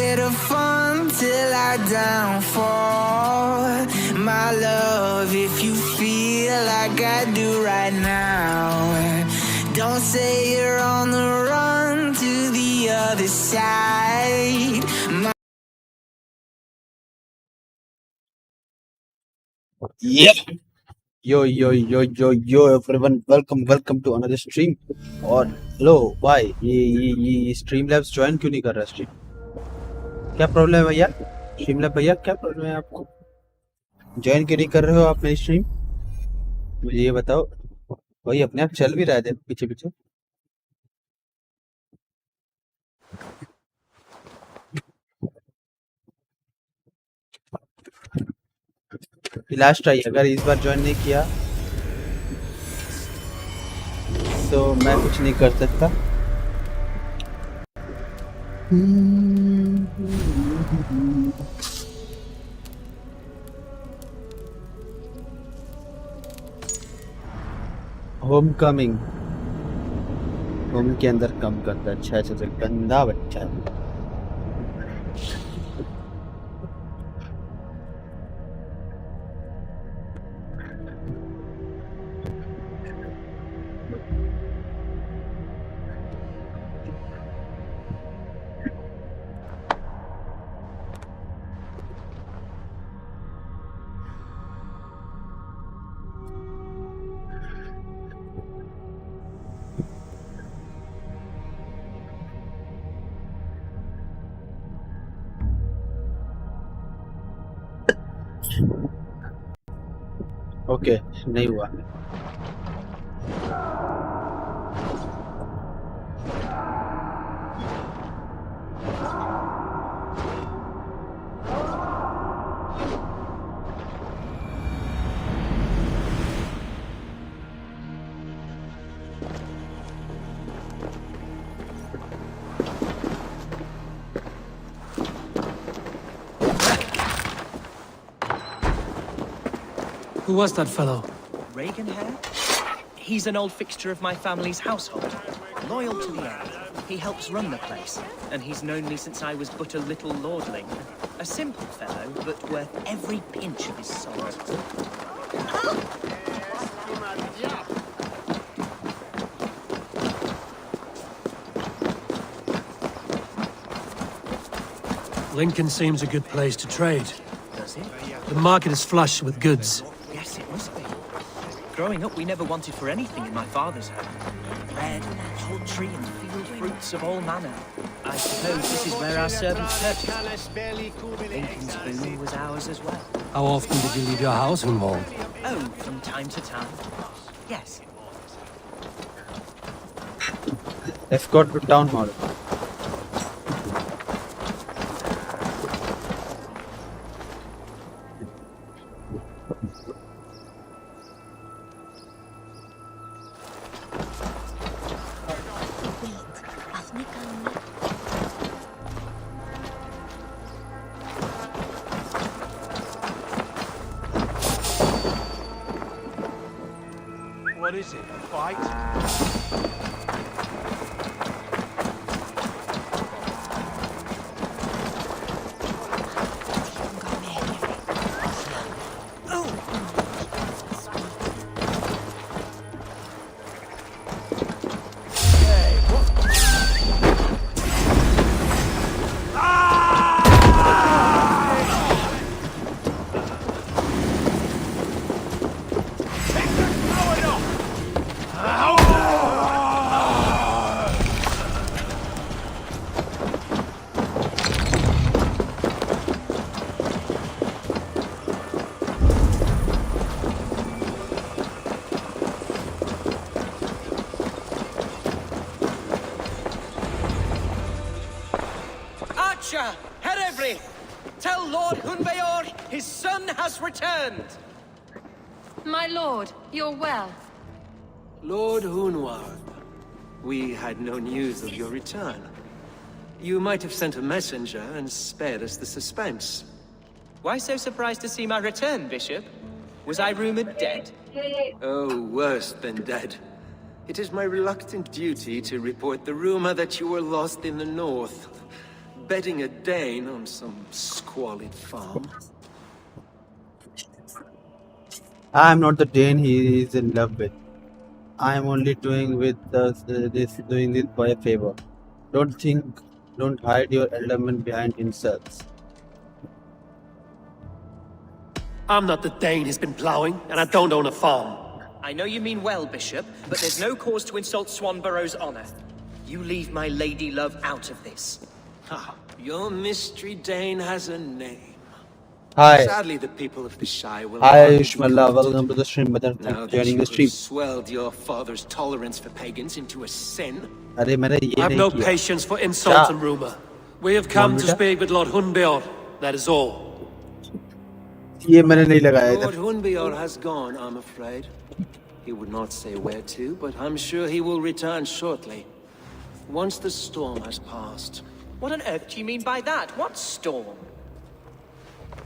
bit of fun till I downfall. My love, if you feel like I do right now, don't say you're on the run to the other side. Yep. Yo everyone, welcome to another stream. और hello भाई, ये stream labs join क्यों नहीं कर रहा? Stream क्या problem है भैया? स्ट्रीम लैब भैया क्या प्रॉब्लम है आपको? ज्वाइन क्यों नहीं कर रहे हो आप मेरी स्ट्रीम? मुझे ये बताओ भाई। अपने आप चल भी रहा है पीछे पीछे। लास्ट ट्राई, अगर इस बार ज्वाइन नहीं किया तो मैं कुछ नहीं कर सकता। होम कमिंग, होम के अंदर कम करता है। अच्छा गंदा बच्चा है। ओके, नहीं हुआ। Who was that fellow? Reagan hair? He's an old fixture of my family's household. Loyal to the end. He helps run the place, and he's known me since I was but a little lordling. A simple fellow, but worth every pinch of his salt. Lincoln seems a good place to trade. Does it? The market is flush with goods. Yes, it must be. Growing up, we never wanted for anything in my father's home. Bread, poultry, and field fruits of all manner. I suppose this is where our servants purchased. Lincoln's boom was ours as well. How often did you leave your house in Wall? Oh, from time to time. Yes. Escort to town hall. What is it, a fight? Tell Lord Hunveor his son has returned! My lord, you're well. Lord Hunward, we had no news of your return. You might have sent a messenger and spared us the suspense. Why so surprised to see my return, Bishop? Was I rumored dead? Oh, worse than dead. It is my reluctant duty to report the rumor that you were lost in the north. bedding a Dane on some squalid farm. I am not the Dane he is in love with. I am only doing this for a favor. Don't hide your element behind insults. I'm not the Dane he's been ploughing, and I don't own a farm. I know you mean well, Bishop, but there's no cause to insult Swanborough's honor. You leave my lady love out of this. Ah, your mystery Dane has a name. Hi. Sadly, the people of the Shire will Hi not be Ishmael, converted. welcome to the stream. But Now thanks for that joining you the stream. have swelled your father's tolerance for pagans into a sin, अरे मैंने ये I have नहीं no किया. patience for insult Yeah. and rumour. We have come to Mamita? speak with Lord Hunbeor, that is all. ये मैंने नहीं लगाया Lord इधर. Hunbeor has gone, I'm afraid. He would not say where to, but I'm sure he will return shortly. Once the storm has passed. What on earth do you mean by that? What storm?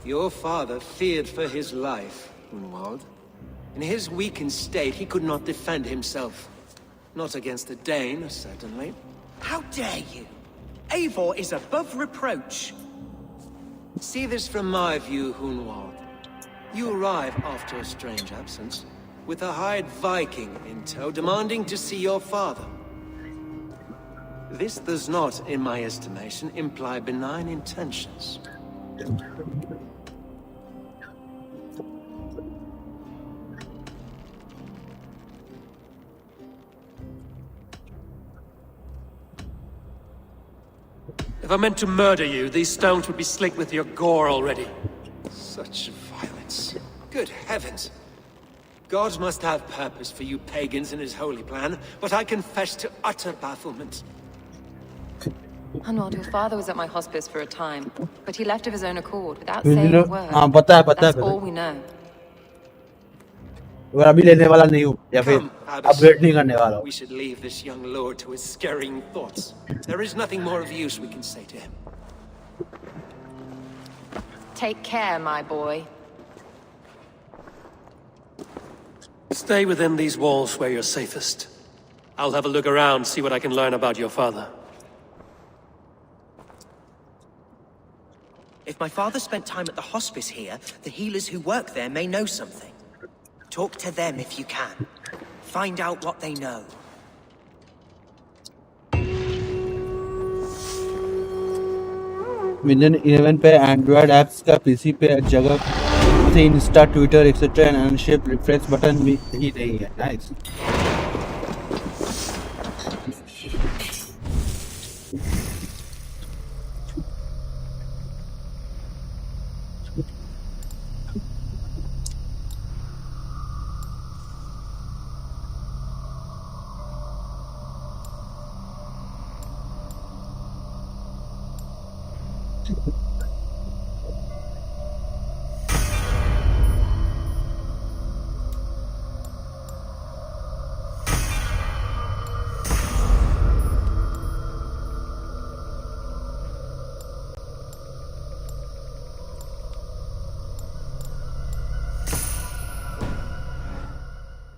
Your father feared for his life, Hunwald. In his weakened state, he could not defend himself. Not against a Dane, certainly. How dare you? Eivor is above reproach. See this from my view, Hunwald. You arrive after a strange absence, with a hired Viking in tow, demanding to see your father. This does not, in my estimation, imply benign intentions. If I meant to murder you, these stones would be slicked with your gore already. Such violence. Good heavens. God must have purpose for you pagans in his holy plan, but I confess to utter bafflement. Hunwald, your father was at my hospice for a time, but he left of his own accord without You saying know- a word. हाँ, पता है That's all we know. और अभी लेने वाला नहीं हूँ या फिर Come, Abbas. अपग्रेड नहीं करने वाला हूँ. We should leave this young lord to his scurrying thoughts. There is nothing more of use we can say to him. Take care, my boy. Stay within these walls where you're safest. I'll have a look around, see what I can learn about your father. If my father spent time at the hospice here, the healers who work there may know something. Talk to them if you can. Find out what they know. Windows 11 पे Android apps का PC पे जगह से Insta Twitter etcetera and अनशिप refresh button भी ही नहीं है. नाइस.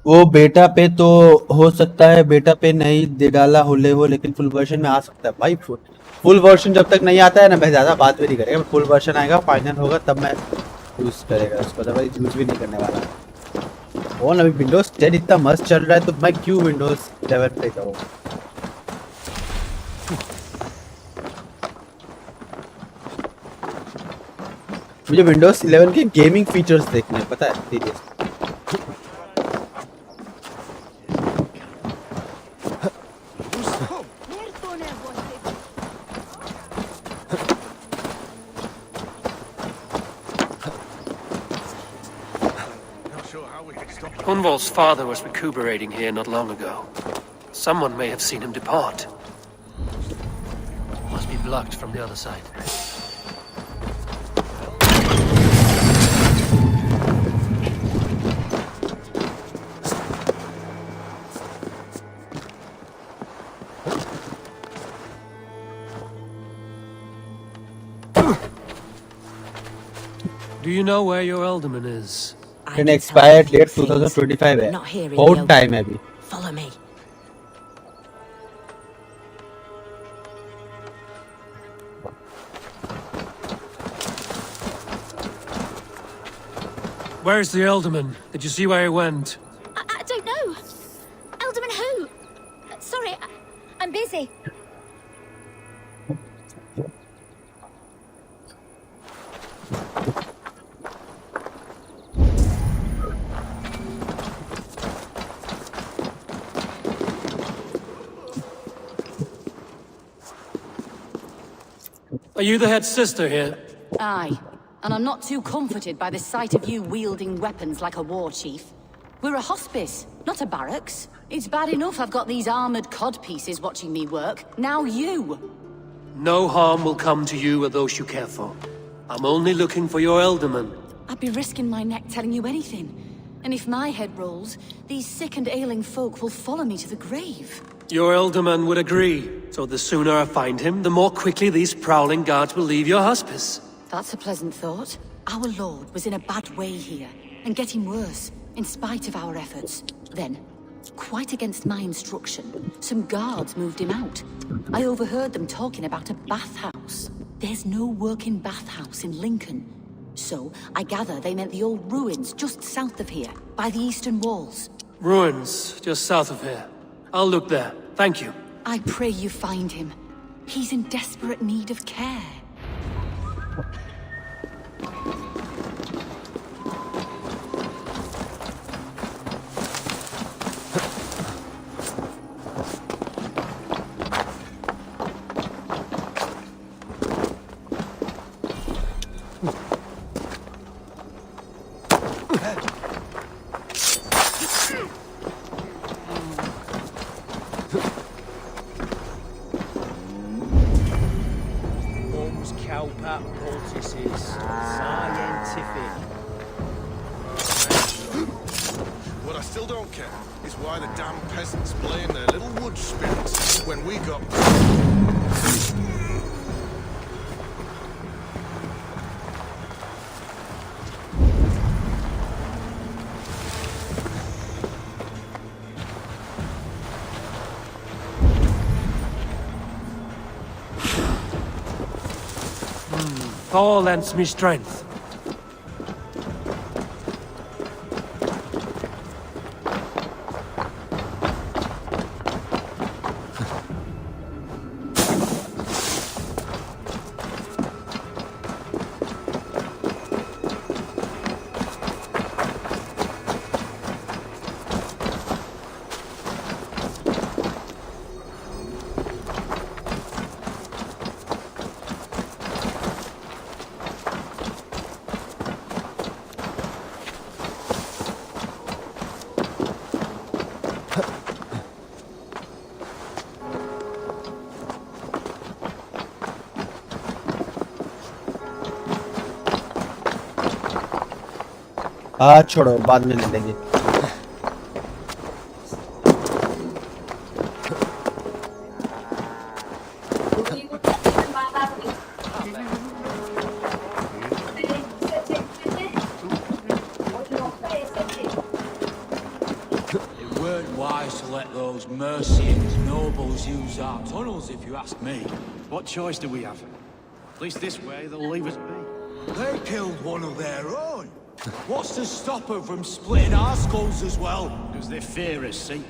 वो बेटा पे तो हो सकता है, बेटा पे नहीं दे डाला होले हो, लेकिन फुल वर्जन में आ सकता है भाई. फुल वर्जन जब तक नहीं आता है ना, मैं ज़्यादा बात भी नहीं करेगा. फुल वर्जन आएगा, फाइनल होगा, तब मैं यूज़ करेगा उसको. अदरवाइज यूज़ भी नहीं करने वाला. और अभी विंडोज 10 इतना मस्त चल रहा है, तो मैं क्यों विंडोज 11 पे करूँ. मुझे विंडोज 11 के गेमिंग फीचर्स देखने हैं, पता है. Serious. Hunwald's father was recuperating here not long ago. Someone may have seen him depart. Must be blocked from the other side. Do you know where your alderman is? Can expire date 2025 है. बहुत time है अभी. Follow me. Where's the Elderman? Did you see where he went? I don't know. Alderman who? Sorry, I'm busy. Are you the head sister here? Aye, and I'm not too comforted by the sight of you wielding weapons like a war chief. We're a hospice, not a barracks. It's bad enough I've got these armored codpieces watching me work. Now you! No harm will come to you or those you care for. I'm only looking for your Elderman. I'd be risking my neck telling you anything. And if my head rolls, these sick and ailing folk will follow me to the grave. Your Elderman would agree. So the sooner I find him, the more quickly these prowling guards will leave your hospice. That's a pleasant thought. Our lord was in a bad way here, and getting worse, in spite of our efforts. Then, quite against my instruction, some guards moved him out. I overheard them talking about a bathhouse. There's no working bathhouse in Lincoln. So, I gather they meant the old ruins just south of here, by the eastern walls. Ruins, just south of here. I'll look there. Thank you. I pray you find him. He's in desperate need of care. What I still don't get is why the damn peasants blame their little wood spirits when we got... Thor lends me strength. हाँ छोड़ो बाद में ले लेंगे It weren't wise to let those mercenaries nobles use our tunnels, if you ask me. What choice do we have? At least this way they'll leave us be. They killed one of their own. What's to stop her from splitting our skulls as well? Because they fear us, see?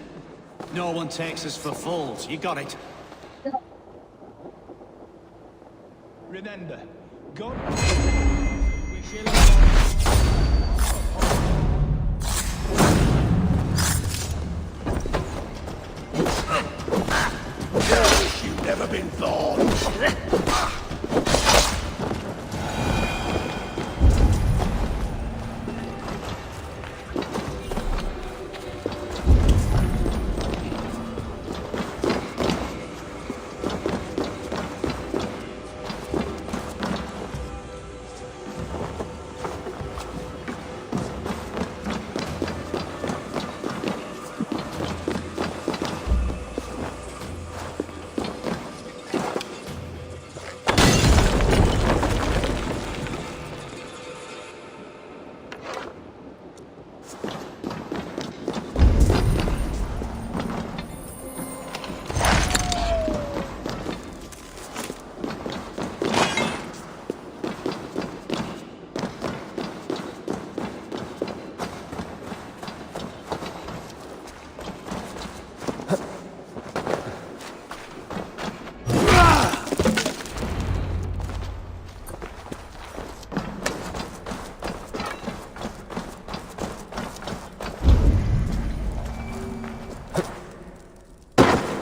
No one takes us for fools. You got it. Remember, God... We shall... You've never been thorn.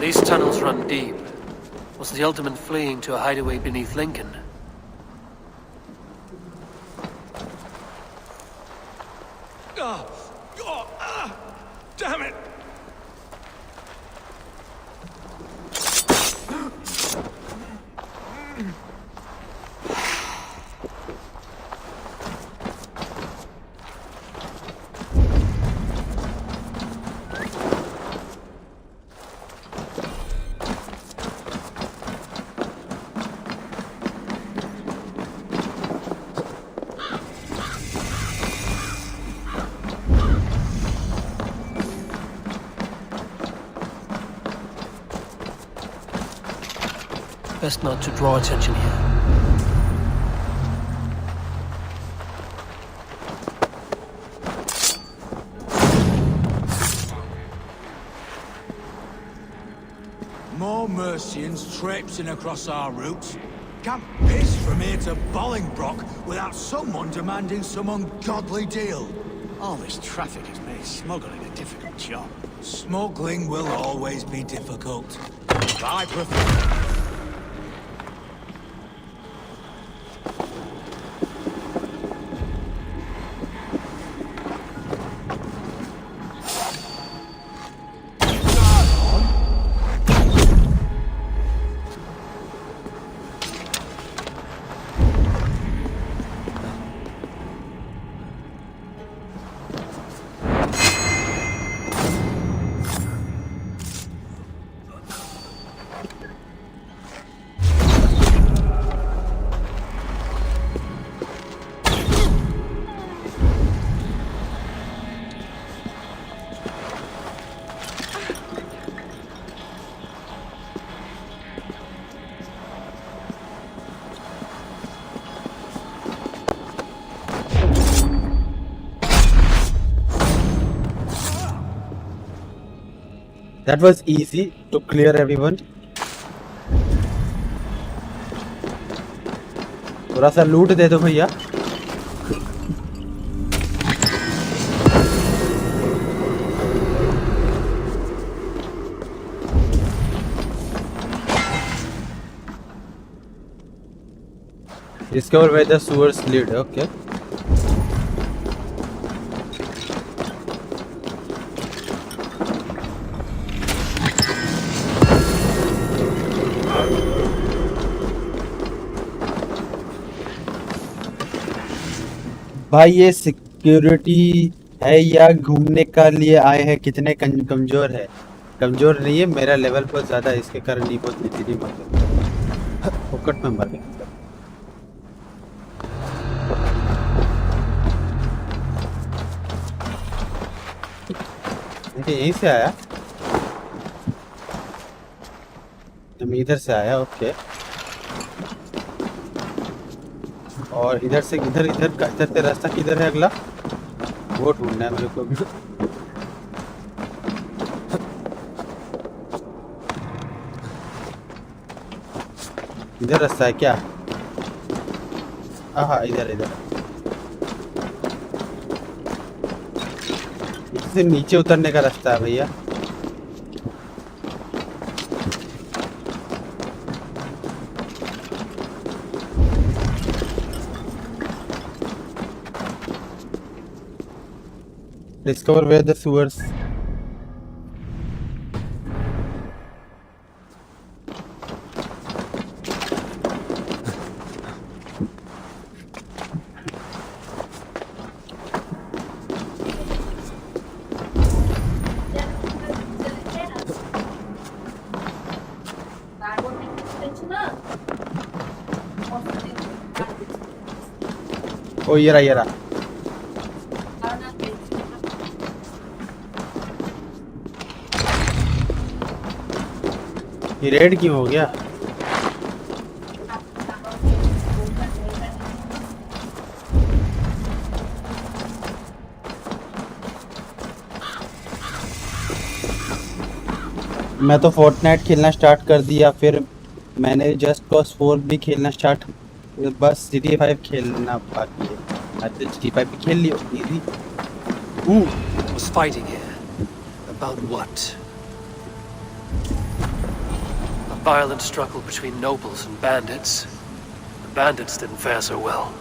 These tunnels run deep. Was the Ultimate fleeing to a hideaway beneath Lincoln? Damn it! Best not to draw attention here. More Mercians traipsing across our routes. Can't piss from here to Bolingbroke without someone demanding some ungodly deal. All this traffic has made smuggling a difficult job. Smuggling will always be difficult. I prefer... That was easy to clear everyone. थोड़ा सा लूट दे दो भैया. Discover where the sewers lead. Okay. भाई ये security है या घूमने का लिए आए हैं? कितने कमजोर है? कमजोर नहीं है, मेरा लेवल बहुत ज्यादा है, इसके कारण नहीं बहुत इजीली मर गया, फोकट में मर गया. देखिए यहीं से आया, मैं इधर से आया. ओके. और इधर से इधर से रास्ता किधर है अगला, वो ढूंढना है मेरे को भी. इधर रास्ता है क्या? हाँ इधर इससे नीचे उतरने का रास्ता है भैया. Discover where the sewers. Oh, ये रहा. ये रेड क्यों हो गया? मैं तो फोर्टनाइट खेलना स्टार्ट कर दिया, फिर मैंने जस्ट कॉज 4 भी खेलना स्टार्ट, बस GTA 5 खेलना बाकी है. मैं तो GTA 5 भी खेल लियो easy. Was fighting here. About what? violent struggle between nobles and bandits. The bandits didn't fare so well.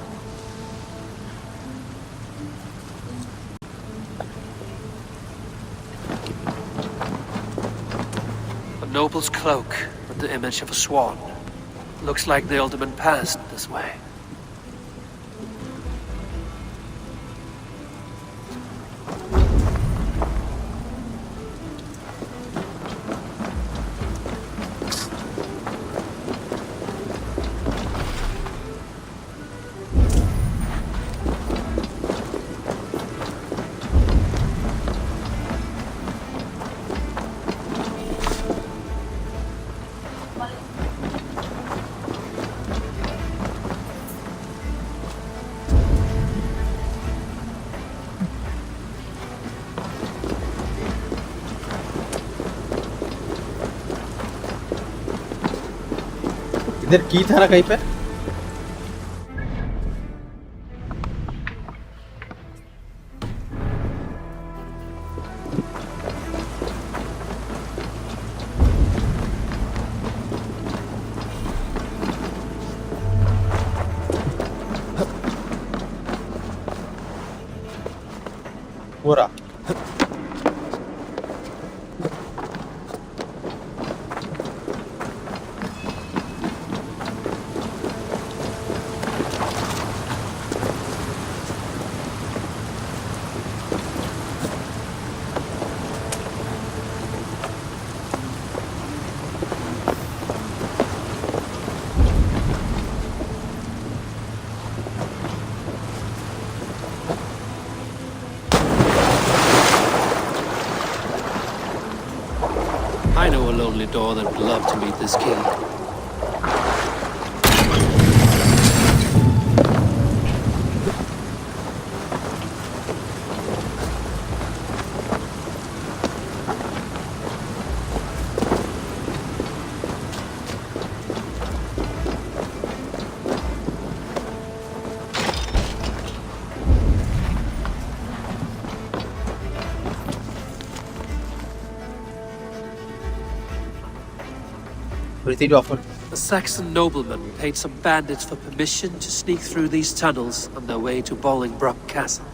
A noble's cloak with the image of a swan. Looks like the alderman passed this way. इधर की था ना कहीं पे पूरा I know a lonely door that would love to meet this king. Proceed to offer. A Saxon nobleman paid some bandits for permission to sneak through these tunnels on their way to Bolingbroke Castle.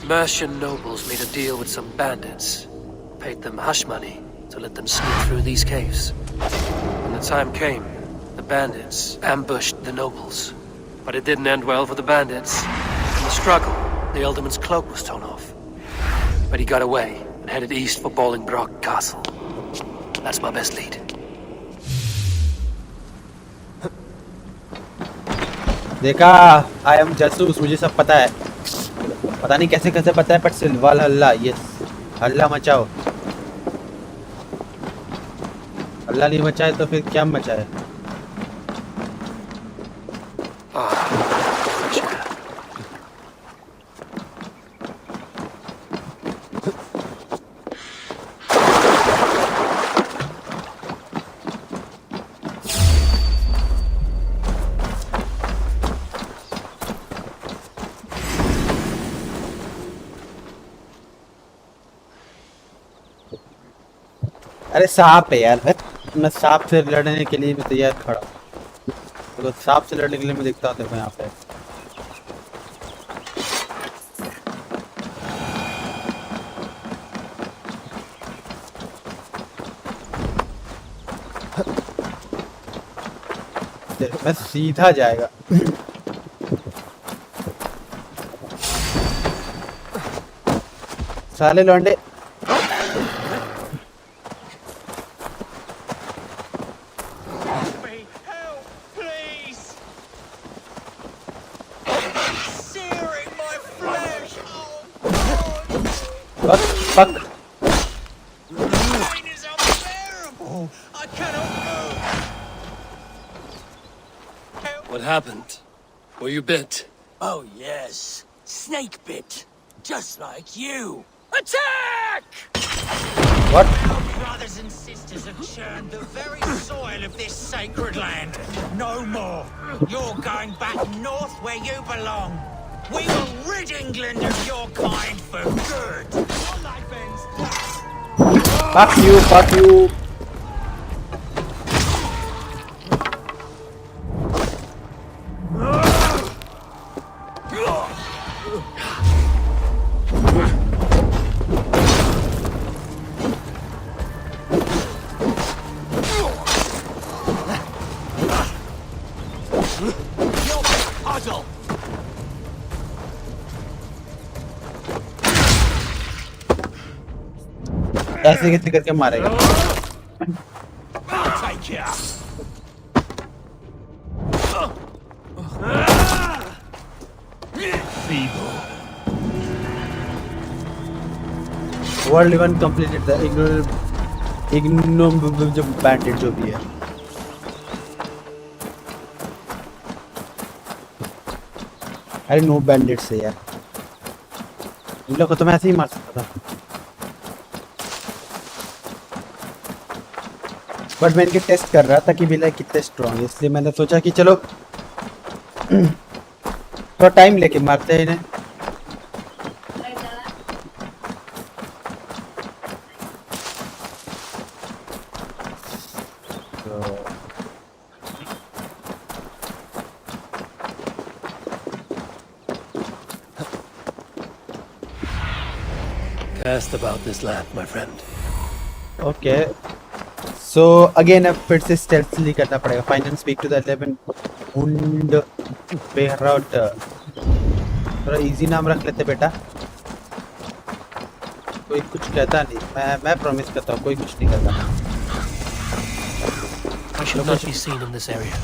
Mercian nobles made a deal with some bandits, paid them hush money to let them sneak through these caves. When the time came, the bandits ambushed the nobles. But it didn't end well for the bandits. In the struggle, the alderman's cloak was torn off. But he got away and headed east for Bolingbroke Castle. That's my best lead. देखा I am जासूस मुझे सब पता है पता नहीं कैसे कैसे पता है पर स्टिल वालहल्ला यस हल्ला मचाओ हल्ला नहीं मचाए तो फिर क्या मचाए अरे सांप है यार मैं सांप से लड़ने के लिए मैं तैयार खड़ा तो सांप से लड़ने के लिए मैं देखता हूँ देखो यहाँ पे मैं सीधा जाएगा साले लौंडे Fuck. The pain is unbearable. I cannot move. What happened? Were you bit? Oh, yes. Snake bit. Just like you. Attack! What? Our brothers and sisters have churned the very soil of this sacred land. No more. You're going back north where you belong. We will rid England of your kind for good. Your life ends now. Fuck you, fuck you. ऐसे कैसे करके मारेगा? World event completed. The ignorant bandit जो भी है. अरे no bandit से यार, इन लोग को तो मैं ऐसे ही मार सकता था, बट मैं इनके टेस्ट कर रहा था कि बिला कितने स्ट्रॉन्ग है, इसलिए मैंने सोचा कि चलो थोड़ा टाइम लेके मारते हैं इन्हें. Cast about this land, my friend. Okay. So again अब फिर से stealthily करना पड़ेगा. Find and speak to the 11 und Behrot. थोड़ा easy नाम रख लेते बेटा. कोई कुछ कहता नहीं. मैं promise करता हूँ कोई कुछ नहीं कहता. I should not be seen in this area.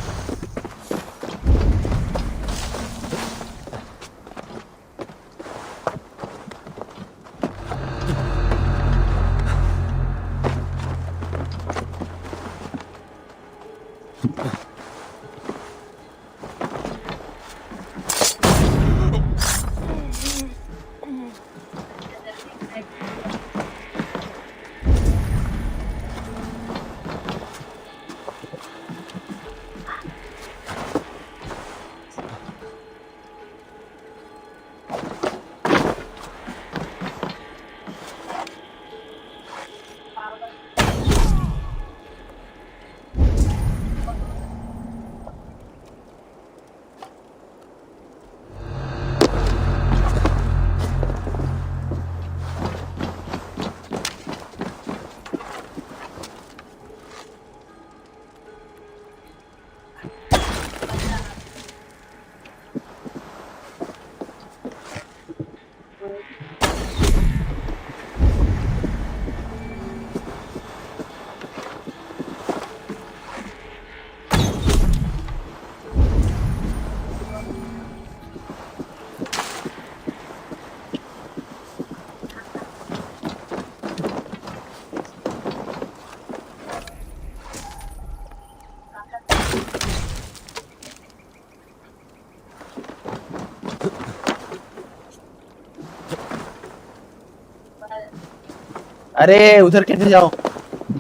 अरे उधर कैसे जाऊँ?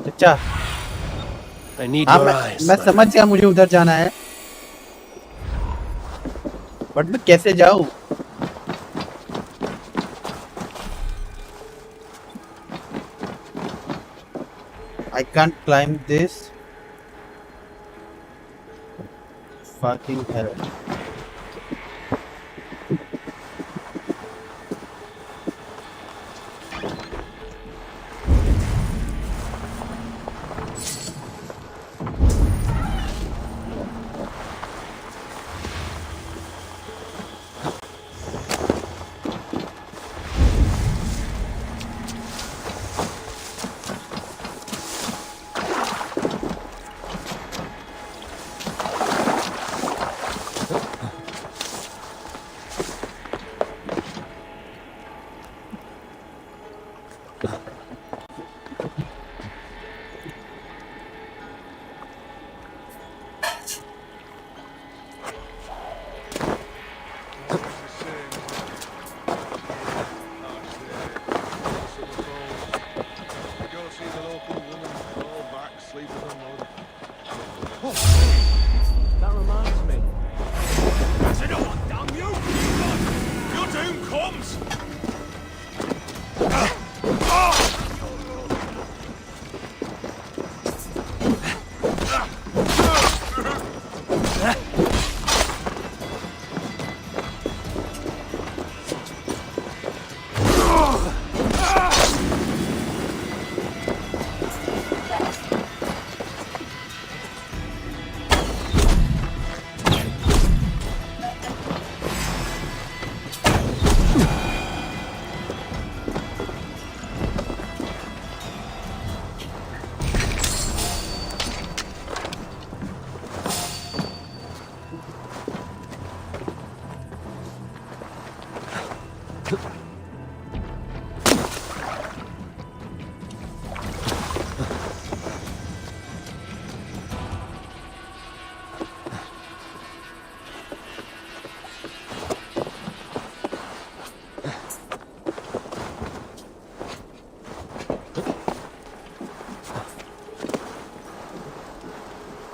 अच्छा हाँ मैं समझ गया मुझे उधर जाना है, बट मैं कैसे जाऊँ? I can't climb this. Fucking hell.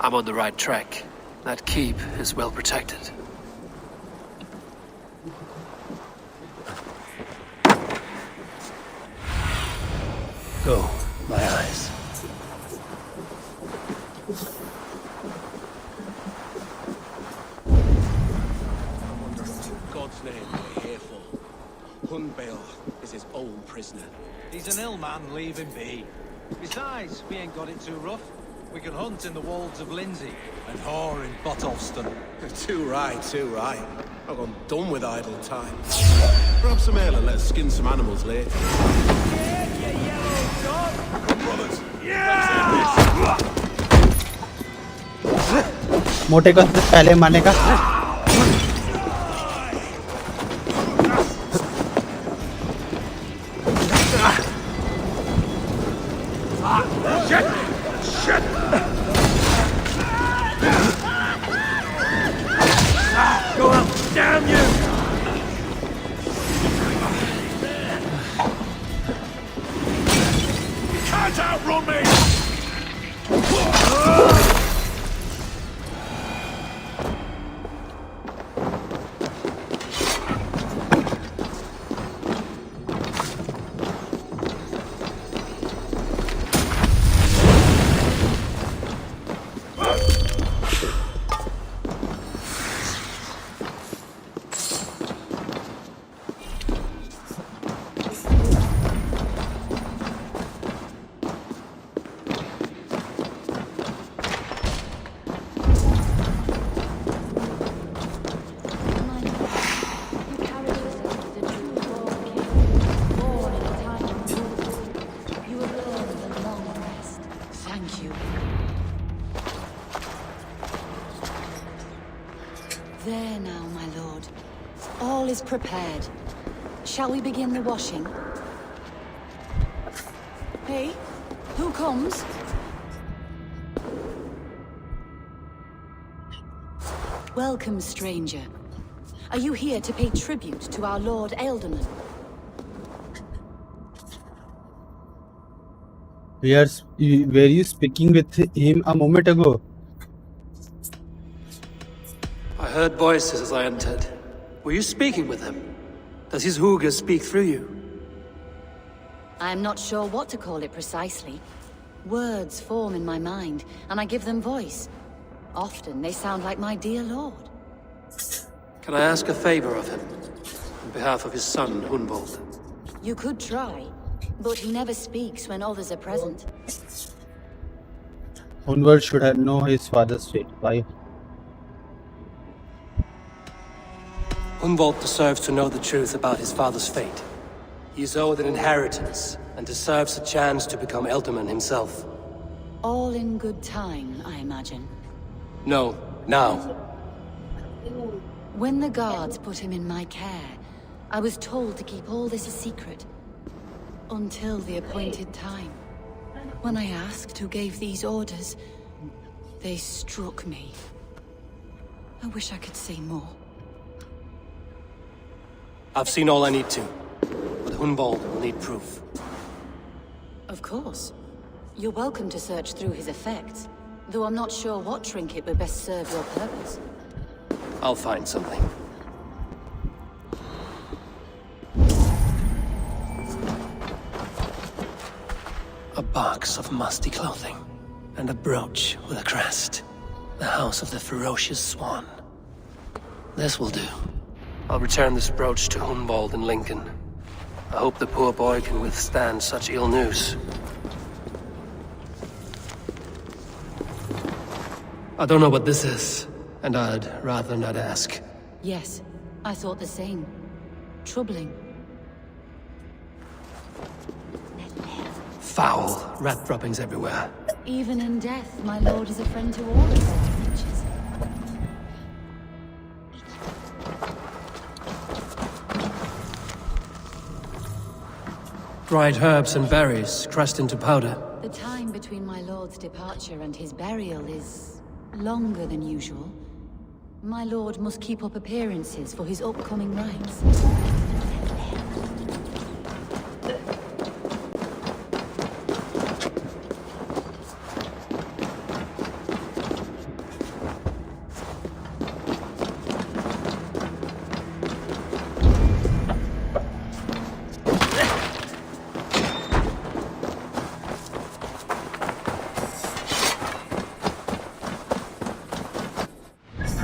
I'm on the right track. That keep is well protected. Go, my eyes. God's name we're here for. Hunbale is his old prisoner. He's an ill man, leave him be. Besides, we ain't got it too rough. We can hunt in the wolds of Lindsay and whore in Botolston. Too right, too right. I've gone done with idle time. Grab some ale and let's skin some animals later. Yeah, you yellow dog! Brothers, मोटे को पहले मारने का Go up, damn you! you can't outrun me! There now, my lord. All is prepared. Shall we begin the washing? Hey, who comes? Welcome, stranger. Are you here to pay tribute to our Lord Alderman? Were you speaking with him a moment ago? I heard voices as I entered. Were you speaking with him? Does his hooga speak through you? I am not sure what to call it precisely. Words form in my mind, and I give them voice. Often they sound like my dear lord. Can I ask a favor of him? On behalf of his son, Hunvold. You could try, but he never speaks when others are present. Hunvold should have known his father's fate. Why? Hunvold deserves to know the truth about his father's fate. He is owed an inheritance, and deserves a chance to become Elderman himself. All in good time, I imagine. No, now. When the guards put him in my care, I was told to keep all this a secret. Until the appointed time. When I asked who gave these orders, they struck me. I wish I could say more. I've seen all I need to, but Hunvold will need proof. Of course. You're welcome to search through his effects, though I'm not sure what trinket would best serve your purpose. I'll find something. A box of musty clothing, and a brooch with a crest. The house of the ferocious swan. This will do. I'll return this brooch to Hunvold in Lincoln. I hope the poor boy can withstand such ill news. I don't know what this is, and I'd rather not ask. Yes, I thought the same. Troubling. Foul rat droppings everywhere. Even in death, my lord is a friend to all of those creatures. Dried herbs and berries crushed into powder. The time between my lord's departure and his burial is longer than usual. My lord must keep up appearances for his upcoming rites.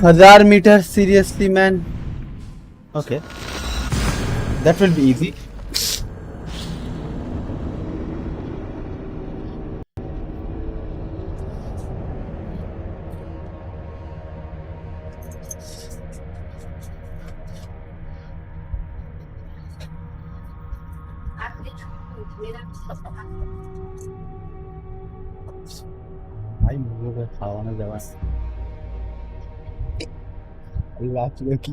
1000 meters, seriously, man. Okay, that will be easy. भाई मुझे तो खावाना जवान अल्लाह की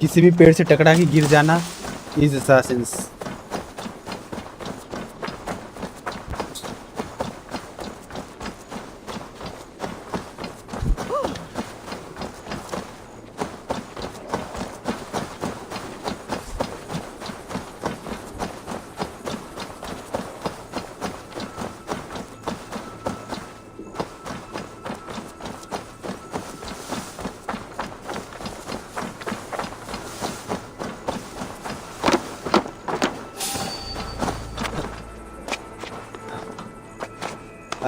किसी भी पेड़ से टकरा के गिर जाना इज असैसिन्स।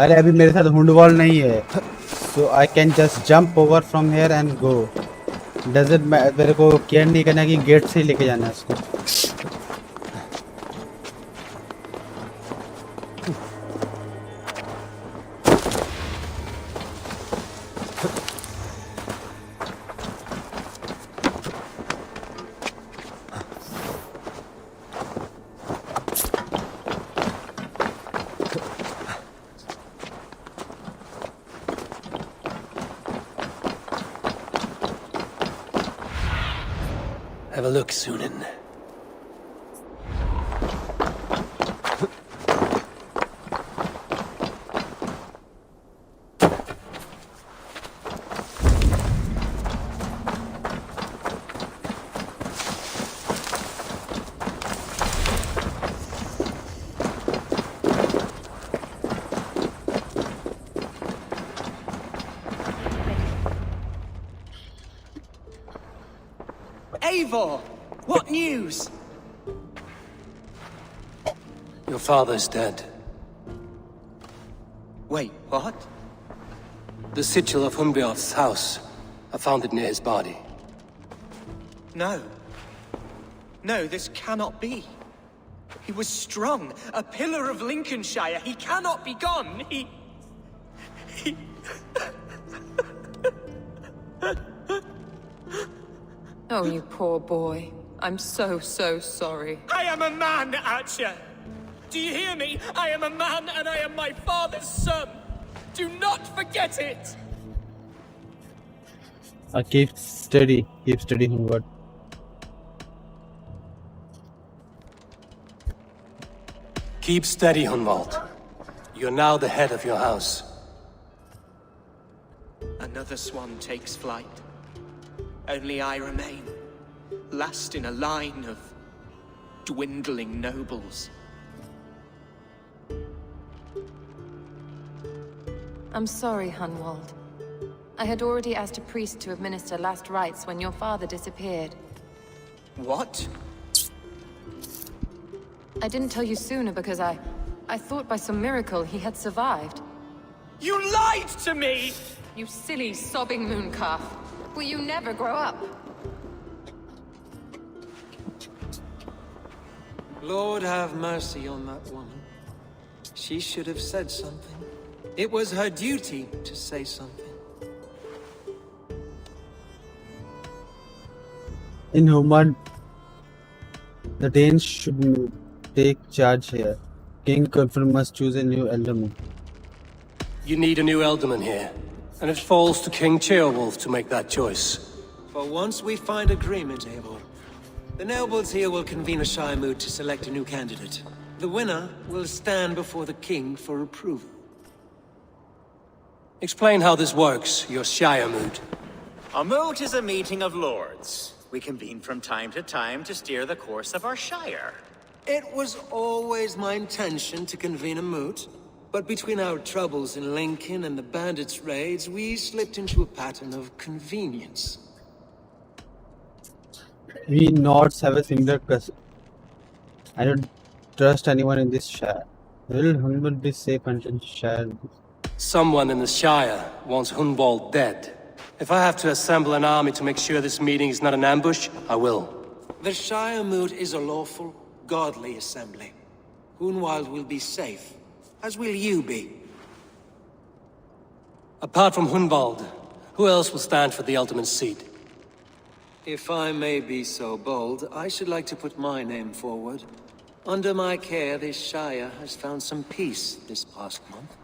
अरे अभी मेरे साथ हुंड वॉल नहीं है, so I can just jump over from here and go. Doesn't मेरे को केयर नहीं करना कि गेट से ही लेके जाना है उसको। Have a look, Sunan. Eivor! What news? Your father's dead. Wait, what? The sigil of Humbriof's house. I found it near his body. No. No, this cannot be. He was strong, a pillar of Lincolnshire. He cannot be gone. He... Oh, you poor boy. I'm so sorry. I am a man, Archer! Do you hear me? I am a man and I am my father's son! Do not forget it! Keep steady, Hunward. Keep steady, Hunwald. You're now the head of your house. Another swan takes flight. Only I remain, last in a line of dwindling nobles. I'm sorry, Hunwald. I had already asked a priest to administer last rites when your father disappeared. What? I didn't tell you sooner because I thought by some miracle he had survived. You lied to me! You silly, sobbing mooncalf. Will you never grow up? Lord have mercy on that woman. She should have said something. It was her duty to say something. In Human, the Danes should take charge here. King Confirm must choose a new alderman. You need a new alderman here, and it falls to King Ceolwulf to make that choice. For once we find agreement, Eivor. The nobles here will convene a Shire moot to select a new candidate. The winner will stand before the king for approval. Explain how this works, your Shire moot. A moot is a meeting of lords. We convene from time to steer the course of our shire. It was always my intention to convene a moot, but between our troubles in Lincoln and the bandits' raids, we slipped into a pattern of convenience. We Nords have a similar custom. I don't trust anyone in this shire. Will Hunwald be safe until shire? Someone in the Shire wants Hunwald dead. If I have to assemble an army to make sure this meeting is not an ambush, I will. The Shire Moot is a lawful, godly assembly. Hunwald will be safe, as will you be. Apart from Hunwald, who else will stand for the ultimate seat? If I may be so bold, I should like to put my name forward. Under my care, this Shire has found some peace this past month.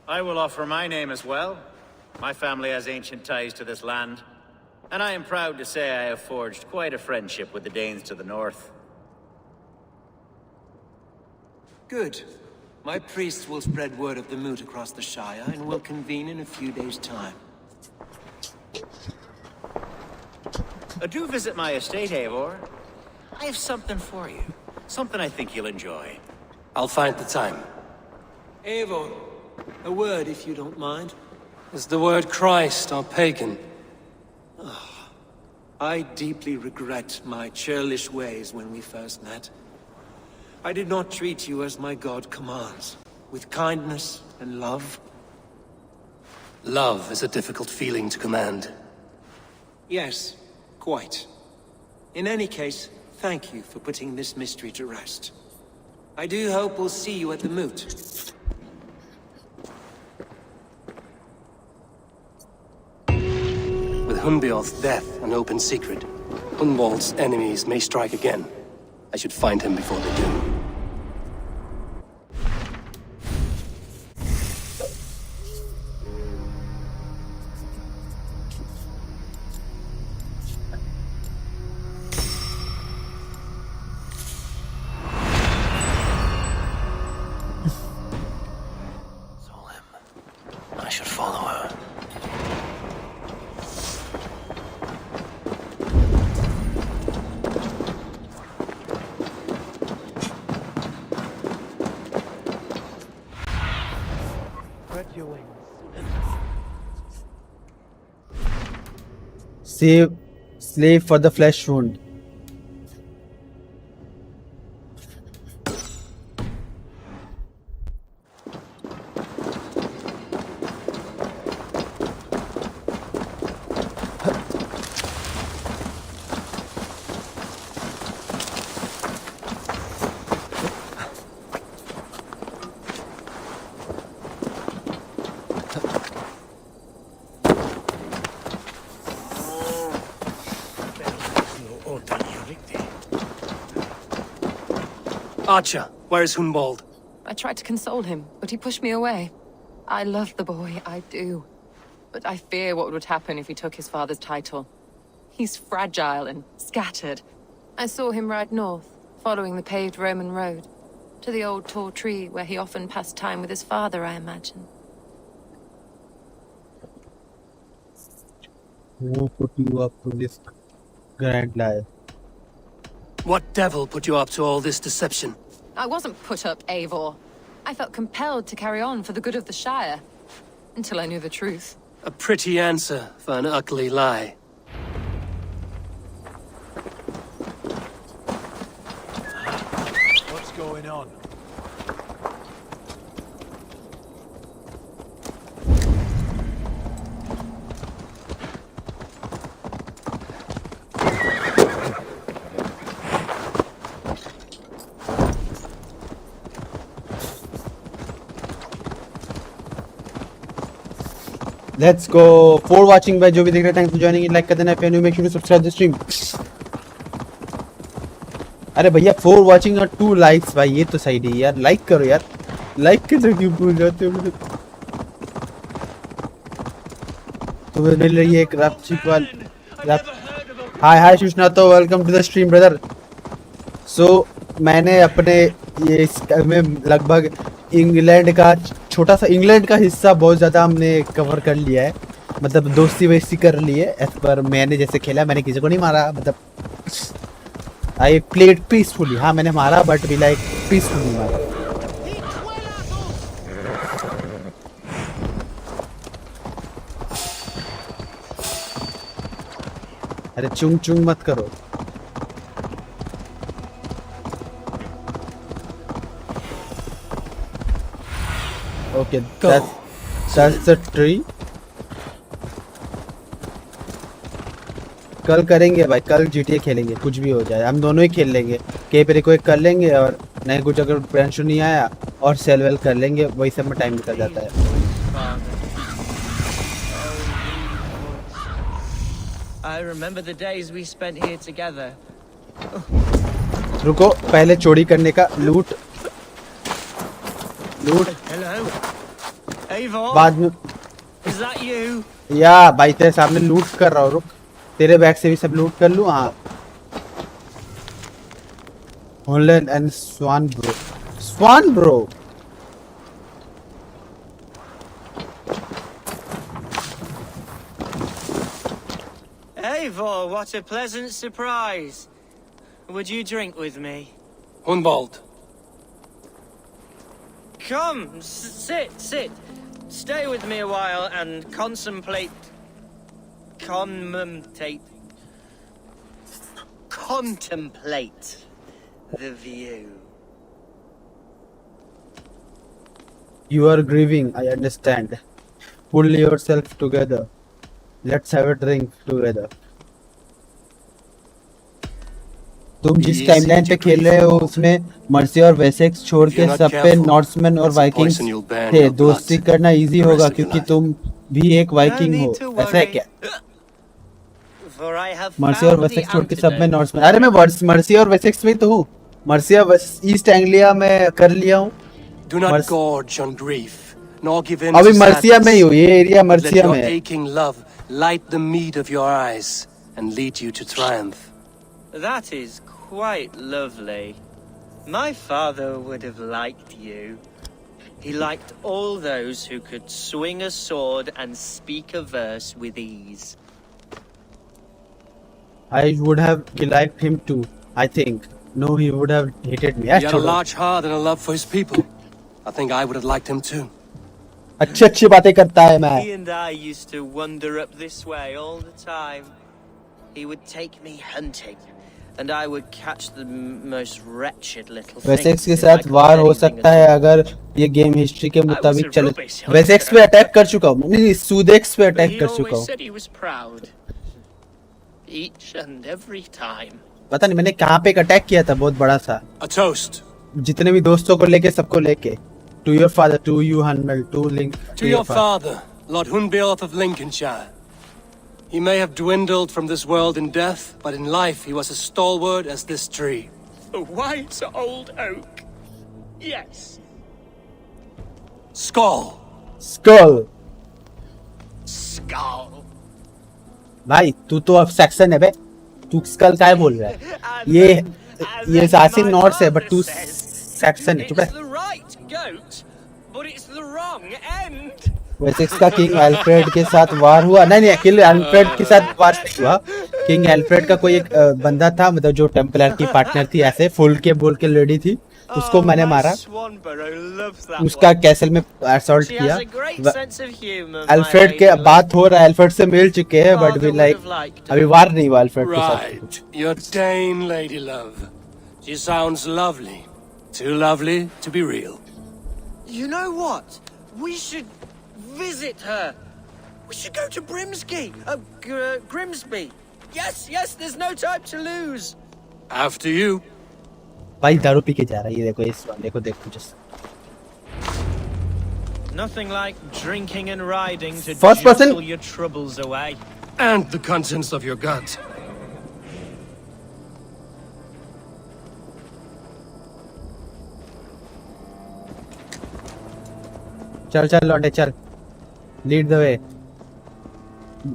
I will offer my name as well. My family has ancient ties to this land, and I am proud to say I have forged quite a friendship with the Danes to the north. Good. My priests will spread word of the moot across the Shire, and will convene in a few days' time. Do visit my estate, Eivor. I have something for you. Something I think you'll enjoy. I'll find the time. Eivor, a word if you don't mind. Is the word Christ or pagan? I deeply regret my churlish ways when we first met. I did not treat you as my god commands, with kindness and love. Love is a difficult feeling to command. Yes, quite. In any case, thank you for putting this mystery to rest. I do hope we'll see you at the moot. With Hunbeorth's death an open secret, Hunwald's enemies may strike again. I should find him before they do. I should follow her. Save slave for the flesh wound. Archer, where is Hunwald? I tried to console him, but he pushed me away. I love the boy, I do. But I fear what would happen if he took his father's title. He's fragile and scattered. I saw him ride north, following the paved Roman road, to the old tall tree where he often passed time with his father, I imagine. Who put you up to this grand lie? What devil put you up to all this deception? I wasn't put up, Eivor. I felt compelled to carry on for the good of the Shire, until I knew the truth. A pretty answer for an ugly lie. What's going on? Let's go. For watching by जो भी देख रहे हैं, thanks for joining in. Like कर देना, if you make sure to subscribe the stream. अरे भैया 4 watching और 2 likes भाई, ये तो सही नहीं यार. Like करो यार. Like करना क्यों भूल जाते हो मुझे? तुम्हें मिल रही है एक रैप चिकवाल. हाय सुष्णा, तो welcome to the stream brother. So मैंने अपने ये इसमें लगभग इंग्लैंड का छोटा सा इंग्लैंड का हिस्सा बहुत ज़्यादा हमने कवर कर लिया है. मतलब दोस्ती वैसी कर ली है एज पर मैंने जैसे खेला, मैंने किसी को नहीं मारा, मतलब आई प्लेड पीसफुली। हाँ मैंने मारा बट भी लाइक पीसफुली मारा। अरे चुंग चुंग मत करो। Okay that's the tree। कल करेंगे भाई, कल GTA खेलेंगे, कुछ भी हो जाए हम दोनों ही खेल लेंगे। के पे रिक्वेस्ट कर लेंगे और नहीं कुछ अगर प्रियांशु नहीं आया और सेल वेल कर लेंगे, वही सब में टाइम निकल जाता है। I remember the days we spent here together. रुको पहले चोरी करने का लूट Hello. Eivor. बाद में। Is that you? या भाई तेरे सामने लूट कर रहा हूँ, रुक तेरे बैग से भी सब लूट कर लूँ। हाँ Holland and Swan bro Eivor, what a pleasant surprise. Would you drink with me? Hunwald. Come, sit. Stay with me a while and contemplate the view. You are grieving, I understand. Pull yourself together. Let's have a drink together. तुम जिस timeline पे खेल रहे हो उसमें mercy और Wessex छोड़ के सब पे नॉर्ड्समैन और वाइकिंग्स थे। दोस्ती करना इजी होगा क्योंकि तुम भी एक वाइकिंग हो, ऐसा है क्या? मर्सी और वेसेक्स छोड़ के सब में नॉर्ड्समैन। अरे मैं मर्सी और वेसेक्स में तो हूँ, मर्सी और ईस्ट एंग्लिया में कर लिया हूँ। अभी मर्सिया में ही हूँ, ये एरिया मर्सिया में है। That is quite lovely. My father would have liked you. He liked all those who could swing a sword and speak a verse with ease. I would have liked him too, I think. No, he would have hated me. He had a large heart and a love for his people. I think I would have liked him too. अच्छी बातें करता है मैं। He and I used to wander up this way all the time. He would take me hunting. And I would catch the most wretched little things. Wessex के साथ वार हो सकता है अगर ये गेम हिस्ट्री के मुताबिक चले। वेसेक्स पे अटैक कर चुका हूँ, नहीं सुदेक्स पे अटैक कर चुका हूँ। पता नहीं मैंने कहाँ पे अटैक किया था, बहुत बड़ा सा। जितने भी दोस्तों को लेके सबको लेके। To your father, to you Hanmel, to Link. To your father, Lord Hunbeorth of Lincolnshire. He may have dwindled from this world in death, but in life he was as stalwart as this tree. A white old oak. Yes. Skull. भाई तू तो अब section है बे, तू school क्या बोल रहा है? ये सासी नॉट्स है बट तू सेक्शन है, चुप रह। वेसेक्स का किंग एल्फ्रेड के साथ वार हुआ? नहीं किंग एल्फ्रेड के साथ वार नहीं हुआ। किंग एल्फ्रेड का कोई एक बंदा था, मतलब जो टेम्पलर की पार्टनर थी, ऐसे फुल के बोल के लेडी थी, उसको मैंने मारा। उसका कैसल में असॉल्ट किया। एल्फ्रेड के बात हो रहा है, एल्फ्रेड से मिल चुके हैं बट भी लाइक अभी वार नहीं हुआ एल्फ्रेड के साथ। Your Dane lady love. She sounds lovely. Too lovely to be real. You know what? We should visit her. We should go to Grimsby. Yes, there's no time to lose. After you. भाई दारू P के जा रहा है, ये देखो इस वाले को देखो just. Nothing like drinking and riding to First person jostle your troubles away. And the contents of your gut. चल लौटे चल, लीड द वे।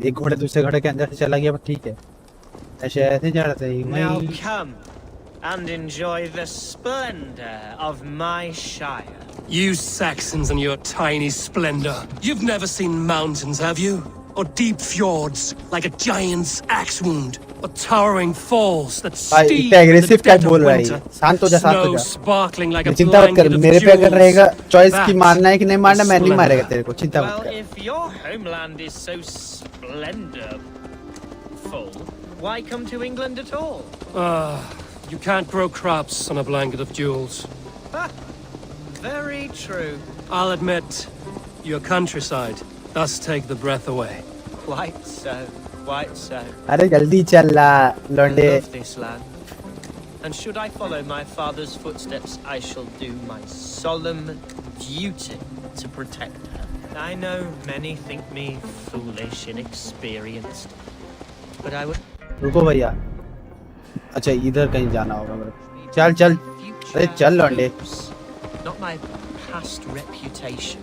एक घोड़े दूसरे घोड़े के अंदर से चला गया, ठीक है ऐसे जा रहा था। Now come and enjoy the splendor of my shire. You Saxons and your tiny splendor. You've never seen mountains, have you? or deep fjords like a giant's axe wound, or towering falls that भाई steam इतना in the aggressive क्या dead of बोल रहा है ये? winter. शांत हो जा, शांत हो Snow जा। sparkling like a चिंता मत कर, blanket of मेरे पे अगर रहेगा jewels. चॉइस की That मारना है कि नहीं मारना, मैं नहीं is मारेगा splendor. तेरे को, चिंता मत Well, कर। if your homeland is so splendorful, why come to England at all? You can't grow crops on a blanket of jewels. Very true. I'll admit, your countryside does take the breath away. Quite so. Quite so. अरे जल्दी चल ला I लौंडे। love this land. And should I follow my father's footsteps, I shall do my solemn duty to protect her. I know many think me foolish, inexperienced, but I would. रुको भैया, अच्छा इधर कहीं जाना होगा मेरे को। चल चल, अरे चल लौंडे। Not my past reputation.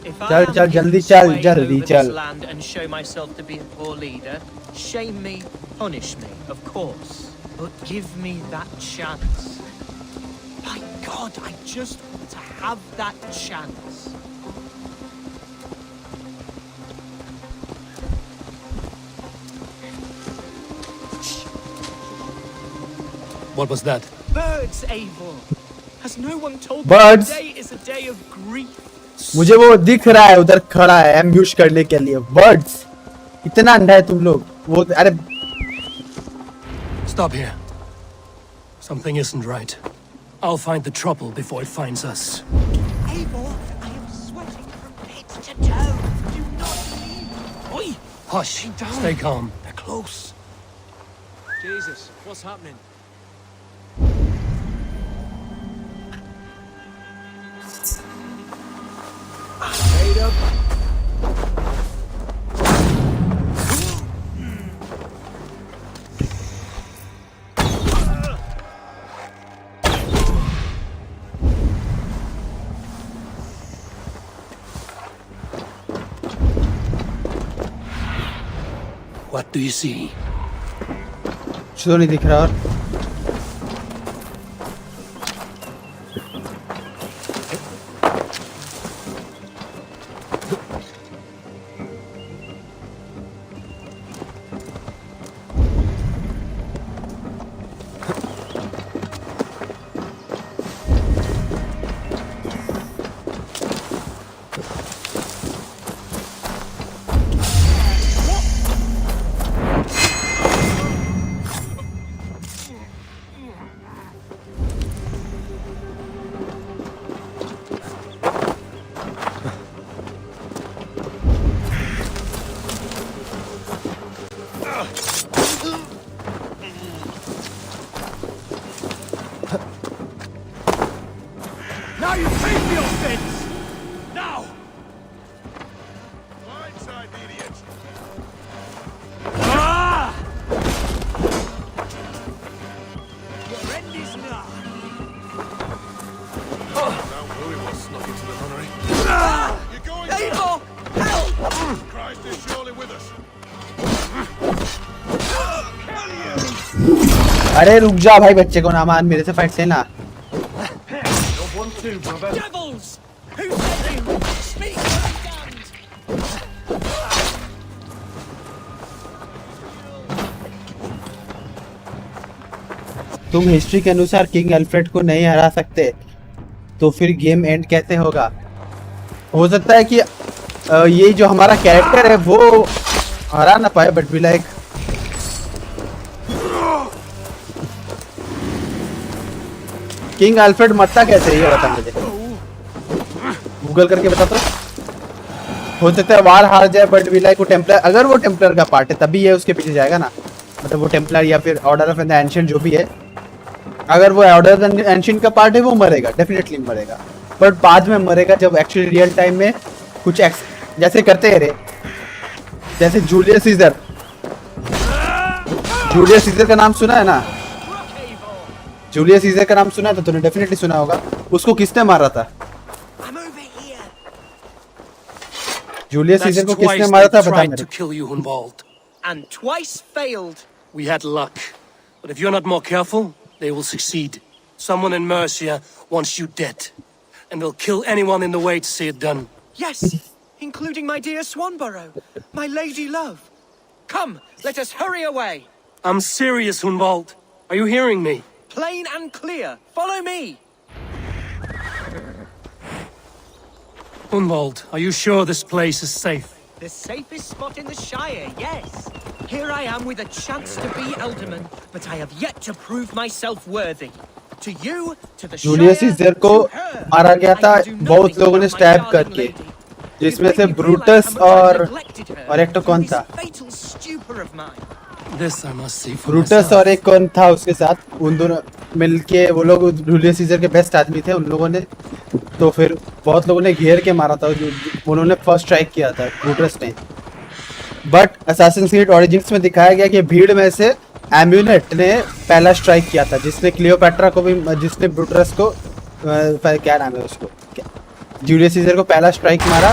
If I चल am चल जल्दी चल, swayed जल्दी over चल। this land and show myself to be a poor leader, shame me, punish me, of course, but give me that chance. My God, I just want to have that chance. What was that? Birds, Eivor. Has no one told Birds? me today is a day of grief? मुझे वो दिख रहा है उधर खड़ा है एम्ब्यूश करने के लिए। बर्ड्स, इतना अंधा है तुम लोग। वो अरे Stop here. Something isn't right. I'll find the trouble before it finds us. Eivor, I am sweating from head to toe. Do not leave. Oi! Hush. Stay calm. They're close. Jesus, what's happening? Made up. What do you see? कुछ तो नहीं दिख रहा। और Now you pay for your sins! Now! Blindside the idiot. Ah! Your end is now. Now who he was snuck into the nunnery. You're going Eivor! Help! Christ is surely with us. अरे रुक जा भाई, बच्चे को ना मार, मेरे से फाइट से ना। Devils! Who sent you? Speak or be damned! तुम हिस्ट्री के अनुसार किंग एल्फ्रेड को नहीं हरा सकते, तो फिर गेम एंड कैसे होगा? हो सकता है कि ये जो हमारा कैरेक्टर है वो हरा ना पाए, बट भी लाइक किंग एल्फ्रेड मरता कैसे, ये बता मुझे, गूगल करके बता। तो हो सकता है वार हार जाए, बट भी लाइक वो टेम्पलर, अगर वो टेम्पलर का पार्ट है तभी ये उसके पीछे जाएगा ना। मतलब वो टेम्पलर या फिर ऑर्डर ऑफ द एंशिएंट जो भी है, अगर वो ऑर्डर ऑफ द एंशिएंट का पार्ट है वो मरेगा, डेफिनेटली मरेगा, बट बाद में मरेगा जब एक्चुअली रियल टाइम में कुछ जैसे करते हैं रे, जैसे जूलियस सीजर। जूलियस सीजर का नाम सुना है ना? जूलियस सीजर का नाम सुना है तो तूने डेफिनेटली सुना होगा। उसको किसने मारा था? जूलियस सीजर को किसने मारा था बता मेरे। to kill you, Hunwald. And twice failed. We had luck. But if you're not more careful, they will succeed. Someone in Mercia wants you dead. And they'll kill anyone in the way to see it done. Yes, including my dear Swanborough, my lady love. Come, let us hurry away. I'm serious, Hunwald. Are you hearing me? Plain and clear. Follow me. Hunwald, are you sure this place is safe? The safest spot in the Shire, yes. Here I am with a chance to be Alderman, but I have yet to prove myself worthy. To you, to the Julius Shire, Caesar को to her. मारा गया था I can do बहुत nothing लोगों ने without my stab darling करके, lady. जिसमें से You make me feel Brutus like how much I've और neglected her एक तो कौन through था? this fatal stupor of mine. This I must see for Brutus myself. और एक कौन था उसके साथ, उन दोनों मिलके वो लोग जूलियस सीजर के बेस्ट आदमी थे, उन लोगों ने तो फिर बहुत लोगों ने घेर के मारा था, उन्होंने फर्स्ट स्ट्राइक किया था ब्रूटस ने। बट असैसिन्स क्रीड ओरिजिन्स में दिखाया गया कि भीड़ में से एम्यूनेट ने पहला स्ट्राइक किया था, जिसने क्लियोपैट्रा को भी, जिसने ब्रूटस को क्या नाम है उसको, जूलियस सीजर को पहला स्ट्राइक मारा,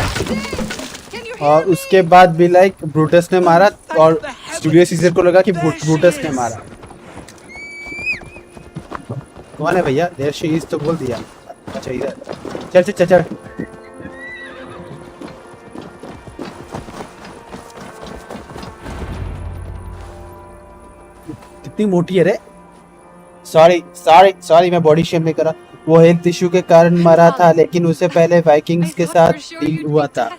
और उसके बाद भी लाइक ब्रूटस ने मारा, और जूलियस सीजर को लगा कि ब्रूटस ने मारा। कौन है भैया? देयर शी इज तो बोल दिया। अच्छा इधर चल चल चल चल। कितनी मोटी है रे। सॉरी सॉरी सॉरी, मैं बॉडी शेम नहीं करा। वो हेल्थ इशू के कारण मरा था, लेकिन उससे पहले वाइकिंग्स के साथ डील हुआ था।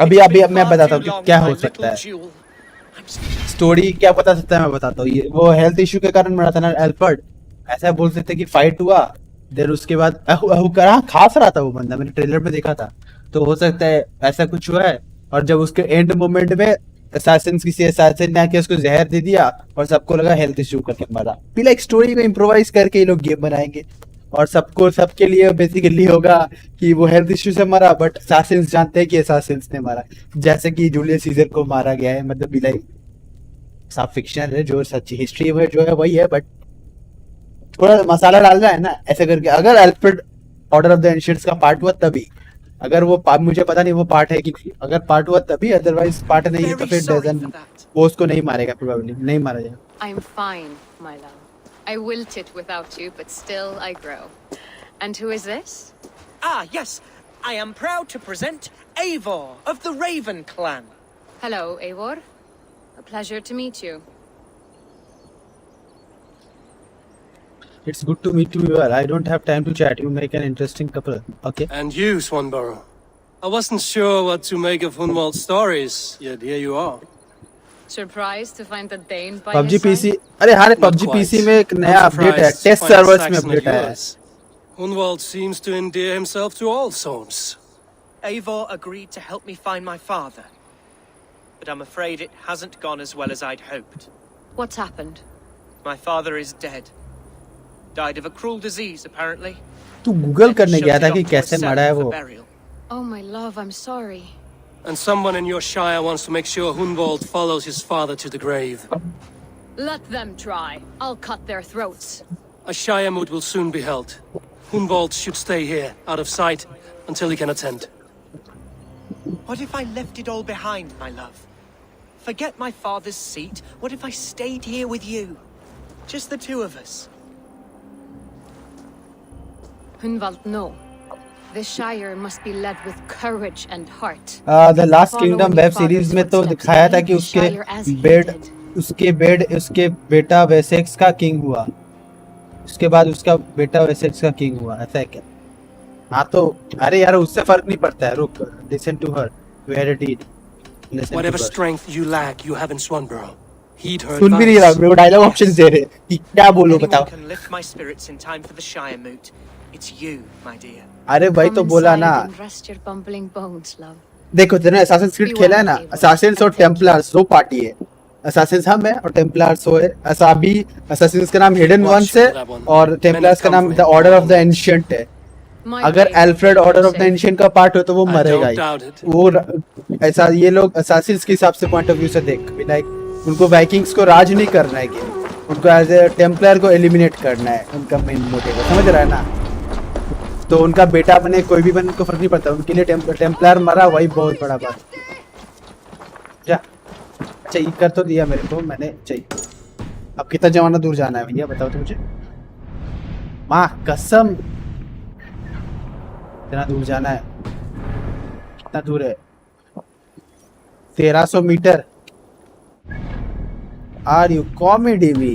अभी अभी अब मैं बताता हूँ कि क्या हो सकता है, स्टोरी क्या बता सकता है, मैं बताता हूँ। ये वो हेल्थ इशू के कारण मरा था ना एल्फर्ड, ऐसा बोल सकते कि फाइट हुआ, देर उसके बाद अहू अहू करा, खास रहा था वो बंदा, मैंने ट्रेलर में देखा था, तो हो सकता है ऐसा कुछ हुआ है। और जब उसके एंड मोमेंट में असैसिन्स किसी असैसिन ने आके उसको जहर दे दिया और सबको लगा हेल्थ इशू करके मरा। फिर लाइक स्टोरी को इम्प्रोवाइज करके ये लोग गेम बनाएंगे, और सबको सबके लिए बेसिकली होगा कि वो हेल्थ इशू से मरा, बट असैसिन्स जानते हैं कि असैसिन्स ने मारा, जैसे कि जूलियस सीजर को मारा गया है। मतलब लाइक सब फिक्शन है, जो सच्ची हिस्ट्री में जो है वही है, बट थोड़ा मसाला डाल रहा है ना ऐसे करके। अगर Alfred order of the ancients का पार्ट हुआ तभी, अगर वो मुझे पता नहीं वो पार्ट है कि नहीं, अगर पार्ट हुआ तभी, अदरवाइज पार्ट नहीं है तो फिर डजन वो उसको नहीं मारेगा, प्रोबेबली नहीं मारा जाएगा। I'm fine, my love. I wilted without you, but still I grow. And who is this? Ah, yes. I am proud to present Eivor of the Raven clan. Hello, Eivor. A pleasure to meet you. It's good to meet you all. I don't have time to chat. You make an interesting couple. Okay. And you, Swanborough. I wasn't sure what to make of Hunwald's stories, yet here you are. Surprised to find the Dane by PUBG his PC, side? अरे हाँ, PUBG PC में एक नया update है, test servers में update है। Hunwald seems to endear himself to all souls. Eivor agreed to help me find my father, but I'm afraid it hasn't gone as well as I'd hoped. What's happened? My father is dead. Died of a cruel disease, apparently. तू Google करने गया था कि कैसे मरा है वो? Oh, my love, I'm sorry. And someone in your shire wants to make sure Hunwald follows his father to the grave. Let them try. I'll cut their throats. A shire moot will soon be held. Hunwald should stay here, out of sight, until he can attend. What if I left it all behind, my love? Forget my father's seat. What if I stayed here with you? Just the two of us. Hunwald, no. This Shire must be led with courage and heart. The Last Kingdom web series में तो दिखाया था कि उसके बेटा Wessex का king हुआ, उसके बाद उसका बेटा वेसेक्स का किंग हुआ, ऐसा है क्या? हाँ तो अरे यार उससे फर्क नहीं पड़ता है, रुक, listen to her, where it is. Whatever strength you lack, you have in Swanborough. Heed her सुन भी नहीं रहा, मेरे को डायलॉग ऑप्शंस दे रहे कि क्या बोलूं, बताओ। Can lift my spirits in time for the Shire moot. It's you, my dear. अरे भाई तो बोला ना, देखो तेरे असैसिन्स क्रीड खेला है ना, असैसिन्स और टेम्पलर्स दो पार्टी है, असैसिन्स हम है और टेम्पलर्स वो है। अभी असैसिन्स का नाम हिडन वंस है और टेम्पलर्स का नाम the order of the ancient है। अगर Alfred order of the ancient का पार्ट हो तो वो मरेगा ही, वो ऐसा ये लोग असैसिन्स के हिसाब से पॉइंट ऑफ व्यू से देख, लाइक उनको वाइकिंग्स को राज नहीं करना है, उनको एज ए टेम्पलर को एलिमिनेट करना है, उनका मेन मोटिव है, समझ रहा है ना? तो उनका बेटा बने कोई भी बने उनको फर्क नहीं पड़ता, उनके लिए टेम्पलर मरा वही बहुत बड़ा बात। जा अच्छा ये कर तो दिया मेरे को मैंने, चाहिए अब कितना जमाना दूर जाना है भैया बताओ तो मुझे, माँ कसम कितना दूर जाना है? कितना दूर है? 1300 metre. Are you comedy me?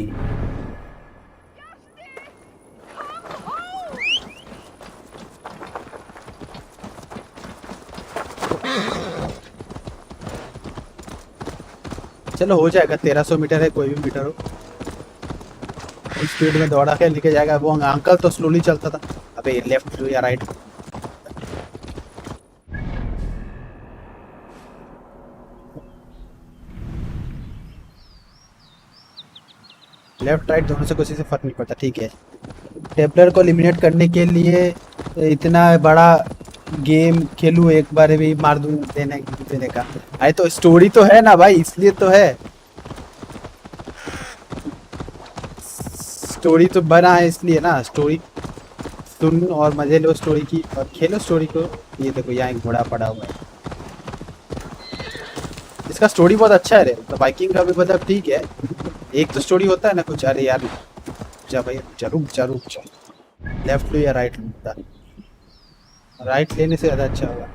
चलो हो जाएगा, 1300 मीटर है, कोई भी मीटर हो। स्पीड में दौड़ा के लेके जाएगा। वो अंकल तो स्लोली चलता था। अबे लेफ्ट या राइट? लेफ्ट राइट दोनों से किसी से फर्क नहीं पड़ता। ठीक है, टेम्पलर को एलिमिनेट करने के लिए इतना बड़ा गेम खेलूं, एक बार भी मार दूं देने का। अरे तो स्टोरी तो है ना भाई, इसलिए तो है। स्टोरी तो बना है इसलिए ना। स्टोरी सुन और मजे लो स्टोरी की और खेलो स्टोरी को। ये देखो यहाँ एक घोड़ा पड़ा हुआ है, इसका स्टोरी बहुत अच्छा है रे। तो बाइकिंग का भी मतलब ठीक है, एक तो स्टोरी होता है ना कुछ। अरे यार जा भाई, रुक जा। लेफ्ट लो या राइट लो? राइट लेने से ज़्यादा अच्छा होगा।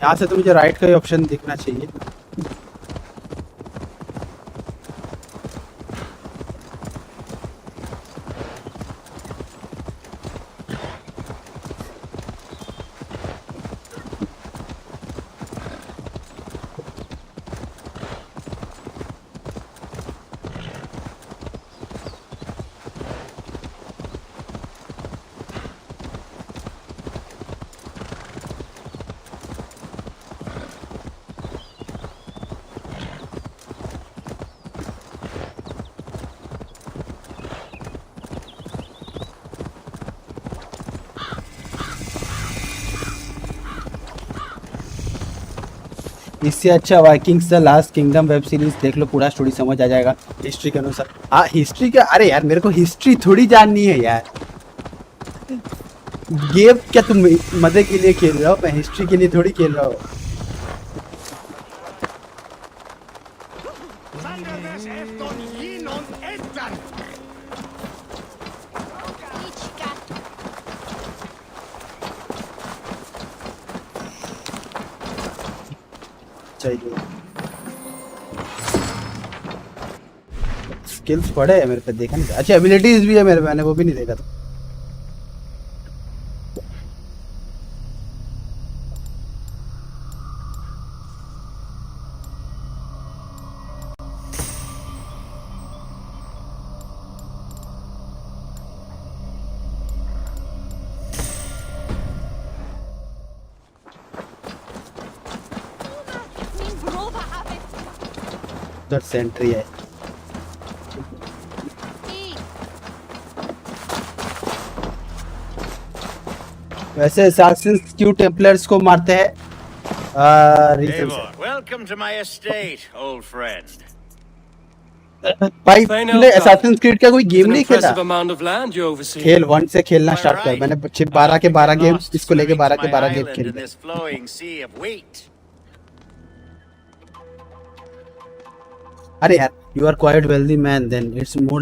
यहाँ से तो मुझे राइट का ही ऑप्शन दिखना चाहिए। इससे अच्छा Vikings the last kingdom web series देख लो, पूरा स्टोरी समझ आ जाएगा हिस्ट्री के अनुसार। हाँ हिस्ट्री का, अरे यार मेरे को हिस्ट्री थोड़ी जाननी है यार। गेम क्या तुम मजे के लिए खेल रहे हो? मैं हिस्ट्री के लिए थोड़ी खेल रहा हूँ। स्किल्स पड़े है मेरे पे, देखा नहीं। अच्छा एबिलिटीज भी है मेरे पे, मैंने वो भी नहीं देखा था। उधर सेंट्री है। वैसे असैसिन्स क्यों टेम्पलर्स को मारते हैं? Welcome to my estate, old friend. भाई तुमने असैसिन्स क्रीड का कोई गेम नहीं खेला? खेल 1 से खेलना स्टार्ट कर। मैंने 12 के 12 गेम, इसको लेके 12 के 12 गेम खेले। अरे यार, you are quite wealthy man then. It's more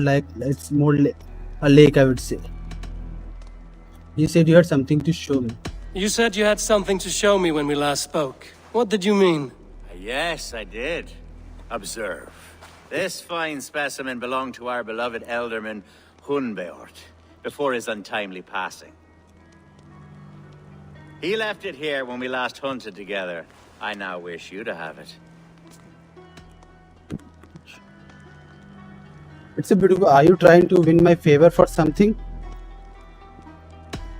a lake, I would say. You said you had something to show me. You said you had something to show me when we last spoke. What did you mean? Yes, I did. Observe. This fine specimen belonged to our beloved elderman Hunbeort before his untimely passing. He left it here when we last hunted together. I now wish you to have it. It's a beautiful. Are you trying to win my favor for something?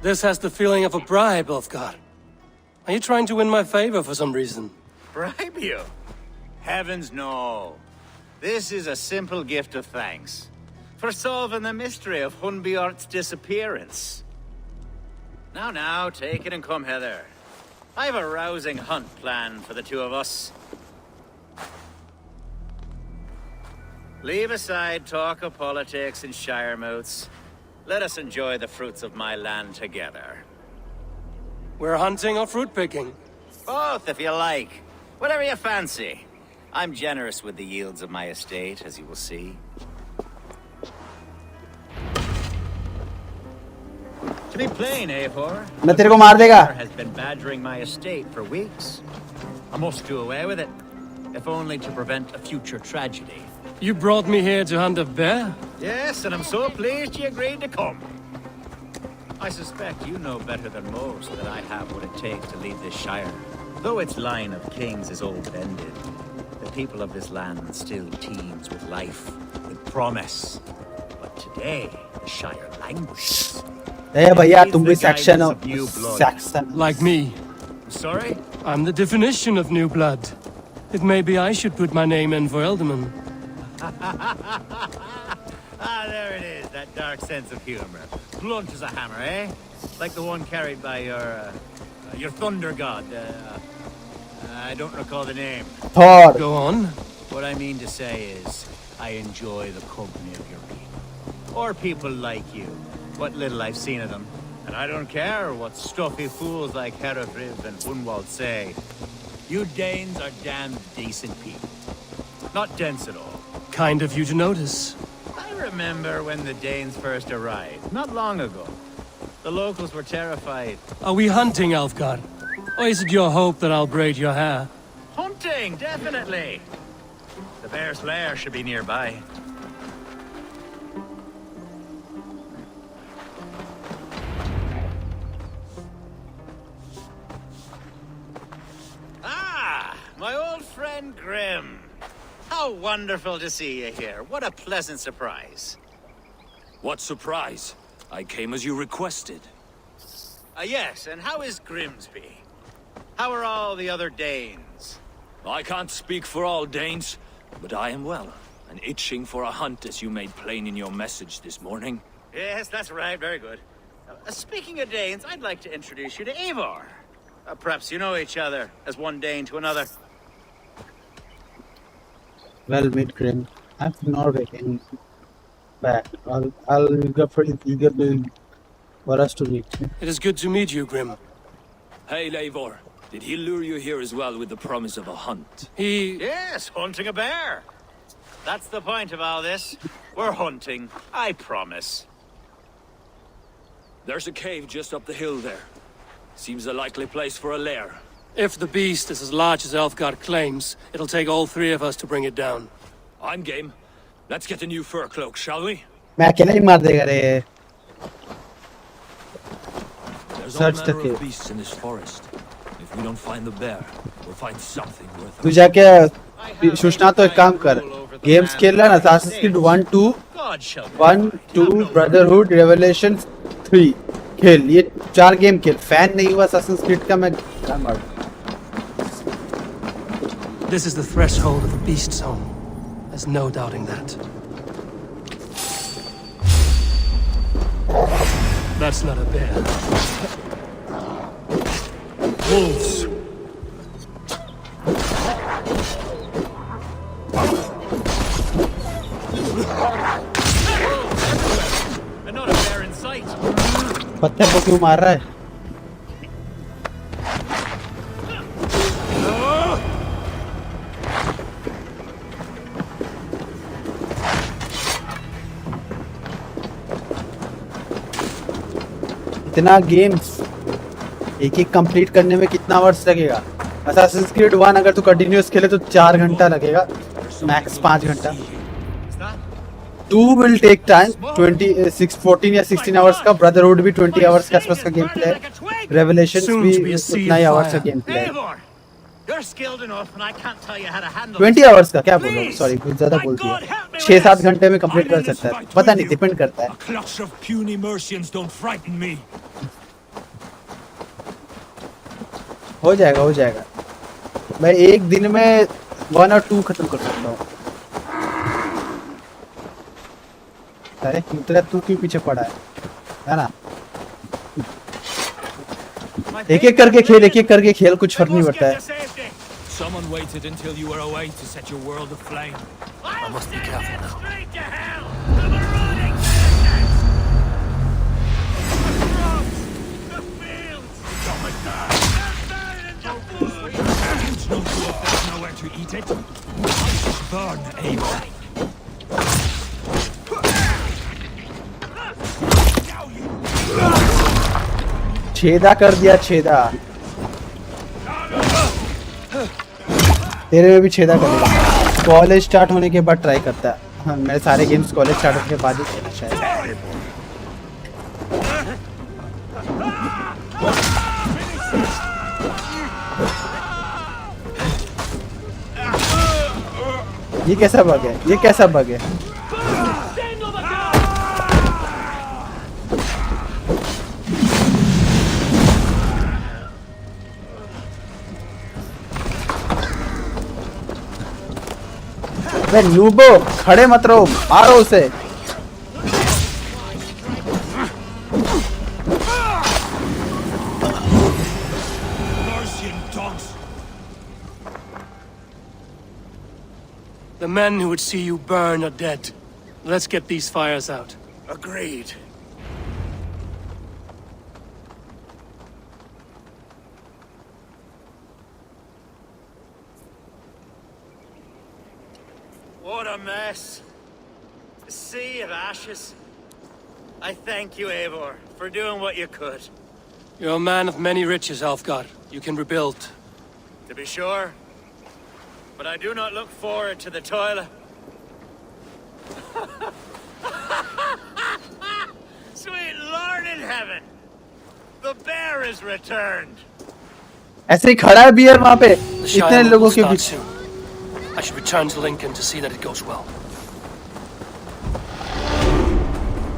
This has the feeling of a bribe, Ulfgar. Are you trying to win my favor for some reason? Bribe you? Heavens no. This is a simple gift of thanks for solving the mystery of Hunbeort's disappearance. Now, take it and come hither. I have a rousing hunt planned for the two of us. Leave aside talk of politics and shire moots. Let us enjoy the fruits of my land together. We're hunting or fruit picking? Both, if you like. Whatever you fancy. I'm generous with the yields of my estate, as you will see. To be plain, Eivor, मैं तेरे को मार देगा. has been badgering my estate for weeks. I must do away with it, if only to prevent a future tragedy. You brought me here to hunt a bear? Yes, and I'm so pleased you agreed to come. I suspect you know better than most that I have what it takes to lead this shire. Though its line of kings is old and ended, the people of this land still teems with life, with promise. But today, the shire languishes. Hey, भैया तुम भी section of Saxon. Like me. Sorry? I'm the definition of new blood. It may be I should put my name in for Elderman. There it is, that dark sense of humor. Blunt as a hammer, eh? Like the one carried by your thunder god. I don't recall the name. Thor. Go on. What I mean to say is, I enjoy the company of your people. Or people like you. What little I've seen of them. And I don't care what stuffy fools like Herefrib and Gunwald say. You Danes are damned decent people. Not dense at all. Kind of you to notice. I remember when the Danes first arrived, not long ago. The locals were terrified. Are we hunting, Alfgar? Or is it your hope that I'll braid your hair? Hunting, definitely! The bear's lair should be nearby. My old friend Grim. How wonderful to see you here. What a pleasant surprise. What surprise? I came as you requested. Yes, and how is Grimsby? How are all the other Danes? I can't speak for all Danes, but I am well, and itching for a hunt as you made plain in your message this morning. Yes, that's right. Very good. Speaking of Danes, I'd like to introduce you to Eivor. Perhaps you know each other as one Dane to another. Well, meet Grim. I'm from Norway and back. I'll go for eager for us to meet. It is good to meet you, Grim. Hey, Eivor. Did he lure you here as well with the promise of a hunt? Yes, hunting a bear. That's the point of all this. We're hunting, I promise. There's a cave just up the hill there. Seems a likely place for a lair. If the beast is as large as Elfgar claims, it'll take all three of us to bring it down. I'm game. Let's get a new fur cloak, shall we? मैं अकेला ही मार देगा रे. There's all manner of beasts in this forest. If we don't find the bear, we'll find something worth. तू जाके सुषना तो एक काम कर. Games खेल रहा ना. Assassin's Creed 1, 2, Brotherhood, Revelations 3. खेल ये 4 गेम खेल. फैन नहीं हुआ Assassin's Creed का मैं क्या मारूं. This is the threshold of the beast's home. There's no doubting that. That's not a bear. Wolves. Another bear in sight. पत्थर को क्यों मार रहा है? इतना गेम्स एक एक कंप्लीट करने में कितना वर्ष लगेगा? Assassin's Creed 1 अगर तू कंटिन्यूअस खेले तो 4 घंटा लगेगा, मैक्स 5 घंटा. 2 will take time, 14 या 16 आवर्स का. Brotherhood भी 20 आवर्स के आसपास का गेम प्ले है. Revelations भी उतना ही आवर्स का गेम प्ले है. 20 आवर्स का क्या बोल रहा हूँ? सॉरी कुछ ज्यादा बोल दिया. 6-7 घंटे में कंप्लीट कर सकता है. पता नहीं, डिपेंड करता है. हो जाएगा हो जाएगा. मैं एक दिन में 1 और 2 खत्म कर सकता हूँ. अरे तू क्यों पीछे पड़ा है ना? एक एक करके खेल, कुछ फर्क नहीं पड़ता है. Someone waited until you were away to set your world aflame. I must be careful now. Straight to hell! The marauding bastards! Across the fields! It's not good if there's nowhere to eat it. Burn, Abel. छेदा कर दिया छेदा तेरे में भी छेदा करेगा college start होने के बाद ट्राई करता है हाँ, मेरे सारे गेम्स कॉलेज स्टार्ट होने के बाद ही खेलना शायद ये कैसा बग है ये कैसा बग है नूबो खड़े मत रहो मारो उसे The men who would see you burn are dead. Let's get these fires out. Agreed. What a mess. A sea of ashes. I thank you, Eivor, for doing what you could. You're a man of many riches, Alfgar. You can rebuild. To be sure. But I do not look forward to the toilet. Sweet Lord in heaven! The bear is returned. ऐसे ही खड़ा है beer वहाँ पे इतने लोगों के बीच I should return to Lincoln to see that it goes well.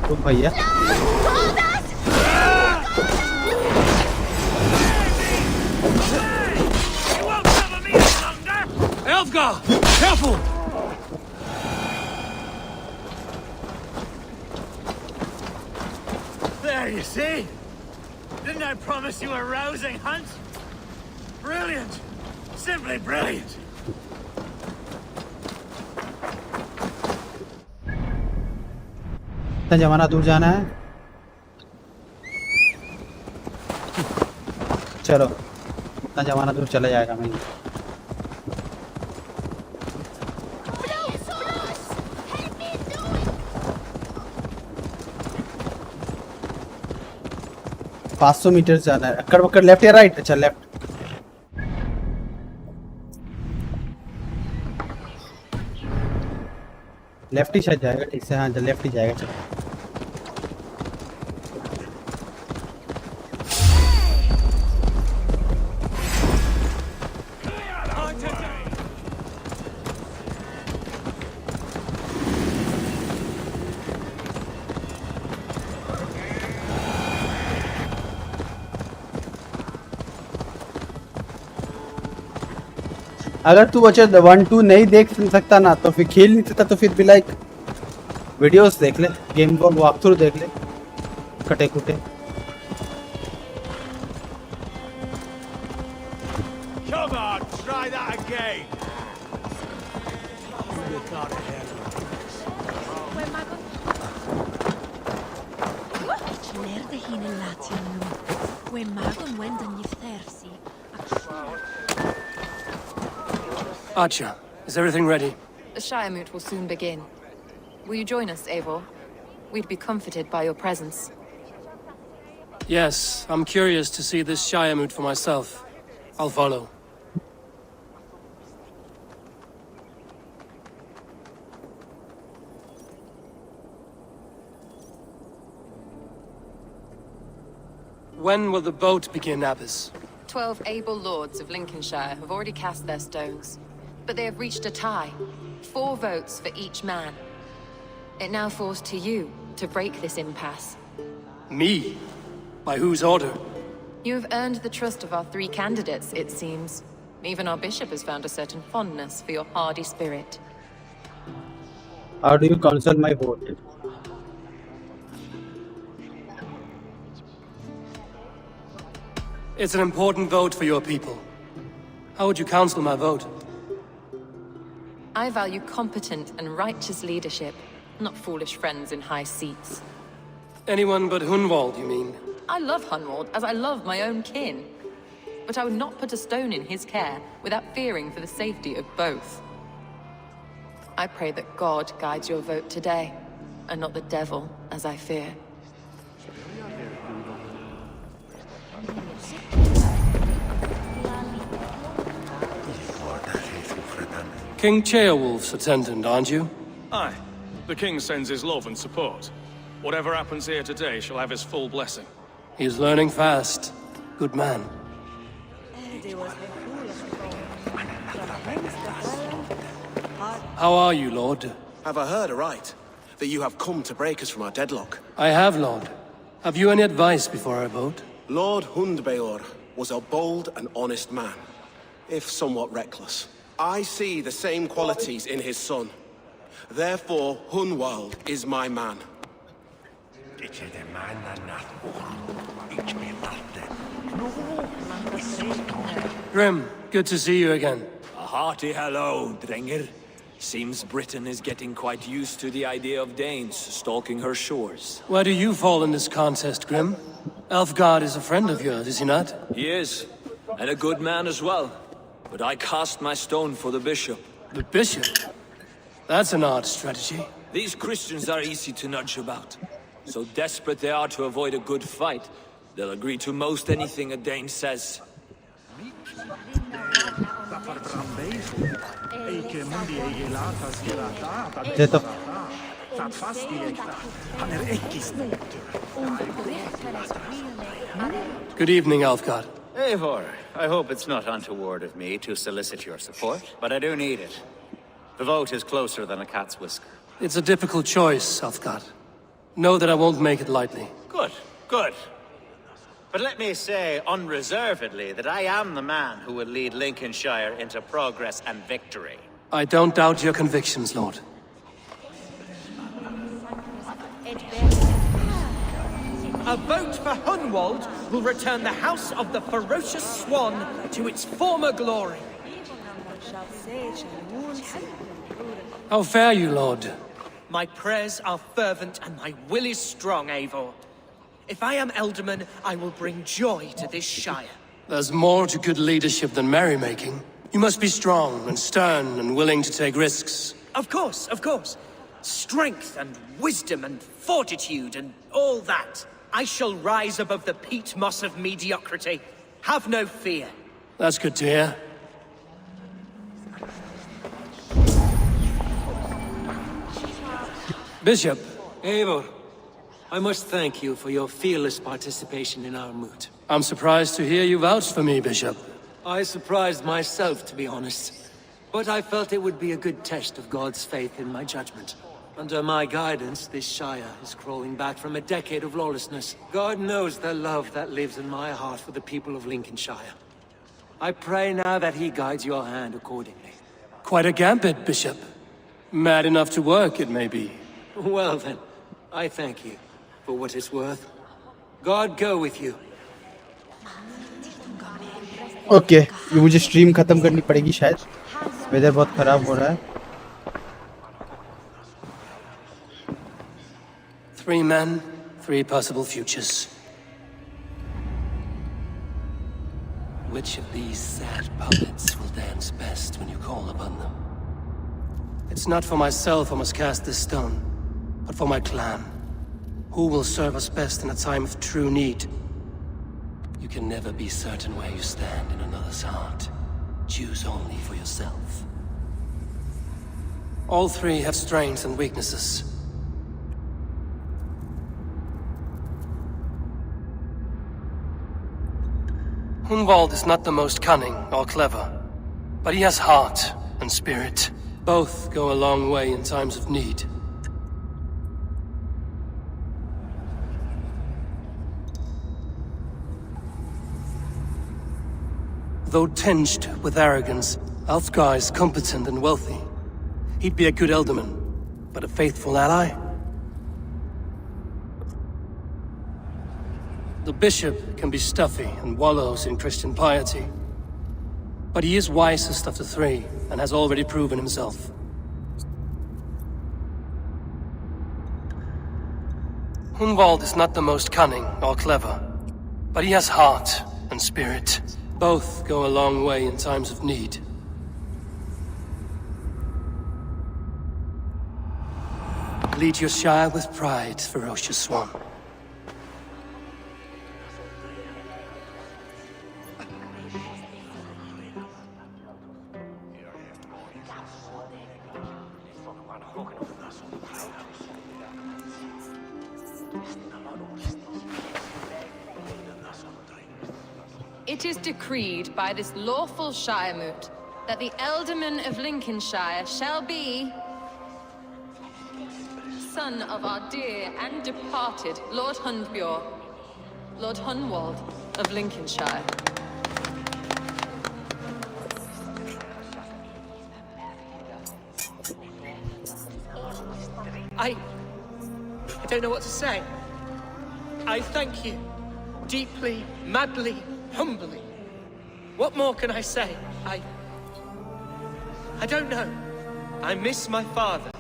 तो भैया Elfgar! Careful! There, you see? Didn't I promise you a rousing hunt? Brilliant! Simply brilliant! इतना जमाना दूर जाना है चलो इतना जमाना दूर चला जाएगा मैं 500 मीटर जाना है अक्कड़ बक्कड़ लेफ्ट या राइट अच्छा लेफ्ट लेफ्ट ही शायद जाएगा ठीक से हाँ लेफ्ट ही जाएगा चलो अगर तू बच्चे 1-2 नहीं देख सकता ना तो फिर खेल नहीं सकता तो फिर भी लाइक वीडियोस देख ले गेम को वॉक थ्रू देख ले कटे कुटे Come on, try that again. Archer, is everything ready? The Shiremoot will soon begin. Will you join us, Eivor? We'd be comforted by your presence. Yes, I'm curious to see this Shiremoot for myself. I'll follow. When will the boat begin, Abbess? 12 able lords of Lincolnshire have already cast their stones. But they have reached a tie. 4 votes for each man. It now falls to you to break this impasse. Me? By whose order? You have earned the trust of our 3 candidates, it seems. Even our bishop has found a certain fondness for your hardy spirit. How do you counsel my vote? It's an important vote for your people. How would you counsel my vote? I value competent and righteous leadership, not foolish friends in high seats. Anyone but Hunwald, you mean? I love Hunwald as I love my own kin. But I would not put a stone in his care without fearing for the safety of both. I pray that God guides your vote today, and not the devil, as I fear. King Ceolwulf's attendant, aren't you? Aye. The king sends his love and support. Whatever happens here today shall have his full blessing. He's learning fast. Good man. How are you, Lord? Have I heard aright that you have come to break us from our deadlock? I have, Lord. Have you any advice before I vote? Lord Hundbeor was a bold and honest man, if somewhat reckless. I see the same qualities in his son. Therefore, Hunwald is my man. Grim, good to see you again. A hearty hello, Drenger. Seems Britain is getting quite used to the idea of Danes stalking her shores. Where do you fall in this contest, Grim? Elfgard is a friend of yours, is he not? He is, and a good man as well. But I cast my stone for the bishop. The bishop? That's an odd strategy. These Christians are easy to nudge about. So desperate they are to avoid a good fight, they'll agree to most anything a Dane says. Good evening, Alfgard. Eivor, I hope it's not untoward of me to solicit your support, but I do need it. The vote is closer than a cat's whisker. It's a difficult choice, Alfgard. Know that I won't make it lightly. Good, good. But let me say unreservedly that I am the man who will lead Lincolnshire into progress and victory. I don't doubt your convictions, Lord. A vote for Hunwald will return the House of the Ferocious Swan to its former glory. How fare you, Lord? My prayers are fervent and my will is strong, Eivor. If I am Elderman, I will bring joy to this shire. There's more to good leadership than merrymaking. You must be strong and stern and willing to take risks. Of course, of course. Strength and wisdom and fortitude and all that. I shall rise above the peat moss of mediocrity. Have no fear. That's good to hear. Bishop. Eivor, I must thank you for your fearless participation in our moot. I'm surprised to hear you vouch for me, Bishop. I surprised myself, to be honest. But I felt it would be a good test of God's faith in my judgment. Under my guidance, this shire is crawling back from a decade of lawlessness. God knows the love that lives in my heart for the people of Lincolnshire. I pray now that he guides your hand accordingly. Quite a gambit, Bishop. Mad enough to work, it may be. Well then, I thank you for what it's worth. God go with you. Okay ये मुझे stream खत्म करनी पड़ेगी शायद weather बहुत खराब हो रहा है 3 men, 3 possible futures. Which of these sad puppets will dance best when you call upon them? It's not for myself I must cast this stone, but for my clan. Who will serve us best in a time of true need? You can never be certain where you stand in another's heart. Choose only for yourself. All 3 have strengths and weaknesses. Hunwald is not the most cunning or clever, but he has heart and spirit. Both go a long way in times of need. Though tinged with arrogance, Alfgar is competent and wealthy. He'd be a good Elderman, but a faithful ally. The bishop can be stuffy and wallows in Christian piety. But he is wisest of the three, and has already proven himself. Hunwald is not the most cunning or clever, but he has heart and spirit. Both go a long way in times of need. Lead your Shire with pride, ferocious one. It is decreed by this lawful Shiremoot that the Ealdorman of Lincolnshire shall be son of our dear and departed Lord Hundbjorn, Lord Hunwald of Lincolnshire. I don't know what to say. I thank you. Deeply, madly, humbly. What more can I say? I don't know. I miss my father.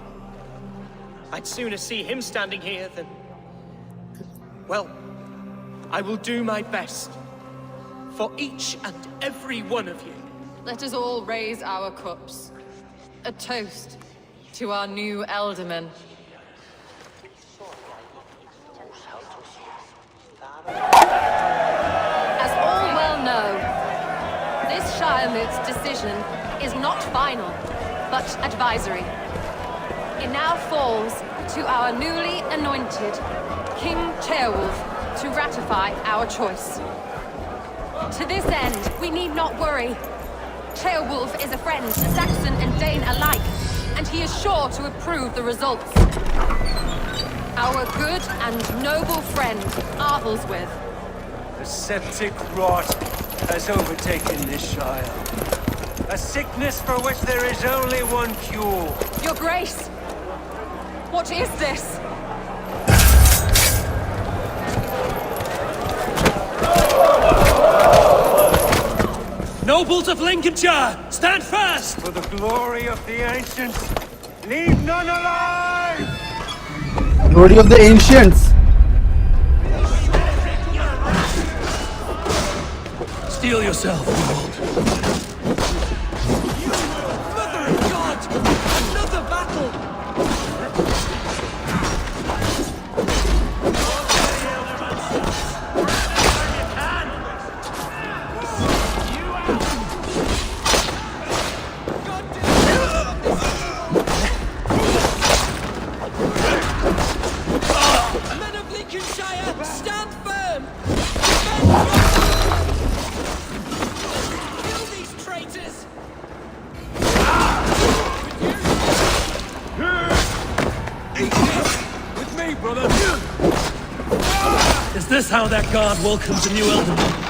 I'd sooner see him standing here than... Well, I will do my best. For each and every one of you. Let us all raise our cups. A toast to our new Ealdorman. As all well know, this Shiremoot's decision is not final, but advisory. It now falls to our newly anointed King Ceolwulf to ratify our choice. To this end, we need not worry. Ceolwulf is a friend to Saxon and Dane alike, and he is sure to approve the results. Our good and noble friend, Arthelswith. The septic rot has overtaken this Shire. A sickness for which there is only one cure. Your Grace! What is this? Nobles of Lincolnshire, stand fast! For the glory of the ancients, leave none alive! Glory of the ancients! Steel yourself, Hunwald. Mother of God! Another battle! Men of Lincolnshire, stand firm! Kill these traitors! With me, brother! Is this how that guard welcomes a new Ealdorman?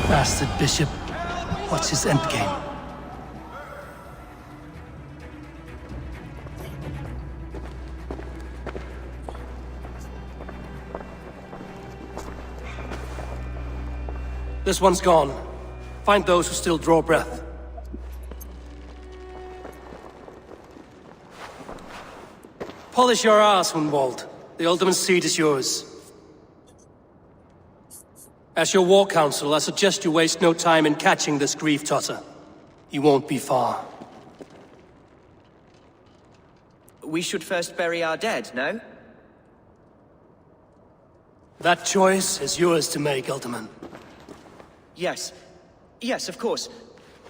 Bastard Bishop. What's his endgame? This one's gone. Find those who still draw breath. Polish your ass, Hunwald. The Alderman's seat is yours. As your war council, I suggest you waste no time in catching this grief-tosser. He won't be far. We should first bury our dead, no? That choice is yours to make, Alderman. Yes. Yes, of course.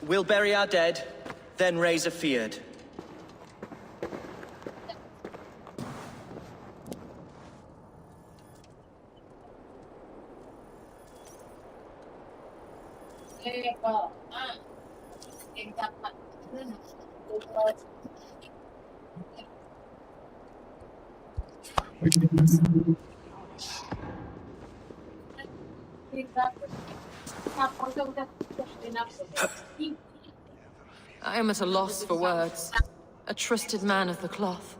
We'll bury our dead, then raise a feared. I am at a loss for words. A trusted man of the cloth.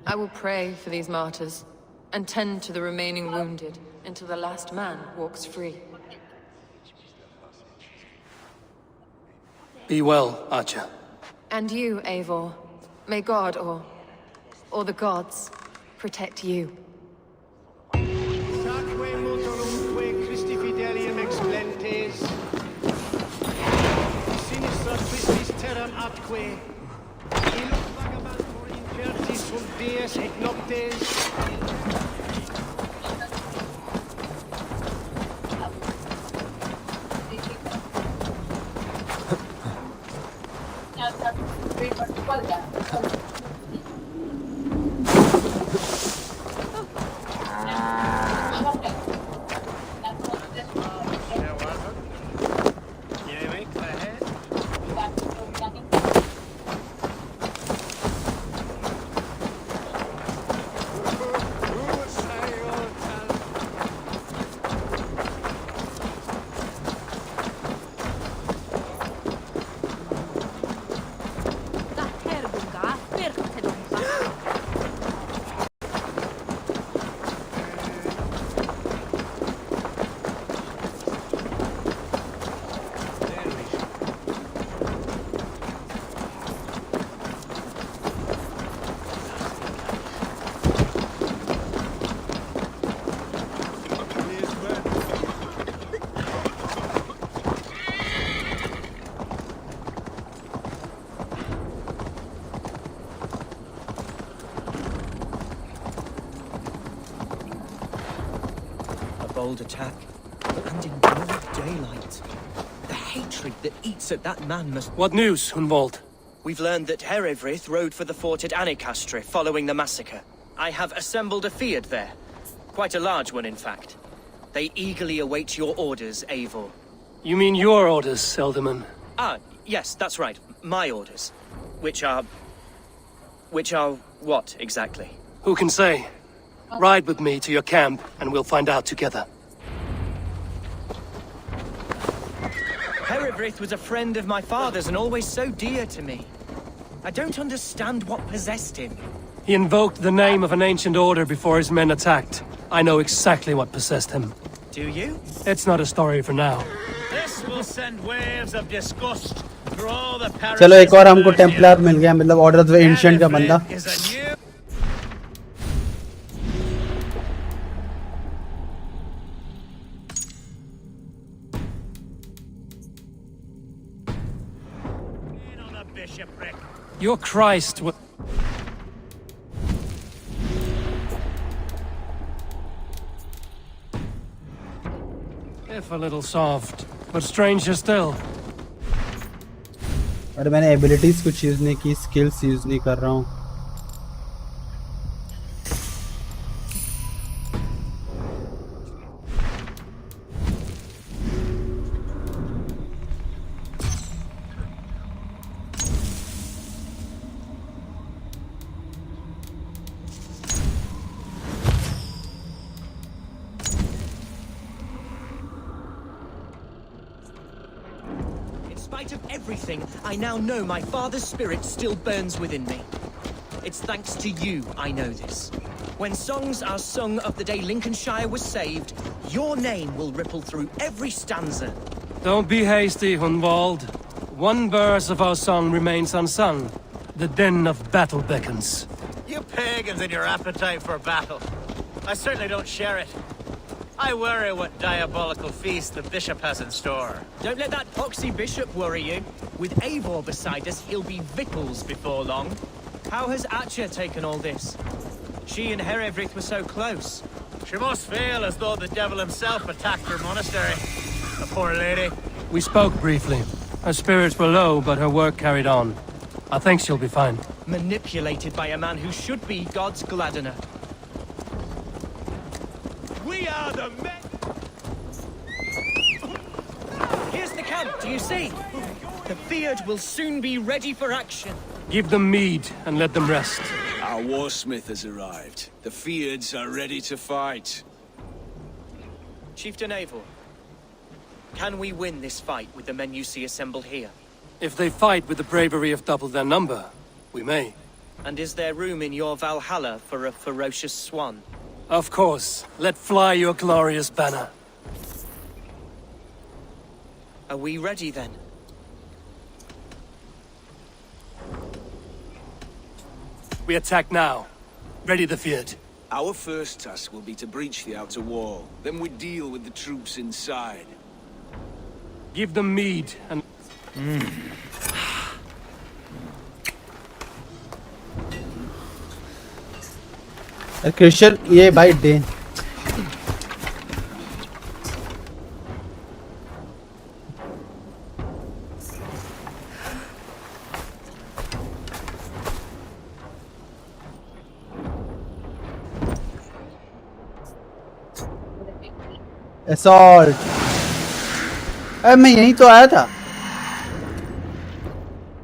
I will pray for these martyrs and tend to the remaining wounded until the last man walks free. Be well, Archer. And you, Eivor. May God, or the gods, protect you. Christi fidelium explentes. Sinistra twistis terram atque. Illuc vagabantur impertis sunt dies et noctes. Bold attack, and in broad daylight. The hatred that eats at that man must... What news, Hunwald? We've learned that Herewrith rode for the fort at Annikastre following the massacre. I have assembled a field there. Quite a large one, in fact. They eagerly await your orders, Eivor. You mean your orders, Elderman? Ah, yes, that's right. My orders. Which are what, exactly? Who can say? Ride with me to your camp, and we'll find out together. Herewrith was a friend of my father's and always so dear to me. I don't understand what possessed him. He invoked the name of an ancient order before his men attacked. I know exactly what possessed him. Do you? It's not a story for now. This will send waves of disgust through all the parishes. चलो एक और हमको Templar मिल गया मतलब order of the ancient का बंदा. Your Christ will... If a little soft, but stranger still. और मैंने एबिलिटीज कुछ यूज नहीं की, स्किल्स यूज नहीं कर रहा हूँ. I now know my father's spirit still burns within me. It's thanks to you I know this. When songs are sung of the day Lincolnshire was saved, your name will ripple through every stanza. Don't be hasty, Hunwald. One verse of our song remains unsung. The din of battle beckons. You pagans and your appetite for battle. I certainly don't share it. I worry what diabolical feast the bishop has in store. Don't let that poxy bishop worry you. With Eivor beside us, he'll be victuals before long. How has Atcha taken all this? She and Herewrith were so close. She must feel as though the devil himself attacked her monastery. The poor lady. We spoke briefly. Her spirits were low, but her work carried on. I think she'll be fine. Manipulated by a man who should be God's gladdener. We are the men! Here's the camp, do you see? The Fiat will soon be ready for action. Give them mead and let them rest. Our warsmith has arrived. The Fiends are ready to fight. Chieftain Eivor, can we win this fight with the men you see assembled here? If they fight with the bravery of double their number, we may. And is there room in your Valhalla for a ferocious swan? Of course. Let fly your glorious banner. Are we ready then? We attack now. Ready the field. Our first task will be to breach the outer wall. Then we deal with the troops inside. Give them mead and... Christian ये भाई Dane assault. अरे मैं यहीं तो आया था,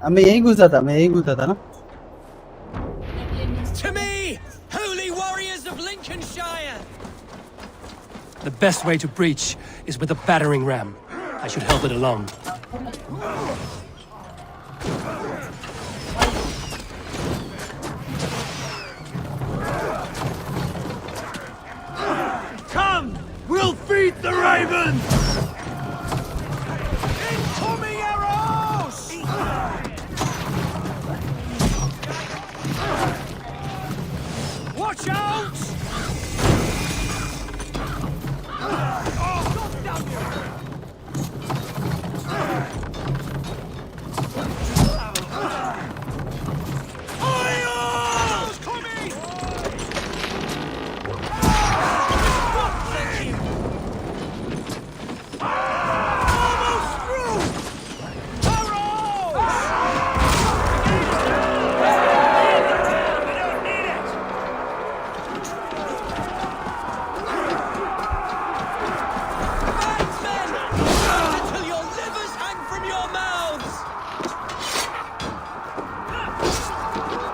अब मैं यहीं घुसा था ना। To me, holy warriors of Lincolnshire! The best way to breach is with a battering ram. I should help it along. Come! We'll feed the ravens! Incoming arrows! Watch out!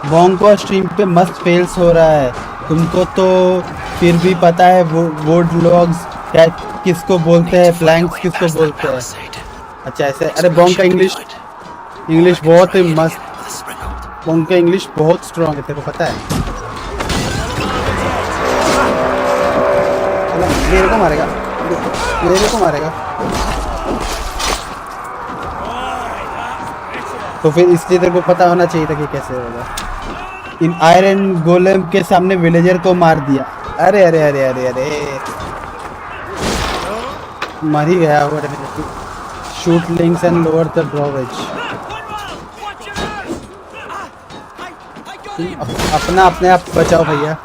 बोंको स्ट्रीम पे मस्त fails हो रहा है, तुमको तो फिर भी पता है वोड लॉग्स क्या किसको बोलते हैं, फ्लैंक्स किसको बोलते हैं। अच्छा ऐसे, अरे बोंग का इंग्लिश बहुत ही मस्त, बोंग का इंग्लिश बहुत स्ट्रॉन्ग है, तेरे को पता है। मेरे को मारेगा। तो फिर इसलिए तेरे को पता होना चाहिए था कि कैसे होगा। इन आयरन गोलेम के सामने विलेजर को मार दिया। अरे अरे अरे अरे अरे मर ही गया वो। Shoot links and lower the drawbridge. अपना अपने आप बचाओ भैया।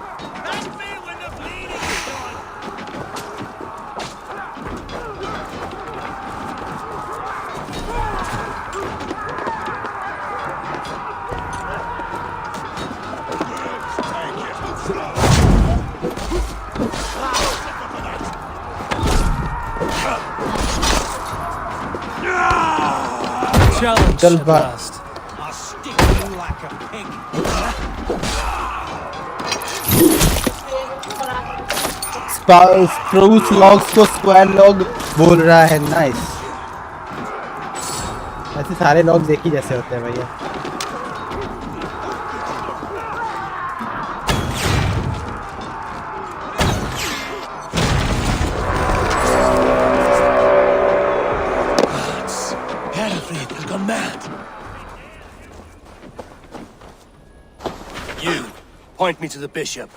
चल स्प्रूस लॉग्स को स्क्वायर लॉग बोल रहा है। नाइस, ऐसे सारे लॉग्स एक ही जैसे होते हैं भैया। Point me to the bishop.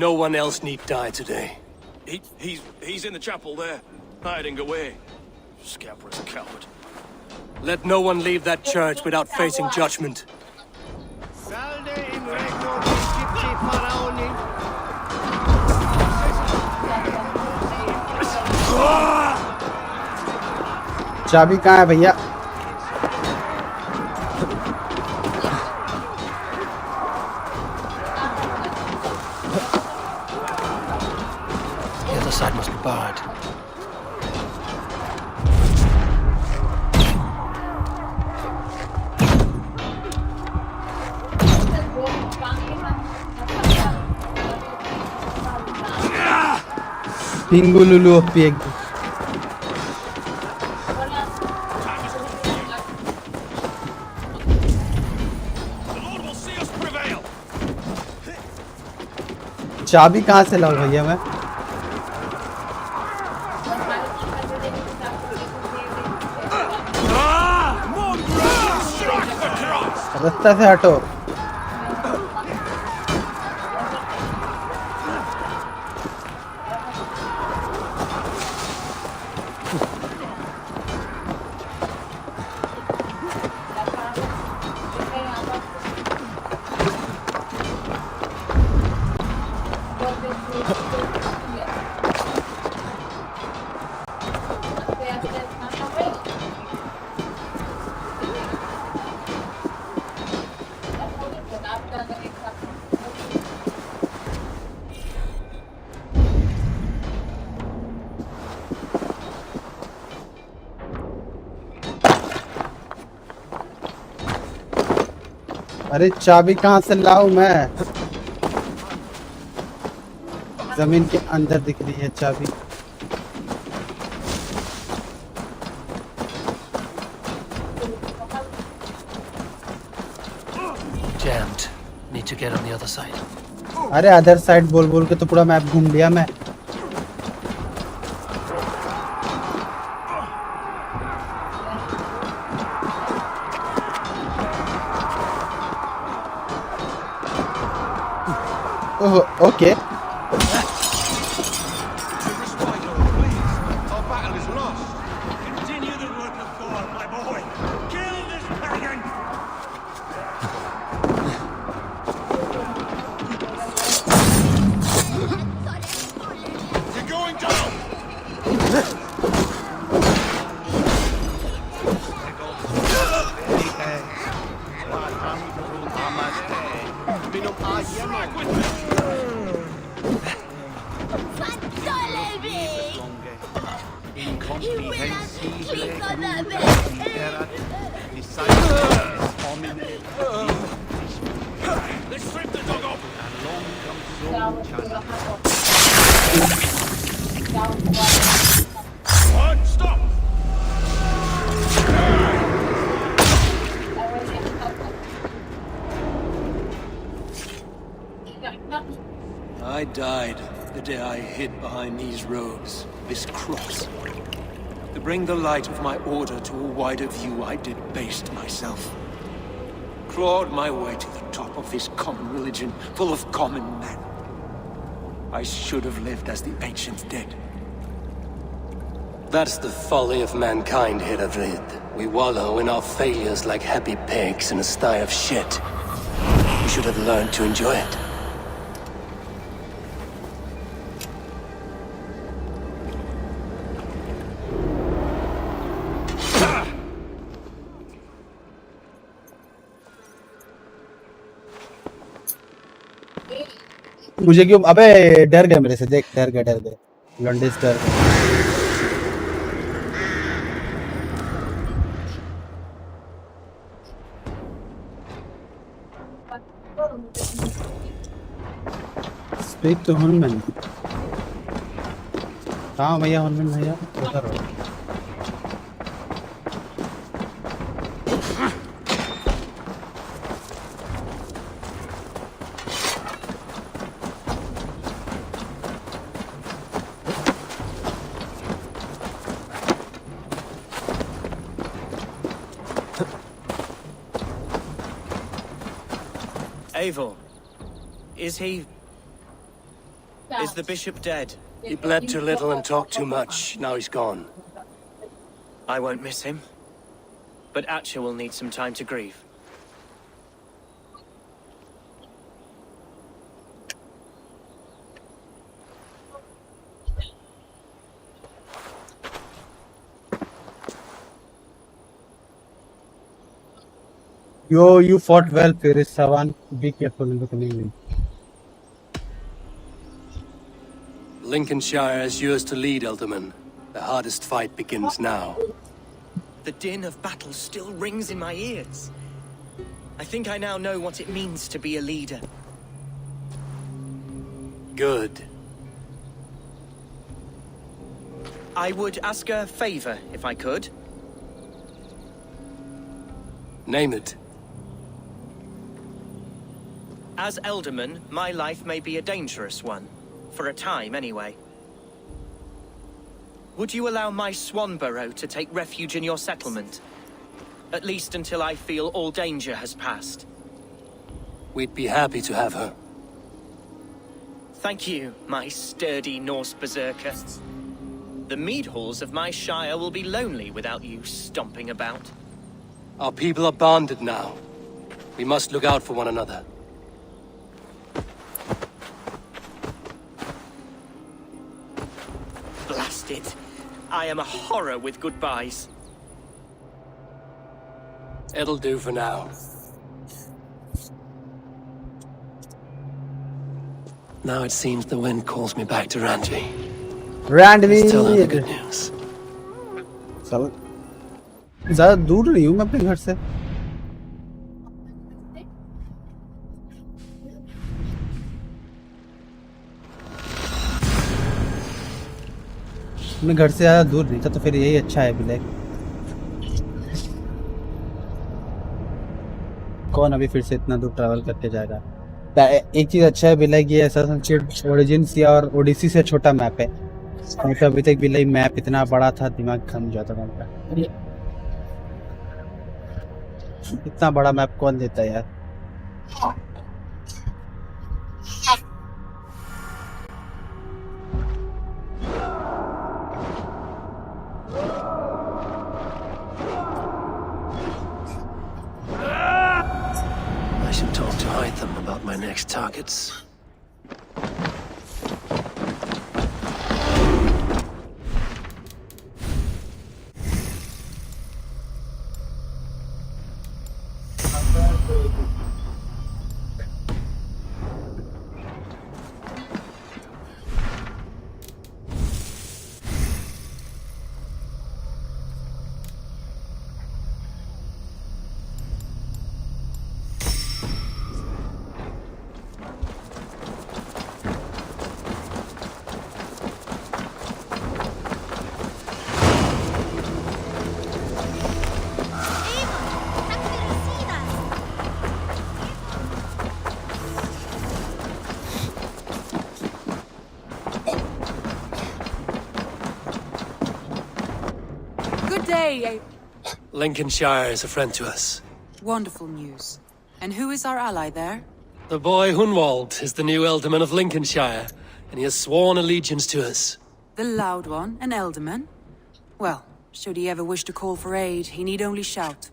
No one else need die today. He's in the chapel there, hiding away. Scamper's a coward. Let no one leave that church without facing judgment. Salde in regno Egypti faraoni. चाबी कहाँ है भैया? Side must be barred. Pingululu pig. चाबी कहाँ से लाऊं भैया मैं? रास्ता से हटो। अरे चाबी कहाँ से लाऊं मैं? जमीन के अंदर दिख रही है चाबी। Jammed. Need to get on the other side. अरे अदर साइड बोल बोल के तो पूरा मैप घूम लिया मैं। Oh okay. I died the day I hid behind these robes, this cross. To bring the light of my order to a wider view, I debased myself. Clawed my way to the top of this common religion, full of common men. I should have lived as the ancients did. That's the folly of mankind, Hedavrid. We wallow in our failures like happy pigs in a sty of shit. We should have learned to enjoy it. मुझे क्यों अबे डर गया मेरे से। देख डर गया लंडिस डर गया। Speak to Hanuman. हाँ भैया हनुमान भैया उधर हो। Eivor, is he... Is the bishop dead? He bled too little and talked too much. Now he's gone. I won't miss him. But Atcha will need some time to grieve. Yo, you fought well, Firis Sawan. Be careful in the coming week. Lincolnshire is yours to lead, Elderman. The hardest fight begins now. The din of battle still rings in my ears. I think I now know what it means to be a leader. Good. I would ask a favor, if I could. Name it. As Elderman, my life may be a dangerous one. For a time, anyway. Would you allow my swan burrow to take refuge in your settlement? At least until I feel all danger has passed. We'd be happy to have her. Thank you, my sturdy Norse berserker. The mead halls of my shire will be lonely without you stomping about. Our people are bonded now. We must look out for one another. Blast it. I am a horror with goodbyes. It'll do for now. Now it seems the wind calls me back to Randvi. Let's tell her the good news. चलो ज़्यादा दूर नहीं हूँ मैं अपने घर से. मैं घर से ज़्यादा दूर नहीं था तो फिर यही अच्छा है बिलैक. कौन अभी फिर से इतना दूर ट्रैवल करके जाएगा. एक चीज़ अच्छा है बिलैक, ये असैसिन्स क्रीड ओरिजिन्स या और ओडिसी से छोटा मैप है. क्योंकि अभी तक बिलैक मैप इतना बड़ा था दिमाग खम जाता था मेरा. इतना बड़ा मैप कौन देता है यार. I should talk to Hytham about my next targets. Lincolnshire is a friend to us. Wonderful news. And who is our ally there? The boy Hunwald is the new Ealdorman of Lincolnshire, and he has sworn allegiance to us. The loud one, an Ealdorman? Well, should he ever wish to call for aid, he need only shout.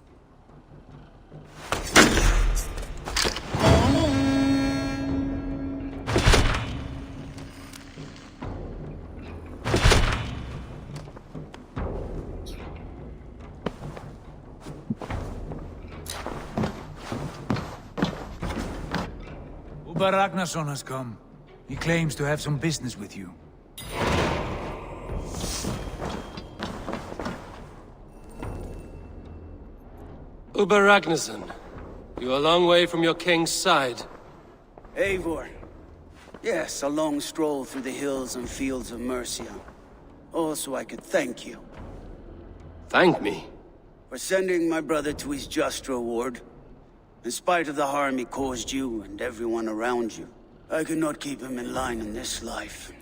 Uber Ragnarsson has come. He claims to have some business with you. Uber Ragnarsson, you're a long way from your king's side. Eivor. Yes, a long stroll through the hills and fields of Mercia. Also, I could thank you. Thank me? For sending my brother to his just reward. In spite of the harm he caused you and everyone around you, I could not keep him in line in this life.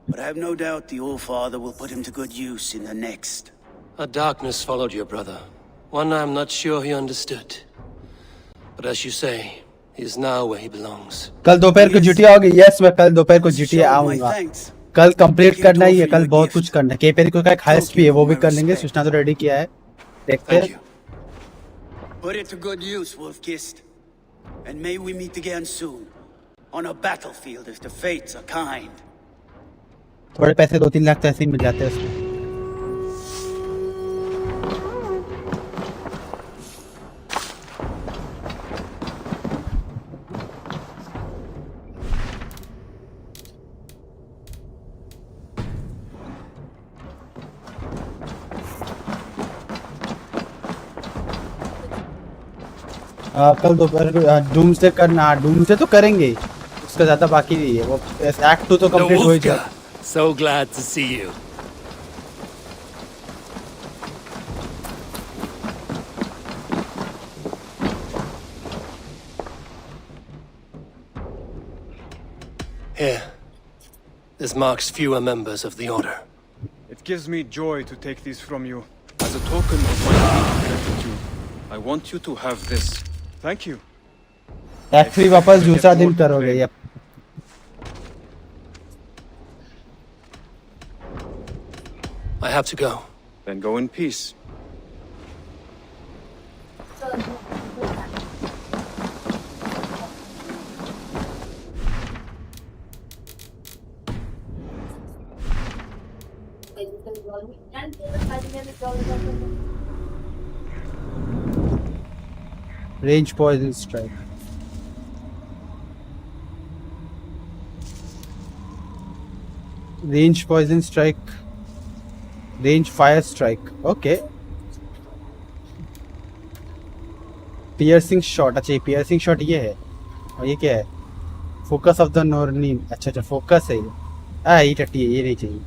But I have no doubt the Old Father will put him to good use in the next. A darkness followed your brother. One I'm not sure he understood. But as you say, he is now where he belongs. कल दोपहर को GTA होगी. Yes, मैं कल दोपहर को GTA आऊंगा. कल कंप्लीट करना ही है. कल बहुत कुछ करना है. केपेरी को का हाइस्ट भी है, वो भी कर लेंगे. सूचना तो रेडी किया है. देखते हैं. Put it to good use, Wolf-Kissed. And may we meet again soon. On a battlefield if the fates are kind. थोड़े पैसे 2-3 लाख तो ऐसे ही मिल जाते हैं उसमें. कल दोपहर डूम से करना, डूम से तो करेंगे, उसका ज्यादा बाकी नहीं है, वो एक्ट 2 तो कंप्लीट हो ही जाए। So glad to see you. Here. This marks fewer members of the Order. It gives me joy to take these from you. As a token of my deep gratitude, I want you to have this. Thank you. Act 3 वापस दूसरा दिन करोगे? Yup. I have to go. Then go in peace. Range poison strike. Range poison strike. Range fire strike. Okay. Piercing shot. अच्छा, piercing shot ये है। और ये क्या है? Focus of the Nornin. अच्छा, focus है ये। ये टट्टी है, ये नहीं चाहिए।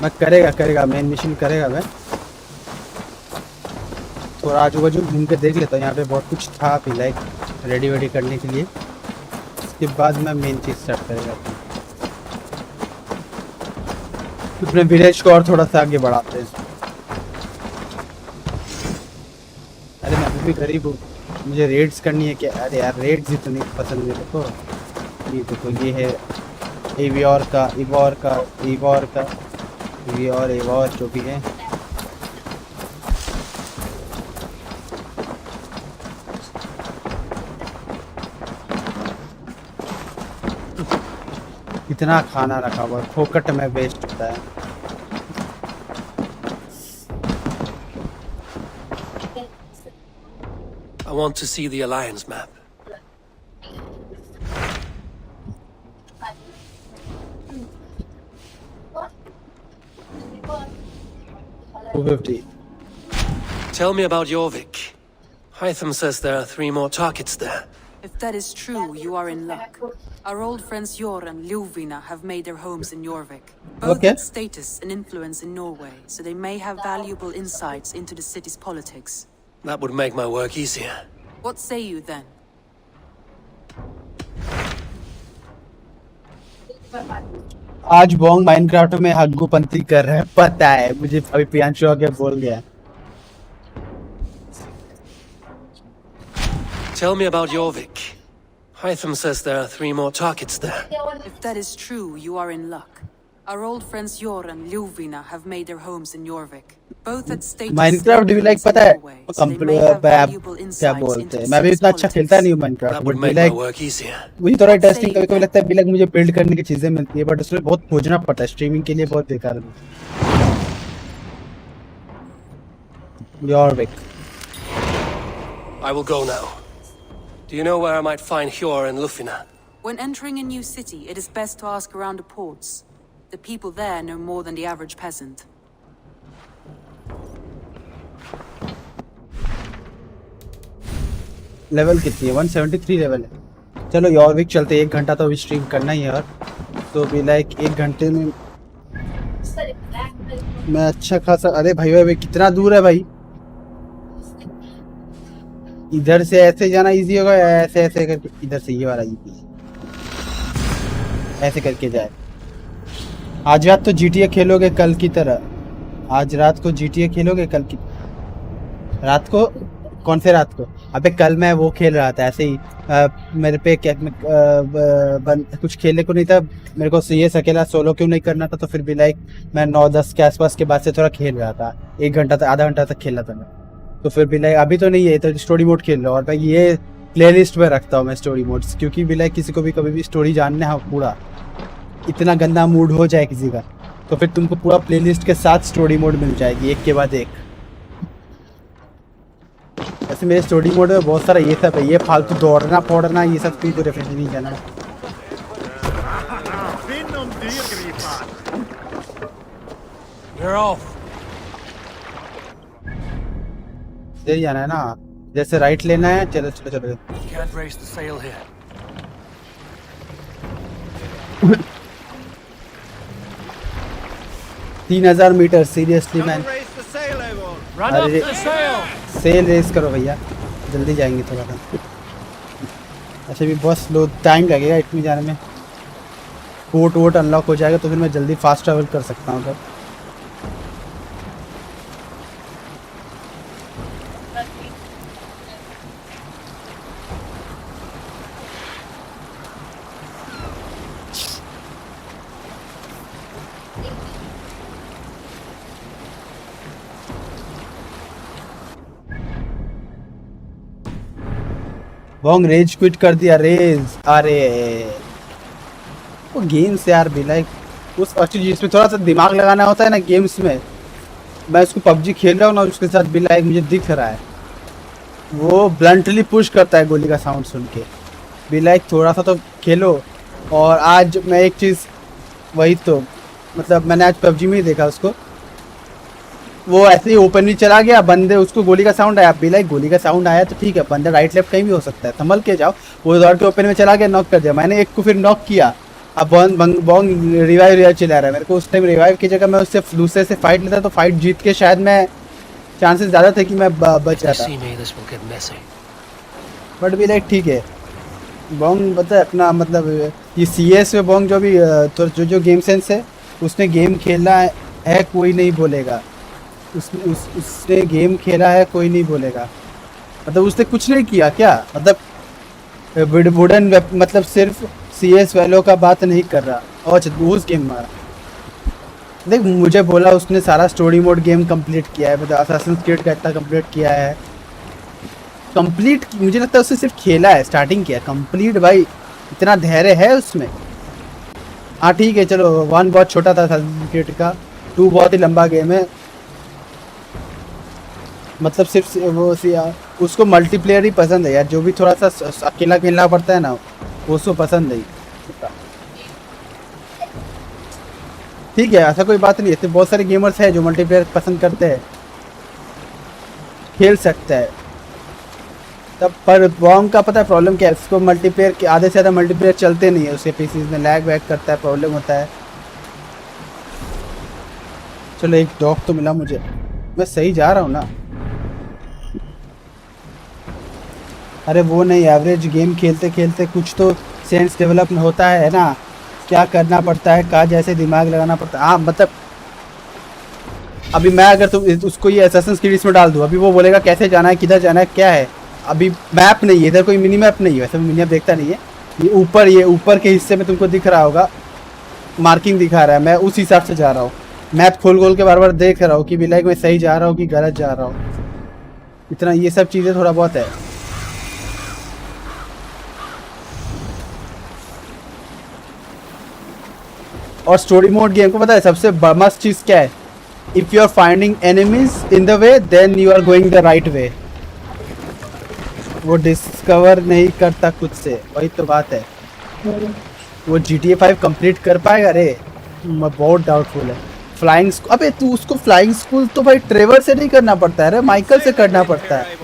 मैं करेगा मेन मिशन करेगा। मैं थोड़ा आजू बाजू घूम के देख लेता हूँ, यहाँ पे बहुत कुछ था अभी लाइक रेडी करने के लिए। उसके बाद मैं मेन चीज़ स्टार्ट करेगा, अपने विलेज को और थोड़ा सा आगे बढ़ाते हैं। अरे मैं अभी भी गरीब हूँ, मुझे रेड्स करनी है क्या? अरे यार रेड्स ही तो नहीं पसंद मेरे को। ये देखो, ये है इवोर जो भी है। इतना खाना रखा हुआ फोकट में वेस्ट होता है। I want to see the Alliance map. Tell me about Jorvik. Hytham says there are 3 more targets there. If that is true, you are in luck. Our old friends Jor and Ljuvina have made their homes in Jorvik. Both have status and influence in Norway, so they may have valuable insights into the city's politics. That would make my work easier. What say you then? आज Bong Minecraft में हग्गूपंती कर रहे हैं, पता है मुझे, अभी प्रियांशु आके बोल गया। Tell me about Jorvik. Hytham says there are 3 more targets there. If that is true, you are in luck. Our old friends Jor and Ljuvina have made their homes in Jorvik. Both at status. Minecraft भी like पता है क्या बोलते हैं, मैं भी इतना अच्छा खेलता नहीं हूँ माइनक्राफ्ट, बट मुझे थोड़ा इंटरेस्टिंग कभी लगता है। लाइक मुझे बिल्ड करने की चीजें मिलती है, बट उसमें बहुत खोजना पड़ता है, स्ट्रीमिंग के लिए बहुत बेकार है। Jorvik. I will go now. Do you know where I might find Hjor and Lufina? When entering a new city, it is best to ask around the ports. The people there know more than the average peasant. Level कितनी है? 173 level है। चलो यॉर्विक चलते, 1 घंटा तो अभी stream करना ही है यार, तो भी लाइक 1 घंटे में मैं अच्छा खासा। अरे भाई कितना दूर है भाई? इधर से ऐसे जाना इजी होगा या ऐसे करके? इधर से ये वाला इजी, ऐसे करके जाए। आज रात तो GTA खेलोगे कल की तरह? आज रात को GTA खेलोगे कल की रात को? कौन से रात को? अबे कल मैं वो खेल रहा था ऐसे ही, मेरे पे क्या कुछ खेलने को नहीं था मेरे को, ये अकेला सोलो क्यों नहीं करना था, तो फिर भी लाइक मैं 9-10 के आसपास के बाद से थोड़ा खेल रहा था, 1 घंटा तक, आधा घंटा तक खेल रहा था मैं, तो फिर भी लाइक अभी तो नहीं है, तो स्टोरी मोड खेल रहा हूँ। और भाई ये प्लेलिस्ट में रखता हूँ मैं स्टोरी मोड्स, क्योंकि भी लाइक किसी को भी कभी भी स्टोरी जानना है पूरा, इतना गंदा मूड हो जाए किसी का, तो फिर तुमको पूरा प्लेलिस्ट के साथ स्टोरी मोड मिल जाएगी एक के बाद एक। जैसे मेरे स्टोरी मोड में बहुत सारा ये सब है, ये फालतू दौड़ना फोड़ना ये सब तुमको रेफरेंस नहीं करना। इधर जाना है ना, जैसे राइट लेना है। चलो चलो चलो। Can't raise the sail here. 3000 metre seriously man. Run up the sail. Sail race करो भैया, जल्दी जाएंगे थोड़ा सा। अच्छा भी बहुत स्लो टाइम लगेगा इतनी जाने में। पोर्ट वोट अनलॉक हो जाएगा तो फिर मैं जल्दी फास्ट ट्रैवल कर सकता हूँ तब। बॉन्ग रेज क्विट कर दिया रेज। अरे वो गेम्स यार भी लाइक उस एक्चुअली जिसमें थोड़ा सा दिमाग लगाना होता है ना गेम्स में, मैं उसको पबजी खेल रहा हूँ ना, उसके साथ भी लाइक मुझे दिख रहा है वो ब्लंटली पुश करता है गोली का साउंड सुन के। भी लाइक थोड़ा सा तो खेलो। और आज मैं एक चीज़ वही तो मतलब मैंने आज पबजी में ही देखा उसको, वो ऐसे ही ओपनली चला गया, बंदे उसको गोली का साउंड आया। भी लाइक गोली का साउंड आया तो ठीक है, बंदा राइट लेफ्ट कहीं भी हो सकता है, संभल के जाओ। वो दौड़ के ओपन में चला गया, नॉक कर दिया। मैंने एक को फिर नॉक किया, अब बॉन्ग रिवाइव चिल्ला रहा है मेरे को। उस टाइम रिवाइव की जगह मैं उससे दूसरे से फाइट लेता तो फाइट जीत के शायद मैं चांसेस ज़्यादा थे कि मैं बच जाता। बट भी लाइक ठीक है, बॉन्ग पता है अपना मतलब ये CS में बॉन्ग जो भी तो जो गेम सेंस है उसने गेम खेला है कोई नहीं बोलेगा। उसने गेम खेला है कोई नहीं बोलेगा, मतलब उसने कुछ नहीं किया क्या, मतलब वुडन मतलब सिर्फ CS वालों का बात नहीं कर रहा। और उस गेम मारा देख, मुझे बोला उसने सारा स्टोरी मोड गेम कंप्लीट किया है, मतलब असैसिन्स क्रीड का इतना कंप्लीट किया है। कंप्लीट मुझे लगता है उसने सिर्फ खेला है, स्टार्टिंग किया। कंप्लीट भाई इतना धैर्य है उसमें। हाँ ठीक है चलो, 1 बहुत छोटा था असैसिन्स क्रीड का, 2 बहुत ही लंबा गेम है। मतलब सिर्फ वो उसको मल्टीप्लेयर ही पसंद है यार, जो भी थोड़ा सा अकेला खेलना पड़ता है ना वो उसको पसंद है। ठीक है ऐसा कोई बात नहीं है, बहुत सारे गेमर्स हैं जो मल्टीप्लेयर पसंद करते हैं, खेल सकता है तब। पर बॉन्ग का पता है प्रॉब्लम क्या है, उसको मल्टीप्लेयर के आधे से ज़्यादा मल्टीप्लेयर चलते नहीं है उसके पीसीज में, लैग वैग करता है, प्रॉब्लम होता है। चलो एक डॉग तो मिला मुझे, मैं सही जा रहा हूँ ना। अरे वो नहीं, एवरेज गेम खेलते खेलते कुछ तो सेंस डेवलप होता है ना, क्या करना पड़ता है, कहाँ जैसे दिमाग लगाना पड़ता है। हाँ मतलब अभी मैं अगर तुम उसको ये असैसिन्स क्रीड इसमें डाल दूँ, अभी वो बोलेगा कैसे जाना है, किधर जाना है, क्या है। अभी मैप नहीं है इधर, कोई मिनी मैप नहीं है, वैसे मिनी मैप देखता नहीं है। ये ऊपर के हिस्से में तुमको दिख रहा होगा, मार्किंग दिखा रहा है, मैं उस हिसाब से जा रहा हूँ। मैप खोल के बार बार देख रहा हूँ कि भी लाइक मैं सही जा रहा हूँ कि गलत जा रहा हूँ। इतना ये सब चीज़ें थोड़ा बहुत है। और स्टोरी मोड गेम को पता है सबसे मस्त चीज़ क्या है, if you are finding enemies in the way then you are going the right way. वो डिस्कवर नहीं करता खुद से, वही तो बात है। वो GTA 5 कंप्लीट कर पाएगा? अरे बहुत डाउटफुल है। फ्लाइंग अबे तू उसको फ्लाइंग स्कूल तो भाई ट्रेवर से नहीं करना पड़ता है, अरे माइकल से करना पड़ता है।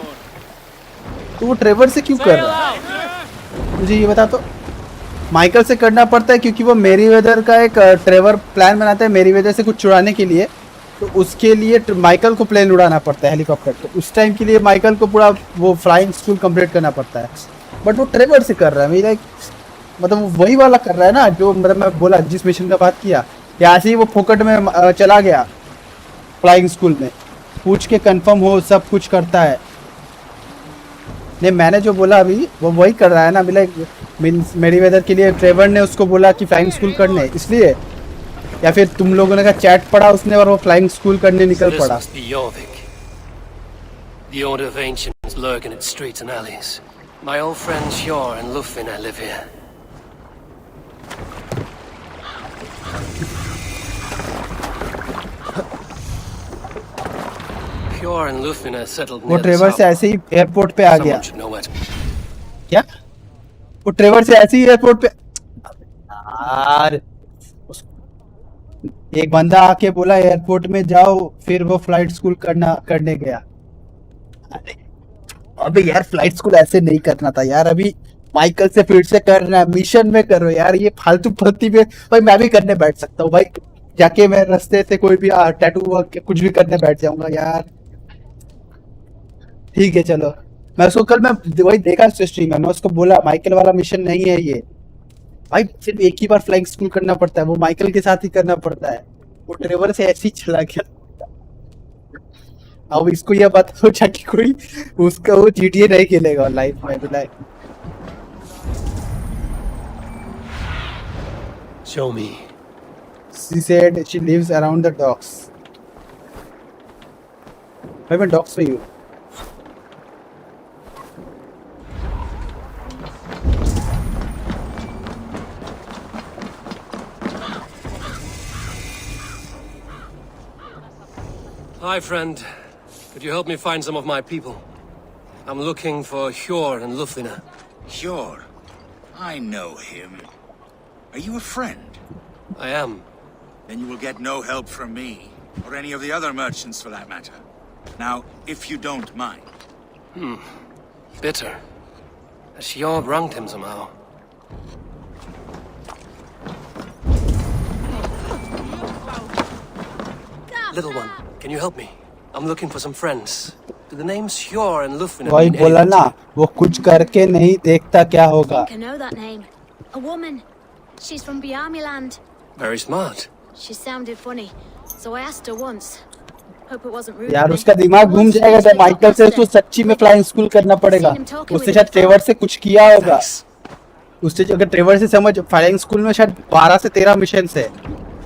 तो वो ट्रेवर से क्यों कर रहा है मुझे ये बता तो। माइकल से करना पड़ता है क्योंकि वो मेरीवेदर का एक ट्रेवर प्लान बनाता है मेरीवेदर से कुछ चुराने के लिए, तो उसके लिए माइकल को प्लेन उड़ाना पड़ता है, हेलीकॉप्टर। तो उस टाइम के लिए माइकल को पूरा वो फ्लाइंग स्कूल कंप्लीट करना पड़ता है। बट वो ट्रेवर से कर रहा है, मेरा मतलब वही वाला कर रहा है ना जो मतलब मैं बोला जिस मिशन का बात किया। यहाँ से ही वो फोकट में चला गया फ्लाइंग स्कूल में, पूछ के कंफर्म हो सब कुछ करता है। नहीं मैंने जो बोला अभी वो वही कर रहा है ना, मीन्स मेरीवेदर के लिए ट्रेवर ने उसको बोला कि फ्लाइंग स्कूल करने, इसलिए। या फिर तुम लोगों ने का चैट पढ़ा उसने और वो फ्लाइंग स्कूल करने निकल पड़ा। The order of ancients lurk in its streets and alleys. My old friends Yor and Lufina live here. Pure and Lufina settled वो near the ट्रेवर से south. ऐसे ही एयरपोर्ट पे आ गया। Someone should know it. क्या? वो Trevor से ऐसे ही airport पे यार एक बंदा आके बोला एयरपोर्ट में जाओ, फिर वो फ्लाइट स्कूल करने गया। अबे यार फ्लाइट स्कूल ऐसे नहीं करना था यार, अभी माइकल से फिर से करना, मिशन में करो यार, ये फालतू फर्ती में भाई मैं भी करने बैठ सकता हूँ भाई, जाके मैं रास्ते से कोई भी टैटू कुछ भी करने बैठ जाऊंगा यार। ठीक है चलो, मैं उसको कल मैं वही देखा स्ट्रीम में, मैं उसको बोला माइकल वाला मिशन नहीं है ये भाई, सिर्फ एक ही बार फ्लाइंग स्कूल करना पड़ता है, वो माइकल के साथ ही करना पड़ता है। वो ट्रेवर से ऐसे ही चला गया। अब इसको यह बताओ जाके कोई उसका वो जीटीए नहीं खेलेगा लाइफ में भी। Show me. She said she lives around the docks. भाई मैं डॉक्स पे हूँ। Hi, friend. Could you help me find some of my people? I'm looking for Hjor and Lufina. Hjor? I know him. Are you a friend? I am. Then you will get no help from me, or any of the other merchants for that matter. Now, if you don't mind. Bitter. Has Hjor wronged him somehow? Little one, can you help me? I'm looking for some friends. Do the names Hjor and Lufina वही mean बोला anything ना, to you? वो कुछ करके नहीं देखता क्या होगा। I know that name. A woman. She's from Biamiland. Very smart. She sounded funny, so I asked her once. Hope it wasn't rude. यार उसका दिमाग घूम जाएगा जब माइकल से उसको सच्ची में फ्लाइंग स्कूल करना पड़ेगा। उससे शायद ट्रेवर से कुछ किया होगा। उससे अगर ट्रेवर से समझ, फ्लाइंग स्कूल में शायद 12 से 13 मिशन है।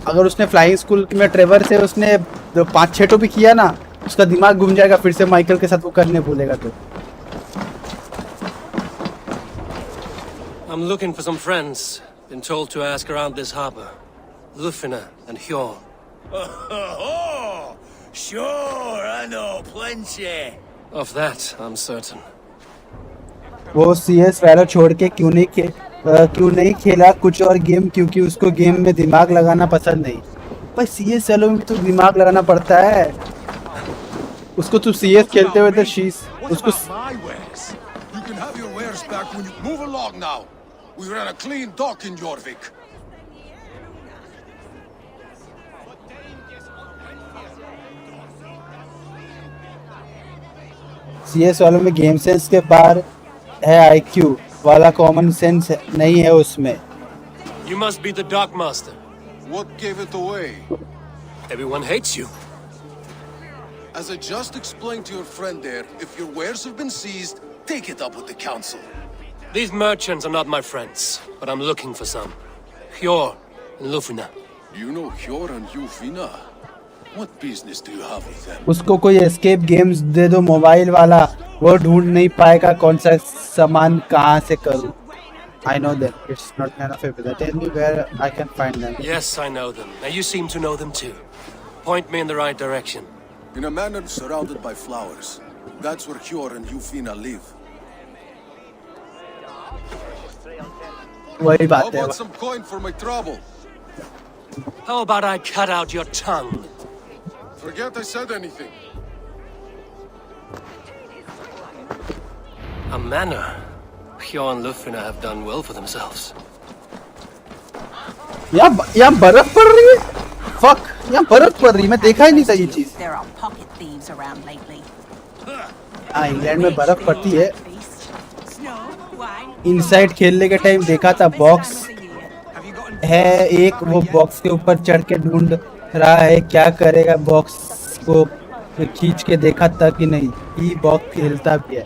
अगर उसने फ्लाइंग स्कूल में ट्रेवर से उसने 5-6 तो भी किया ना, उसका दिमाग घूम जाएगा, फिर से माइकल के साथ वो करने बोलेगा तो। I'm looking for some friends. Been told to ask around this harbor. Lufina and Hjor. Oh, sure, I know plenty. Of that, I'm certain. वो CS वाला छोड़ के क्यों नहीं खेला कुछ और गेम, क्योंकि उसको गेम में दिमाग लगाना पसंद नहीं। भाई CS वालों में तो दिमाग लगाना पड़ता है। उसको तो CS खेलते हुए तो उसको You can have your wares back when you move along now. We ran a clean dock in Jorvik. CS वालों में गेम सेंस के बाहर है, IQ वाला कॉमन सेंस नहीं है उसमें। You must be the dock master. What gave it away? Everyone hates you. As I just explained to your friend there, if your wares have been seized, take it up with the council. These merchants are not my friends, but I'm looking for some. Hjor and Lufina. You know Hjor and Lufina? What business do you have with them? उसको कोई escape games दे दो mobile वाला, वो ढूंढ नहीं पाएगा कौन सा सामान कहाँ से करूँ। I know them. It's not none of it. Tell me where I can find them. Yes, I know them. Now you seem to know them too. Point me in the right direction. In a manor surrounded by flowers. That's where Hjor and Lufina live. वही How बात है। about some coin for my trouble? How about I cut out your tongue? Forget I said anything. A manor. Hjor and Lufina have done well for themselves. यहाँ बर्फ पड़ रही है। Fuck, यहाँ बर्फ पड़ रही है, मैं देखा ही नहीं था ये चीज। There are pocket thieves around lately. हाँ, इंग्लैंड में बर्फ पड़ती है। इनसाइड खेलने के टाइम देखा था, बॉक्स है एक, वो बॉक्स के ऊपर चढ़ के ढूंढ रहा है क्या करेगा, बॉक्स को खींच के देखा था कि नहीं, ये बॉक्स हिलता भी है।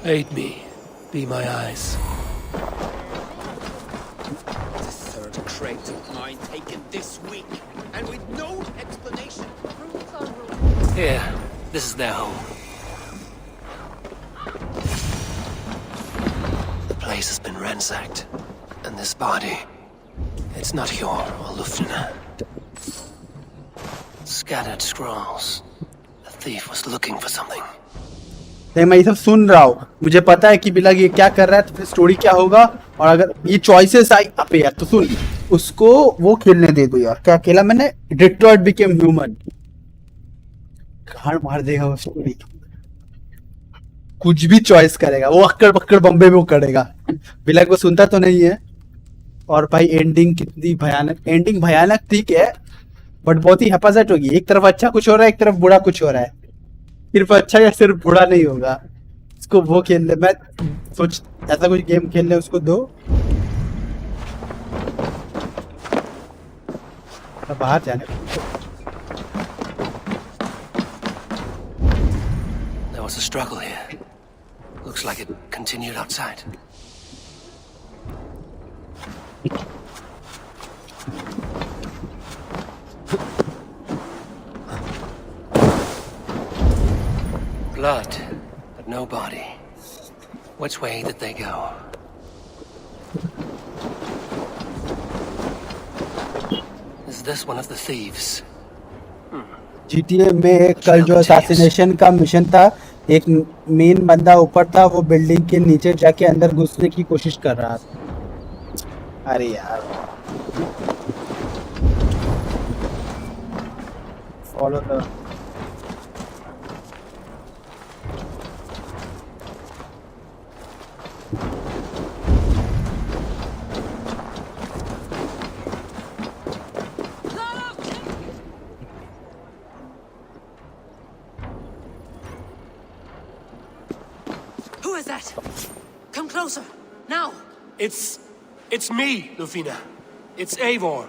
Aid me. Be my eyes. The third crate of mine taken this week, and with no explanation. Here, this is their home. The place has been ransacked, and this body, it's not Hjor or Lufina. It's Scattered scrolls. The thief was looking for something. नहीं, मैं ये सब सुन रहा हूँ, मुझे पता है कि बिला ये क्या कर रहा है, तो फिर स्टोरी क्या होगा। और अगर ये चॉइसेस आई अबे यार, तो सुन, उसको वो खेलने दे दो यार। क्या खेला मैंने? Detroit became human. गाड़ मार देगा वो स्टोरी, कुछ भी चॉइस करेगा वो, अक्कड़ बक्कड़ बम्बे में वो करेगा। बिला को सुनता तो नहीं है। और भाई एंडिंग कितनी भयानक, एंडिंग भयानक ठीक है, बट बहुत ही हेफाजत होगी। एक तरफ अच्छा कुछ हो रहा है, एक तरफ बुरा कुछ हो रहा है। सिर्फ अच्छा या सिर्फ बुरा नहीं होगा। इसको वो खेल ले, मैं सोच ऐसा कुछ गेम खेल ले, उसको दो। बाहर जाने। There was a struggle here. Looks like it continued outside. Blood, but no body. Which way did they go? Is this one of the thieves? GTA में कल जो असैसिनेशन का मिशन था, एक मेन बंदा ऊपर था, वो बिल्डिंग के नीचे जाके अंदर घुसने की कोशिश कर रहा था। अरे यार, follow the Come closer, now! It's me, Lufina. It's Eivor.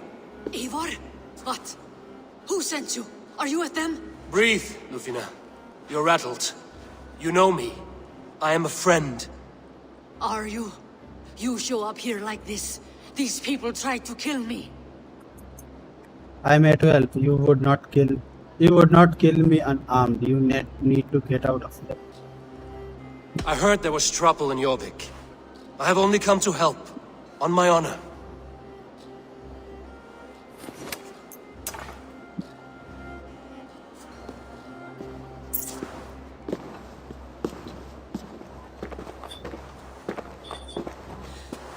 Eivor? What? Who sent you? Are you with them? Breathe, Lufina. You're rattled. You know me. I am a friend. Are you? You show up here like this. These people tried to kill me. I'm here to help. You would not kill me unarmed. You need to get out of there. I heard there was trouble in Jorvik. I have only come to help, on my honor.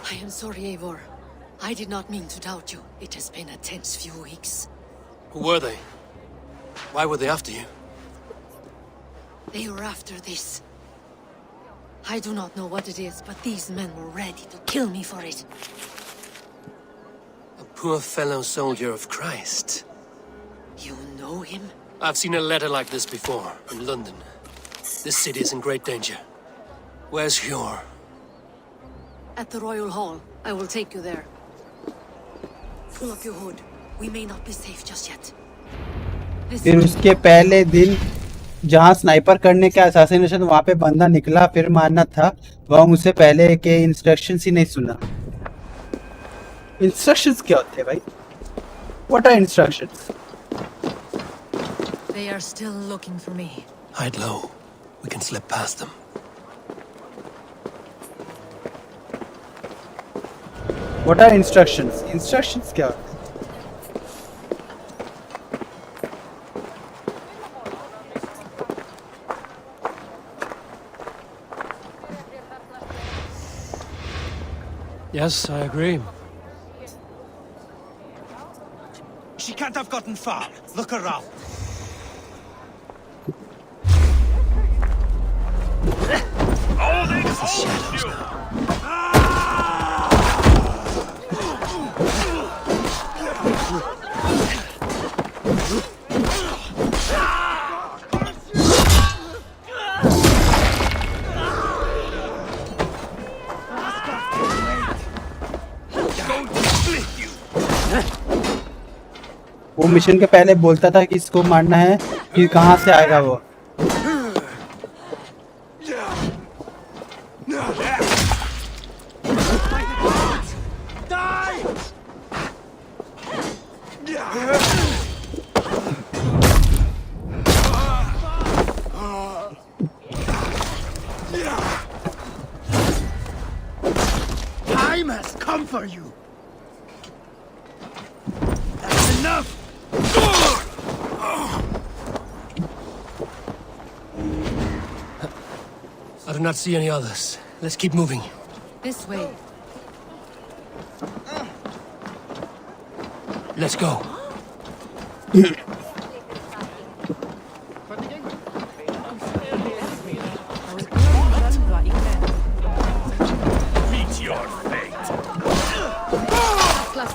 I am sorry, Eivor. I did not mean to doubt you. It has been a tense few weeks. Who were they? Why were they after you? They were after this. I do not know what it is, but these men were ready to kill me for it. A poor fellow soldier of Christ. You know him? I've seen a letter like this before, in London. This city is in great danger. Where's Hjor? At the Royal Hall. I will take you there. Pull up your hood. We may not be safe just yet. फिर उसके पहले दिन जहाँ sniper करने का assassination, वहाँ पे बंदा निकला, फिर मारना था, वहाँ मुझसे पहले के इंस्ट्रक्शंस ही नहीं सुना। इंस्ट्रक्शंस क्या होते हैं भाई? What are instructions? They are still looking for me. Hide low. We can slip past them. What are instructions? Instructions क्या होते हैं? Yes, I agree. She can't have gotten far. Look around. It's the shadows now. वो mission के पहले बोलता था कि इसको मारना है, कि कहाँ से आएगा वो। Time has come for you. That's enough. could not see any others. Let's keep moving. This way. Let's go. Meet your fate. Let's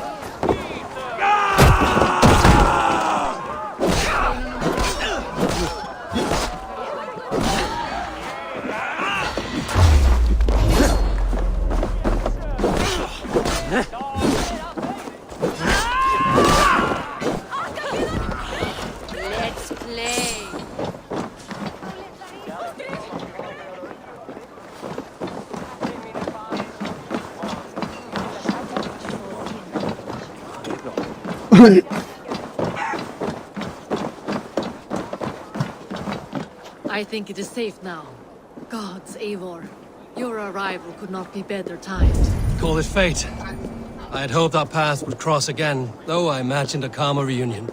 play. I think it is safe now. Gods, Eivor. Your arrival could not be better timed. Call it fate. I had hoped our paths would cross again, though I imagined a calmer reunion.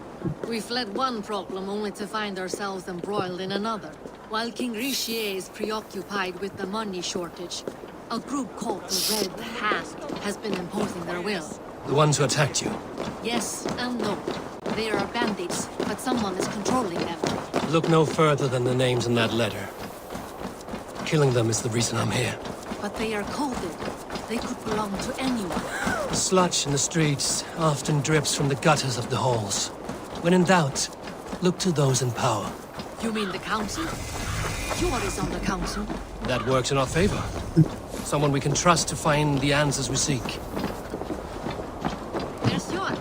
We fled one problem only to find ourselves embroiled in another. While King Richier is preoccupied with the money shortage, a group called the Red Hand has been imposing their will. The ones who attacked you. Yes and no. They are bandits, but someone is controlling them. Look no further than the names in that letter. Killing them is the reason I'm here. But they are coded. They could belong to anyone. The sludge in the streets often drips from the gutters of the halls. When in doubt, look to those in power. You mean the council? Yor is on the council. That works in our favor. Someone we can trust to find the answers we seek. There's Yor.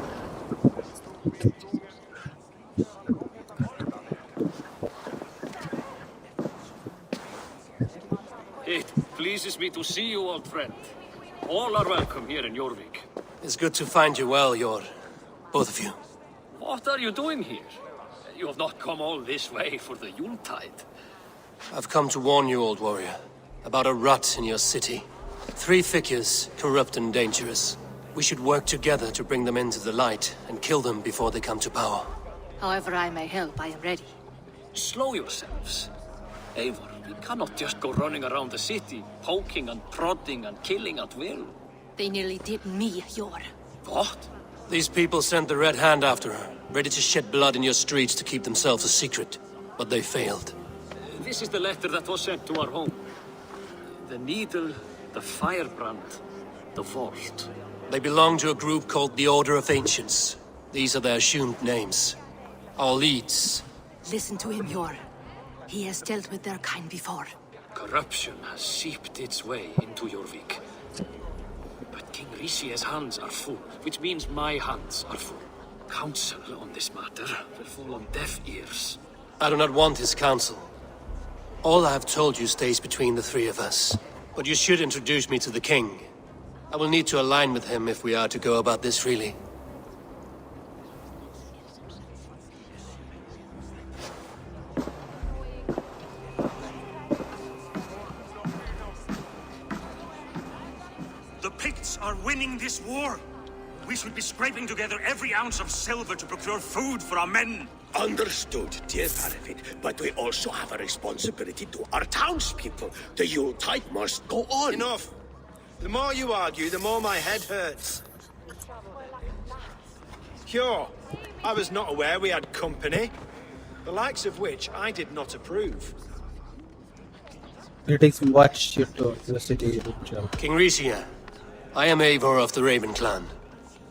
It pleases me to see you, old friend. All are welcome here in Jorvik. It's good to find you well, Yor. Both of you. What are you doing here? You have not come all this way for the Yuletide. I've come to warn you, old warrior, about a rot in your city. 3 figures, corrupt and dangerous. We should work together to bring them into the light and kill them before they come to power. However I may help, I am ready. Slow yourselves. Eivor, we cannot just go running around the city, poking and prodding and killing at will. They nearly did me, Yor. What? These people sent the Red Hand after her, ready to shed blood in your streets to keep themselves a secret. But they failed. This is the letter that was sent to our home. The needle, the firebrand, the vault. They belong to a group called the Order of Ancients. These are their assumed names. Our leads. Listen to him, Yor. He has dealt with their kind before. Corruption has seeped its way into Jorvik. But King Richier's hands are full, which means my hands are full. Counsel on this matter will fall on deaf ears. I do not want his counsel. All I have told you stays between the 3 of us. But you should introduce me to the king. I will need to align with him if we are to go about this freely. The Picts are winning this war. We should be scraping together every ounce of silver to procure food for our men. Understood, dear Paravid, but we also have a responsibility to our townspeople. The Yuletide must go on. Enough! The more you argue, the more my head hurts. Sure, I was not aware we had company, the likes of which I did not approve. Greetings and watch your tour to the city. King Richier, I am Eivor of the Raven clan.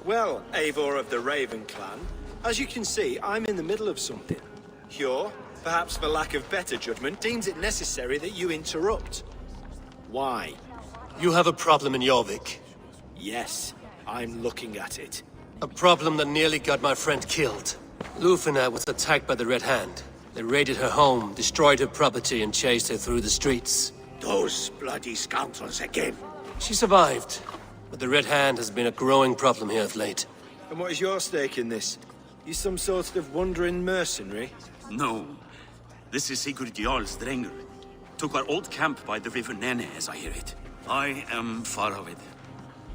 Well, Eivor of the Raven clan, as you can see, I'm in the middle of something. Hjor, perhaps for lack of better judgment, deems it necessary that you interrupt. Why? You have a problem in Jorvik. Yes, I'm looking at it. A problem that nearly got my friend killed. Lufina was attacked by the Red Hand. They raided her home, destroyed her property, and chased her through the streets. Those bloody scoundrels again. She survived, but the Red Hand has been a growing problem here of late. And what is your stake in this? You some sort of wandering mercenary? No. This is Sigurd Jarl's Drengr. Took our old camp by the river Nene, as I hear it. I am Faravid,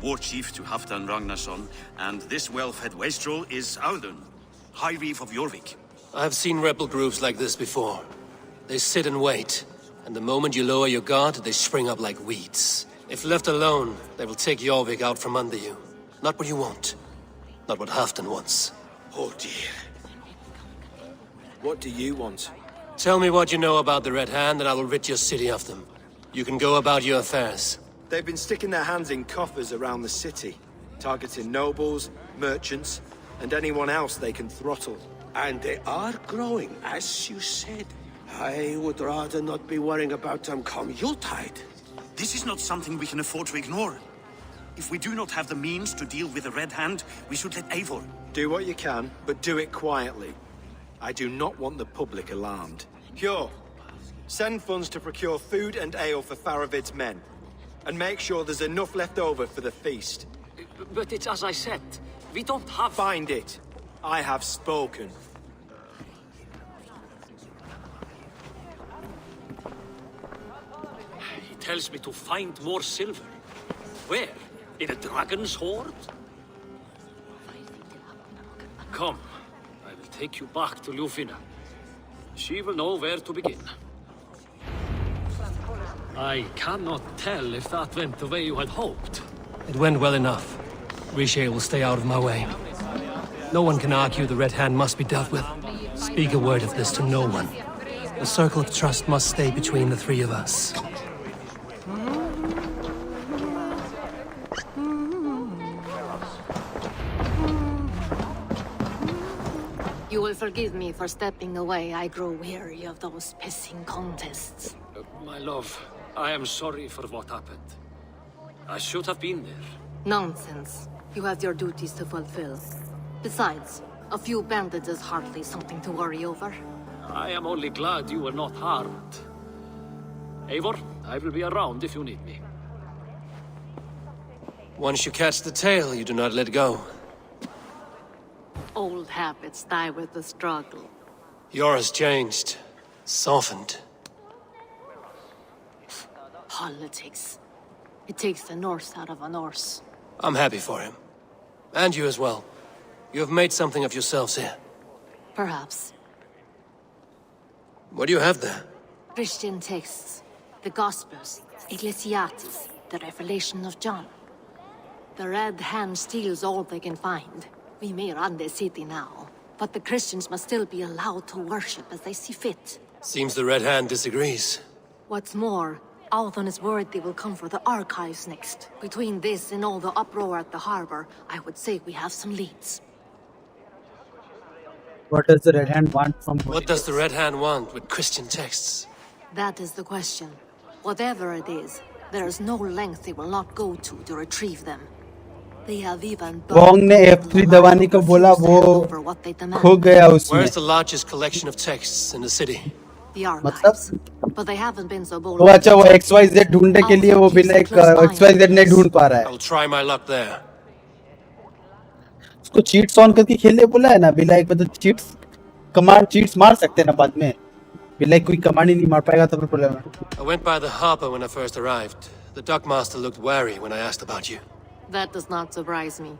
war chief to Halfdan Ragnarsson, and this well-fed wastrel is Audun, High Reef of Jorvik. I have seen rebel groups like this before. They sit and wait, And the moment you lower your guard, they spring up like weeds. If left alone, they will take Jorvik out from under you. Not what you want. Not what Halfdan wants. Oh dear. What do you want? Tell me what you know about the Red Hand, and I will rid your city of them. You can go about your affairs. They've been sticking their hands in coffers around the city, targeting nobles, merchants, and anyone else they can throttle. And they are growing, as you said. I would rather not be worrying about them come Yuletide. This is not something we can afford to ignore. If we do not have the means to deal with the Red Hand, we should let Eivor. Do what you can, but do it quietly. I do not want the public alarmed. Cure. Send funds to procure food and ale for Faravid's men. And make sure there's enough left over for the feast. But it's as I said. We don't have... Find it. I have spoken. He tells me to find more silver. Where? In a dragon's hoard? Come. I will take you back to Ljufina. She will know where to begin. I cannot tell if that went the way you had hoped. It went well enough. Riche will stay out of my way. No one can argue the Red Hand must be dealt with. Speak a word of this to no one. The circle of trust must stay between the three of us. You will forgive me for stepping away. I grow weary of those pissing contests. My love, I am sorry for what happened. I should have been there. Nonsense. You have your duties to fulfill. Besides, a few bandits is hardly something to worry over. I am only glad you were not harmed. Eivor, I will be around if you need me. Once you catch the tail, you do not let go. Old habits die with the struggle. Yours changed. Softened. Politics. It takes the Norse out of a Norse. I'm happy for him. And you as well. You have made something of yourselves here. Perhaps. What do you have there? Christian texts. The Gospels. Ecclesiastes. The Revelation of John. The Red Hand steals all they can find. We may run the city now, but the Christians must still be allowed to worship as they see fit. Seems the Red Hand disagrees. What's more, Althon is worried they will come for the archives next. Between this and all the uproar at the harbor, I would say we have some leads. What does the Red Hand want from... What does the Red Hand want with Christian texts? That is the question. Whatever it is, there is no length they will not go to retrieve them. They have even... Wong ने F3 दबाने को बोला वो खो गया उसमें. Where's the largest collection of texts in the city? The archives. But they haven't been so bold. वो अच्छा वो XYZ ढूंढने के लिए वो भी like XYZ नहीं ढूंढ पा रहा है. I'll try my luck there. उसको cheats on करके खेलने बोला है ना. भी like मतलब cheats command cheats मार सकते हैं ना बाद में. भी like कोई command ही नहीं मार पाएगा तो फिर problem है. I went by the harbor when I first arrived. The dockmaster looked wary when I asked about you. That does not surprise me.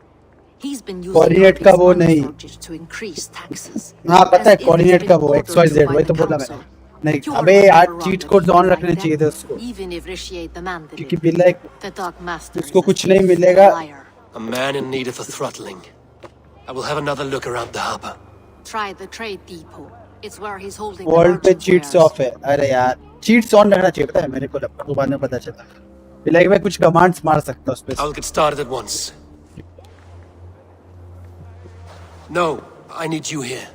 He's been using coordinate का वो नहीं. to increase taxes. हाँ पता है coordinate का वो XYZ वही तो बोला मैंने. नहीं अबे यार cheat codes on रखने चाहिए थे उसको. Even if Richier demanded क्योंकि भी like the dockmaster उसको कुछ नहीं मिलेगा. A man in need of a throttling. I will have another look around the harbor. Try the trade depot. It's where he's holding World पे cheats off है. अरे यार cheats on रखना चाहिए पता है मेरे को लगता है बाद में पता चला. like मैं कुछ commands मार सकता हूँ उस पे. I'll get started at once. No, I need you here.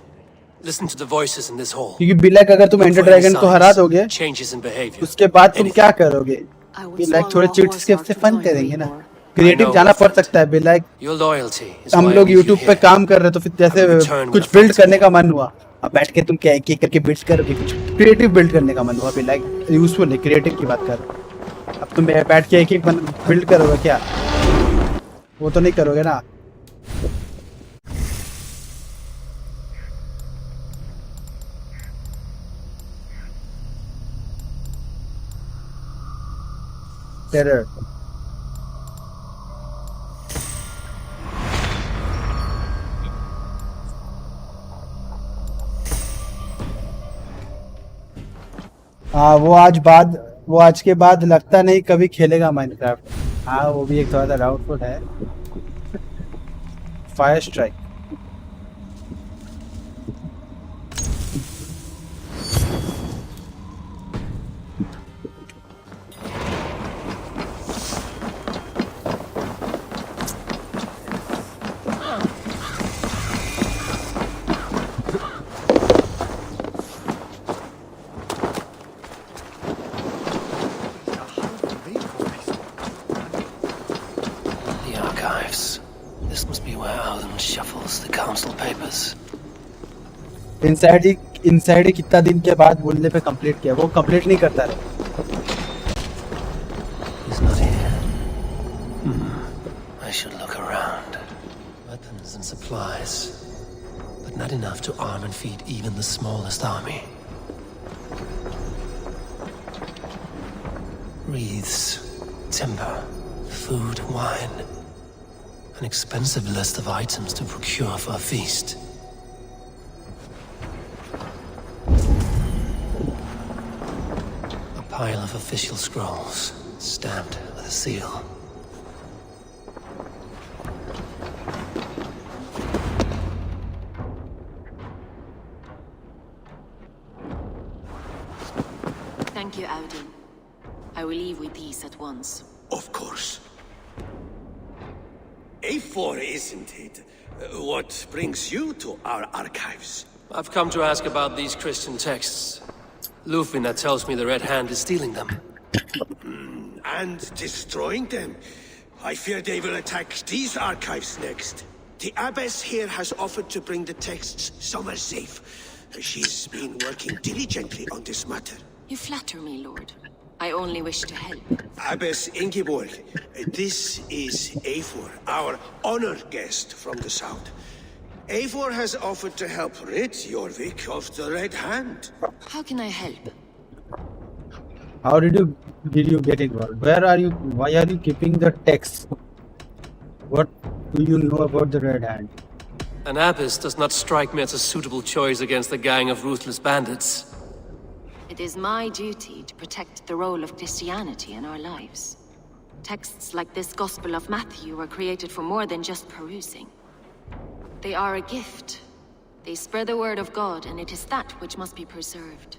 Listen to the voices in this hall. क्योंकि बिलैक अगर तुम एंडर ड्रैगन को हरा दोगे changes in behavior. उसके बाद तुम क्या करोगे? बिलैक थोड़े चीट्स के से फन करेंगे ना. क्रिएटिव जाना पड़ सकता है बिलैक. हम लोग YouTube पे काम कर रहे तो फिर जैसे कुछ बिल्ड करने का मन हुआ. अब बैठ के तुम क्या एक एक करके बिल्ड करोगे. कुछ क्रिएटिव बिल्ड करने का मन हुआ बिलैक. यूजफुल है क्रिएटिव की बात कर. अब तुम बैठ के एक एक बिल्ड करोगे क्या? वो तो नहीं करोगे ना. Terror. हाँ वो आज के बाद लगता नहीं कभी खेलेगा माइनक्राफ्ट। हाँ वो भी एक थोड़ा सा डाउटफुल है। Fire strike The archives. This must be where Alan shuffles the council papers. Inside ही कितना दिन के बाद बोलने पे कंप्लीट किया, वो कंप्लीट नहीं करता रहे। He's not here. I should look around. Weapons and supplies, but not enough to arm and feed even the smallest army. Wreaths, timber, food, wine. An expensive list of items to procure for a feast. A pile of official scrolls, stamped with a seal. Thank you, Audin. I will leave with these at once. Of course. A4, isn't it? What brings you to our archives? I've come to ask about these Christian texts. Lufina tells me the Red Hand is stealing them. And destroying them. I fear they will attack these archives next. The abbess here has offered to bring the texts somewhere safe. She's been working diligently on this matter. You flatter me, Lord. I only wish to help. Abbess Ingeborg, this is Eivor, our honored guest from the south. Eivor has offered to help rid Jorvik of the Red Hand. How can I help? How did you get involved? Why are you keeping the text? What do you know about the Red Hand? An abbess does not strike me as a suitable choice against a gang of ruthless bandits. It is my duty to protect the role of Christianity in our lives. Texts like this Gospel of Matthew were created for more than just perusing. They are a gift. They spread the word of God, and it is that which must be preserved,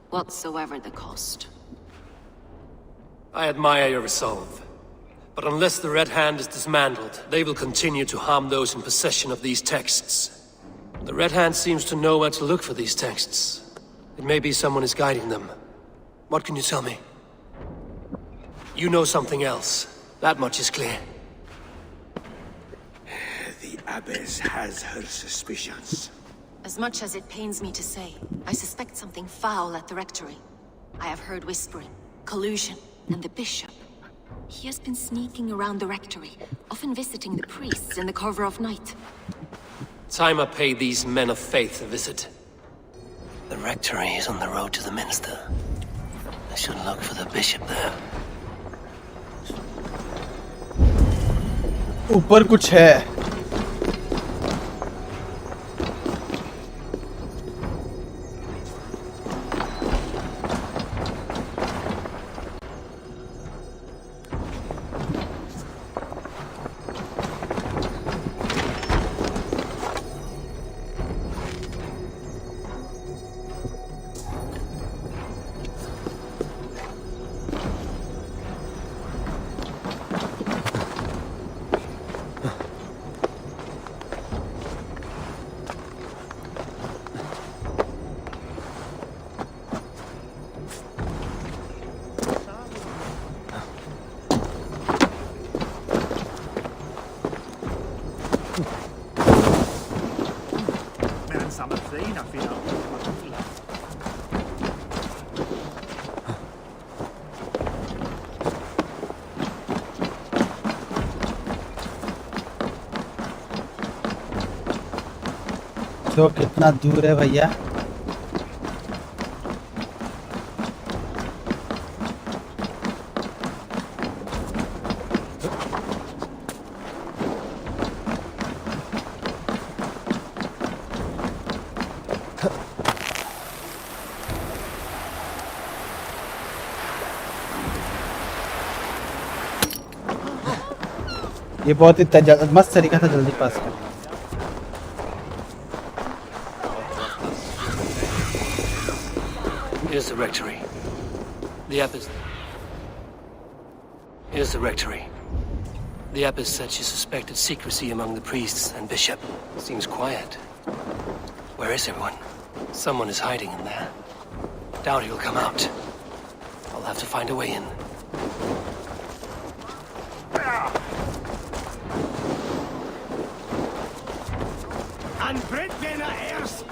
whatsoever the cost. I admire your resolve. But unless the Red Hand is dismantled, they will continue to harm those in possession of these texts. The Red Hand seems to know where to look for these texts. It may be someone is guiding them. What can you tell me? You know something else. That much is clear. The abbess has her suspicions. As much as it pains me to say, I suspect something foul at the rectory. I have heard whispering, collusion, and the bishop. He has been sneaking around the rectory, often visiting the priests in the cover of night. Time I pay these men of faith a visit. The rectory is on the road to the minster. I should look for the bishop there. ऊपर कुछ है। तो कितना दूर है भैया? ये बहुत ही मस्त तरीका था जल्दी पास कर। Here's the rectory. The abbess. Here's the rectory. The abbess said she suspected secrecy among the priests and bishop. Seems quiet. Where is everyone? Someone is hiding in there. Doubt he'll come out. I'll have to find a way in. An Britvenna erst!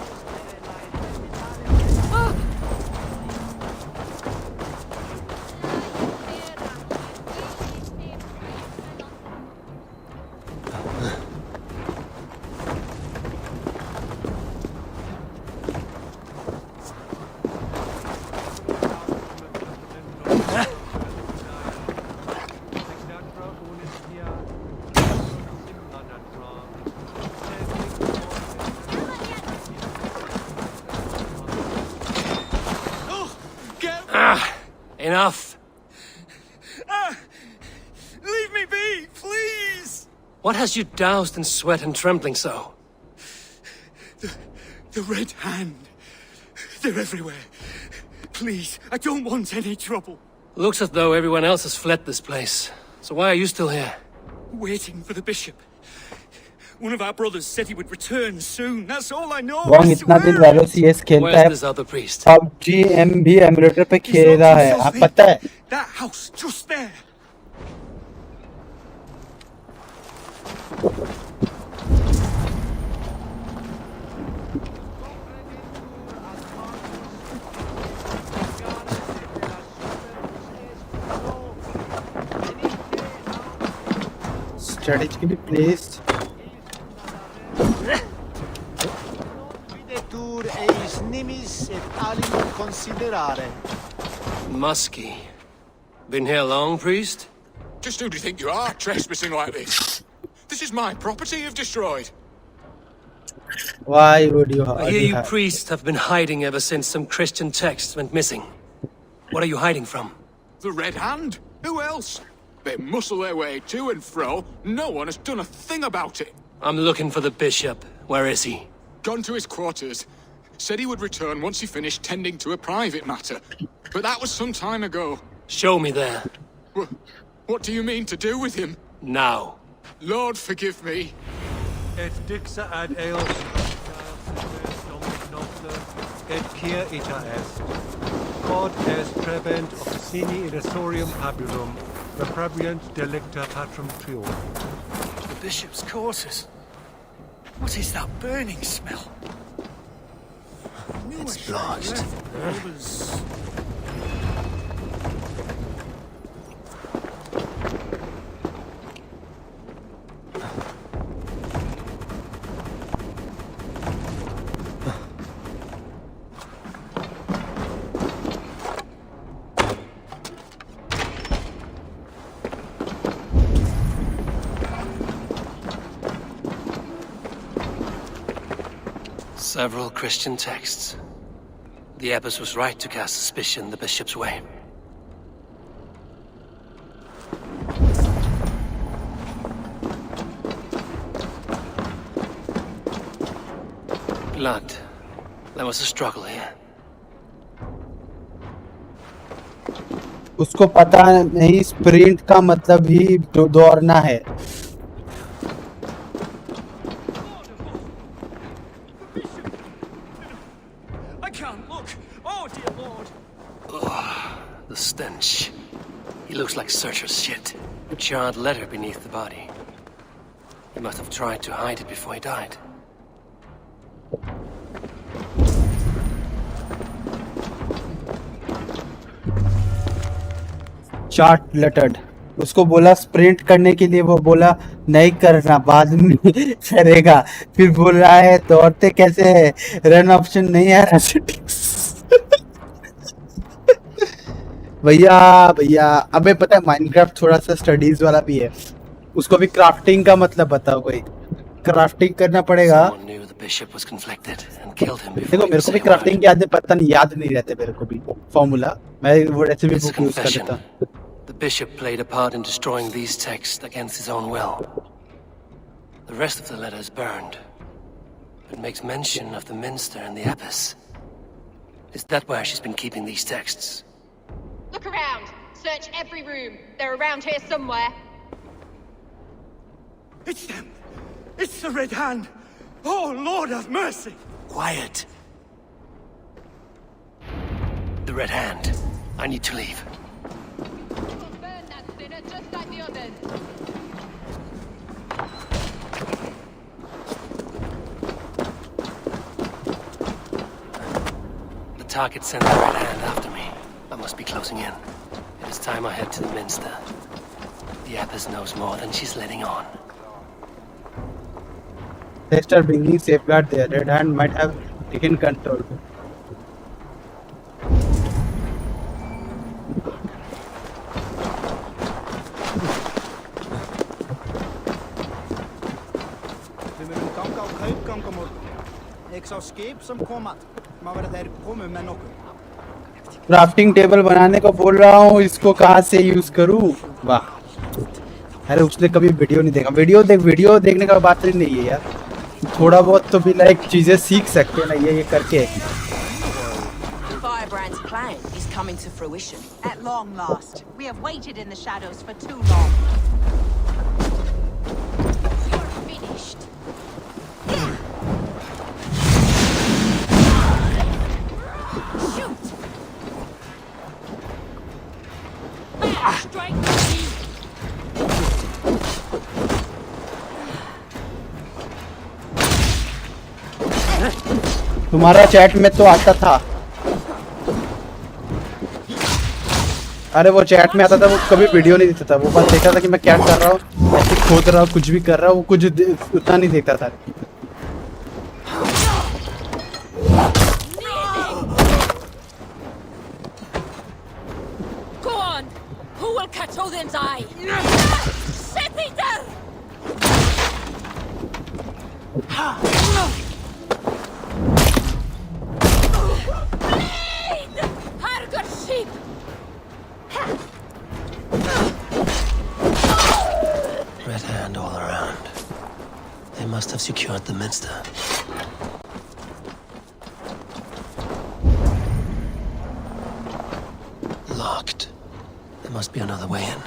Enough. Leave me be, please! What has you doused in sweat and trembling so? The Red Hand. They're everywhere. Please, I don't want any trouble. Looks as though everyone else has fled this place. So why are you still here? Waiting for the bishop. One of our brothers said he would return soon. That's all I know. Wong इतना दिन वैलो CS खेलता है, Where's this other priest? PUBG भी emulator पे खेल रहा है, आप पता है? That house just there. Strategically placed. Videtur eis nimis et alimum considerare. Muskie. Been here long, priest? Just who do you think you are, trespassing like this? This is my property you've destroyed. Why would you? I hear you priests have been hiding ever since some Christian texts went missing. What are you hiding from? The Red Hand? Who else? They muscle their way to and fro. No one has done a thing about it. I'm looking for the bishop. Where is he? Gone to his quarters. Said he would return once he finished tending to a private matter. But that was some time ago. Show me there. What do you mean to do with him? Now. Lord, forgive me. Et dixa ad eos et kia ita est. Quod est prebent oxini irrisorium haburum, reprebiant delicta patrum tuum. The bishop's quarters. What is that burning smell? It's blotched. Several Christian texts. The abbess was right to cast suspicion the bishop's way. Blood. There was a struggle here. उसको पता नहीं sprint का मतलब ही दौड़ना है. The stench. He looks like Searcher's shit. A charred letter beneath the body. He must have tried to hide it before he died. Chart lettered. उसको बोला sprint करने के लिए, वो बोला नहीं करना, बाद में करेगा. फिर बोल रहा है दौड़ते कैसे है, रन ऑप्शन नहीं आ रहा. भैया भैया अबे पता है माइनक्राफ्ट थोड़ा सा स्टडीज वाला भी है. उसको भी क्राफ्टिंग का मतलब बताओ, कोई क्राफ्टिंग करना पड़ेगा. देखो मेरे को भी क्राफ्टिंग की आदतें पता नहीं, याद नहीं रहते मेरे को भी फॉर्मूला. मैं वो रेसिपी बुक यूज कर लेता. The bishop played a part in destroying these texts against his own will. The rest of the letter is burned, but makes mention of the minster and the abbess. Is that where she's been keeping these texts? Look around! Search every room. They're around here somewhere. It's them! It's the Red Hand! Oh, Lord have mercy! Quiet. The Red Hand. I need to leave. Burn that sinner just like the others. The target sent the Red Hand after me. I must be closing in. It is time I head to the minster. The abbess knows more than she's letting on. Texts are bringing safeguard there. Red Hand might have taken control. Við munum ganga á kaupgang á morgun. Ég sá skip sem kom að. Má vera þeir komu með nokkuð. Crafting table बनाने को बोल रहा हूँ, इसको कहाँ से use करूँ? वाह, अरे उसने कभी वीडियो नहीं देखा। वीडियो देखने का बात नहीं है यार, थोड़ा बहुत तो भी लाइक चीजें सीख सकते हैं ना ये करके। Firebrand's plan is coming to fruition. At long last. We have waited in the shadows for too long. You're finished. Shoot! Strike me! तुम्हारा चैट में तो आता था। अरे वो चैट में आता था, वो कभी वीडियो नहीं देता था। वो बस देखता था कि मैं क्या कर रहा हूँ, ऐसे खोद रहा हूँ, कुछ भी कर रहा हूँ, वो कुछ उतना नहीं देखता था। Go on! Who will catch Odin's eye? Set eater! Bleed! Harger sheep! Red Hand all around. They must have secured the minster. Locked. There must be another way in.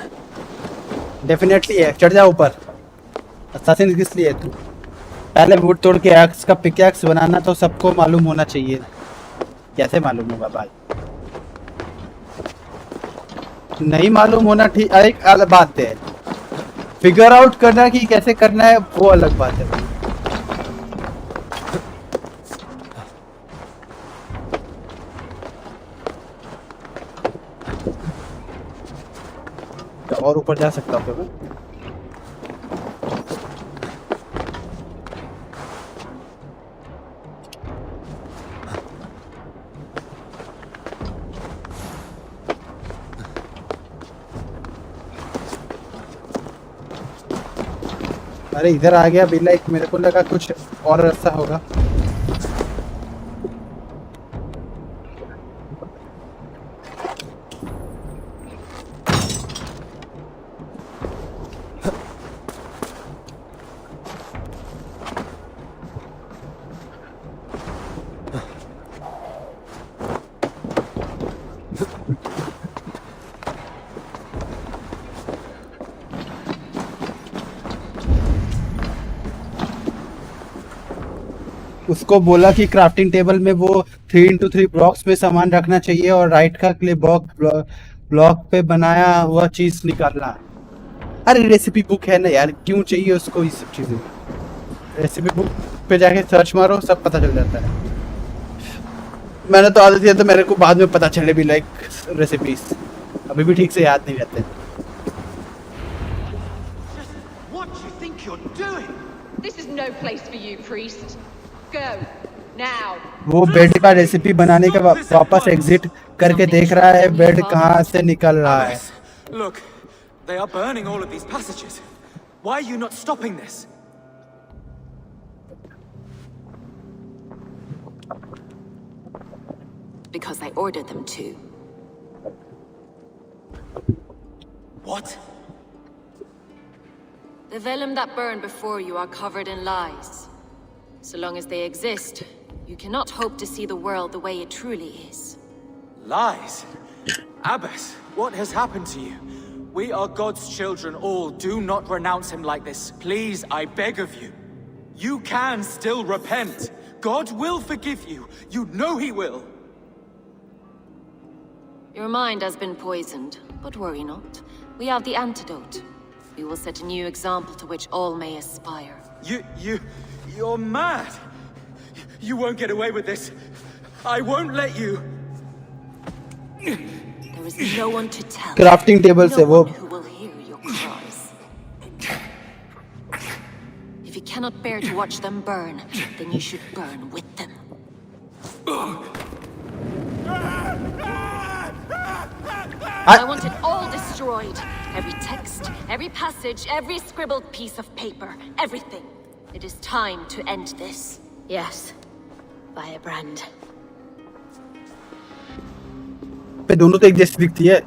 Definitely है, चढ़ जा ऊपर। असासिन किस लिए तू? पहले would तोड़ के एक्स का पिकैक्स बनाना तो सबको मालूम होना चाहिए। कैसे मालूम होगा भाई? नहीं मालूम होना ठीक एक अलग बात है, फिगर आउट करना कि कैसे करना है वो अलग बात है। और ऊपर जा सकता हूँ मैं? अरे इधर आ गया भी, लाइक मेरे को लगा कुछ और रास्ता होगा। उसको बोला कि क्राफ्टिंग टेबल में वो 3x3 ब्लॉक्स पे सामान रखना चाहिए और राइट का क्लिक ब्लॉक पे बनाया हुआ चीज निकालना। अरे रेसिपी बुक है ना यार, क्यों चाहिए उसको ये सब चीजें? रेसिपी बुक पे जाके सर्च मारो, सब पता चल जाता है। मैंने तो आदत है तो मेरे को बाद में पता चले भी लाइक रेसिपीज, अभी भी ठीक से याद नहीं रहते। This is no place for you, priest. Go now. वो बेड का रेसिपी बनाने के वापस एग्जिट करके देख रहा है बेड कहाँ से निकल रहा है। Look, they are burning all of these passages. Why are you not stopping this? Because I ordered them to. What? The vellum that burned before you are covered in lies. So long as they exist, you cannot hope to see the world the way it truly is. Lies? Abbess, what has happened to you? We are God's children all. Do not renounce him like this. Please, I beg of you. You can still repent. God will forgive you. You know he will. Your mind has been poisoned, but worry not. We have the antidote. We will set a new example to which all may aspire. You're mad. You won't get away with this. I won't let you. There is no one to tell. Crafting table se No wo one who will hear your cries. If you cannot bear to watch them burn, then you should burn with them. I want it all destroyed. Every text, every passage, every scribbled piece of paper, everything. It is time to end this. Yes, Firebrand. पे दोनों तो एक जैसी दिखती है।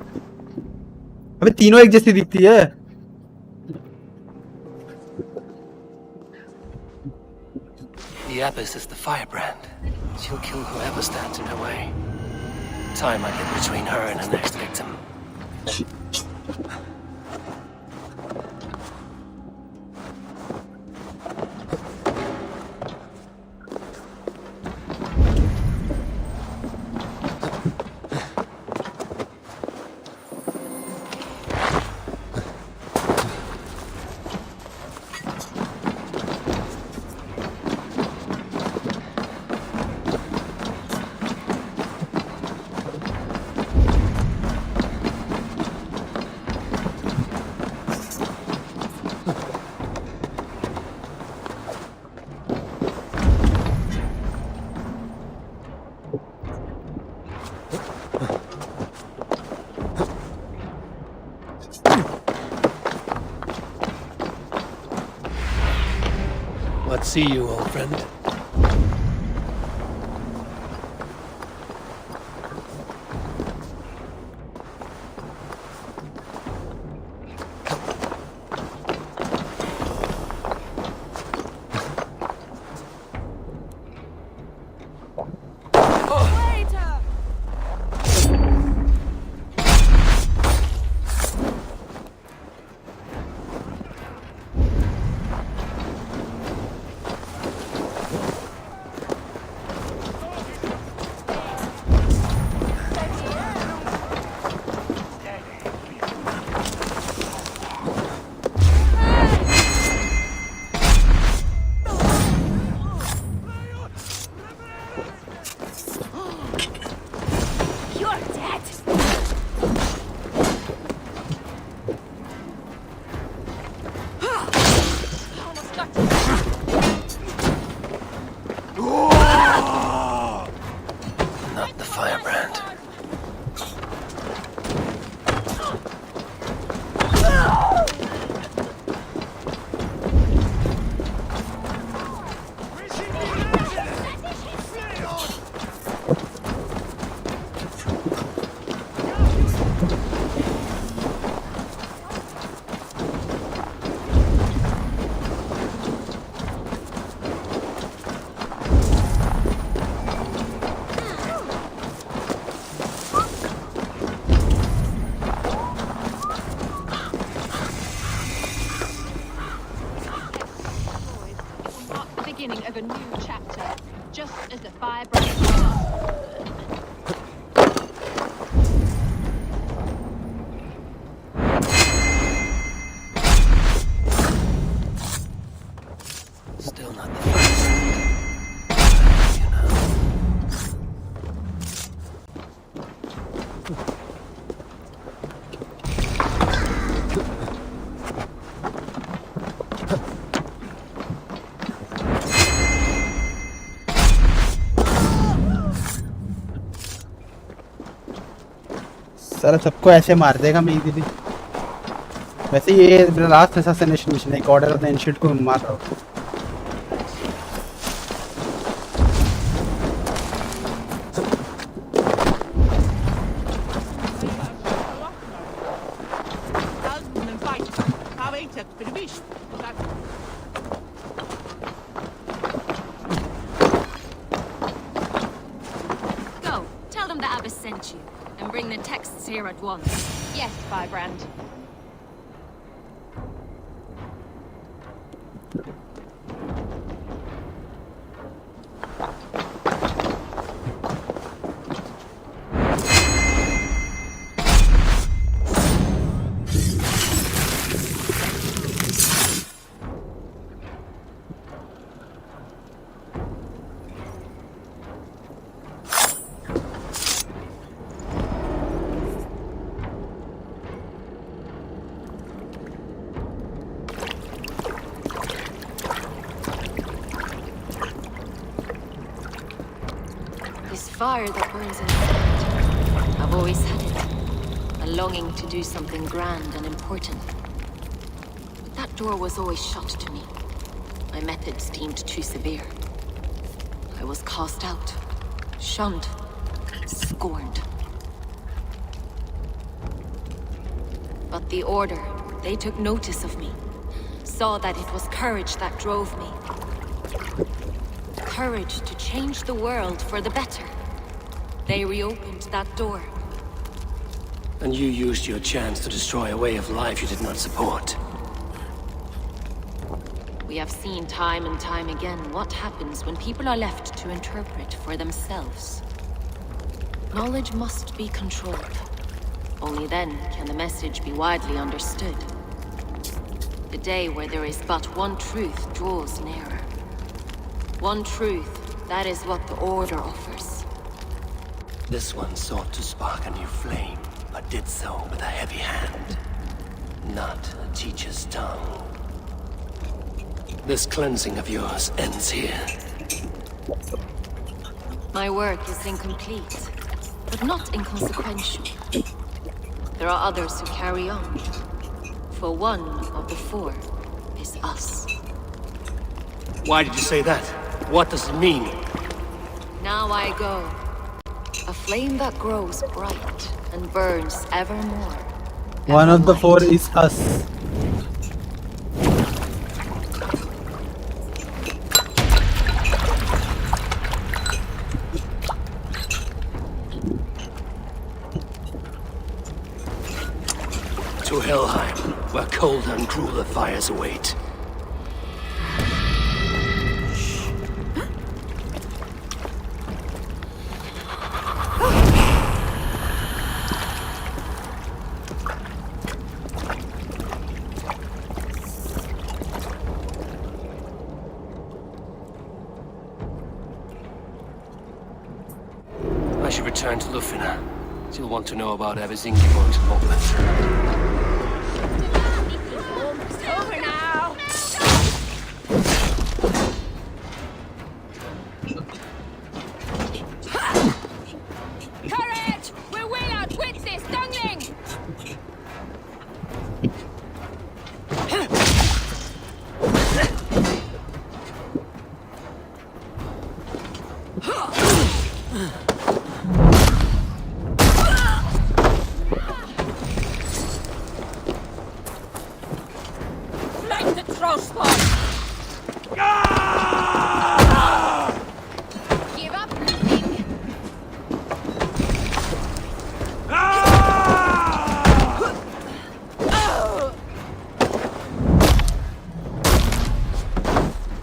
अबे तीनों एक जैसी दिखती है। The Abbess is the firebrand. She'll kill whoever stands in her way. Time I get between her and her next victim. Let's see you, old friend. Of a new chapter, just as the firebrand. Still not the first. सारा सबको ऐसे मार देगा मैं easily. वैसे ये मेरा last assassination mission है, एक ऑर्डर ऑफ द एंशिएंट को मार रहा हूँ। sent you, and bring the texts here at once. Yes, Firebrand. Fire that burns inside. I've always had it. A longing to do something grand and important. But that door was always shut to me. My methods deemed too severe. I was cast out, shunned, scorned. But the Order, they took notice of me. Saw that it was courage that drove me. Courage to change the world for the better. They reopened that door. And you used your chance to destroy a way of life you did not support. We have seen time and time again what happens when people are left to interpret for themselves. Knowledge must be controlled. Only then can the message be widely understood. The day where there is but one truth draws nearer. One truth, that is what the Order offers. This one sought to spark a new flame, but did so with a heavy hand, not a teacher's tongue. This cleansing of yours ends here. My work is incomplete, but not inconsequential. There are others who carry on. For one of the four is us. Why did you say that? What does it mean? Now I go. A flame that grows bright and burns evermore. One of the four is us. To Helheim, where cold and crueler fires await. I should return to Lufina. She'll want to know about Evis Ingeborg's involvement. Over now! Courage! We will outwit this dungling! Give up, nothing.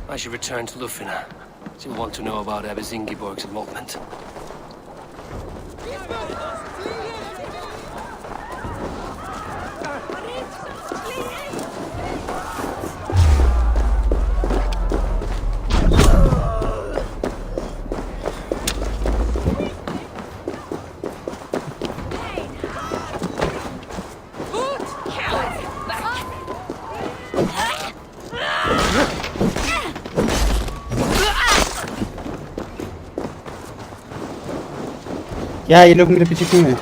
I should return to Lufina. She'll want to know about Evis Ingeborg's involvement. क्या ये लोग मेरे पीछे क्यों हैं?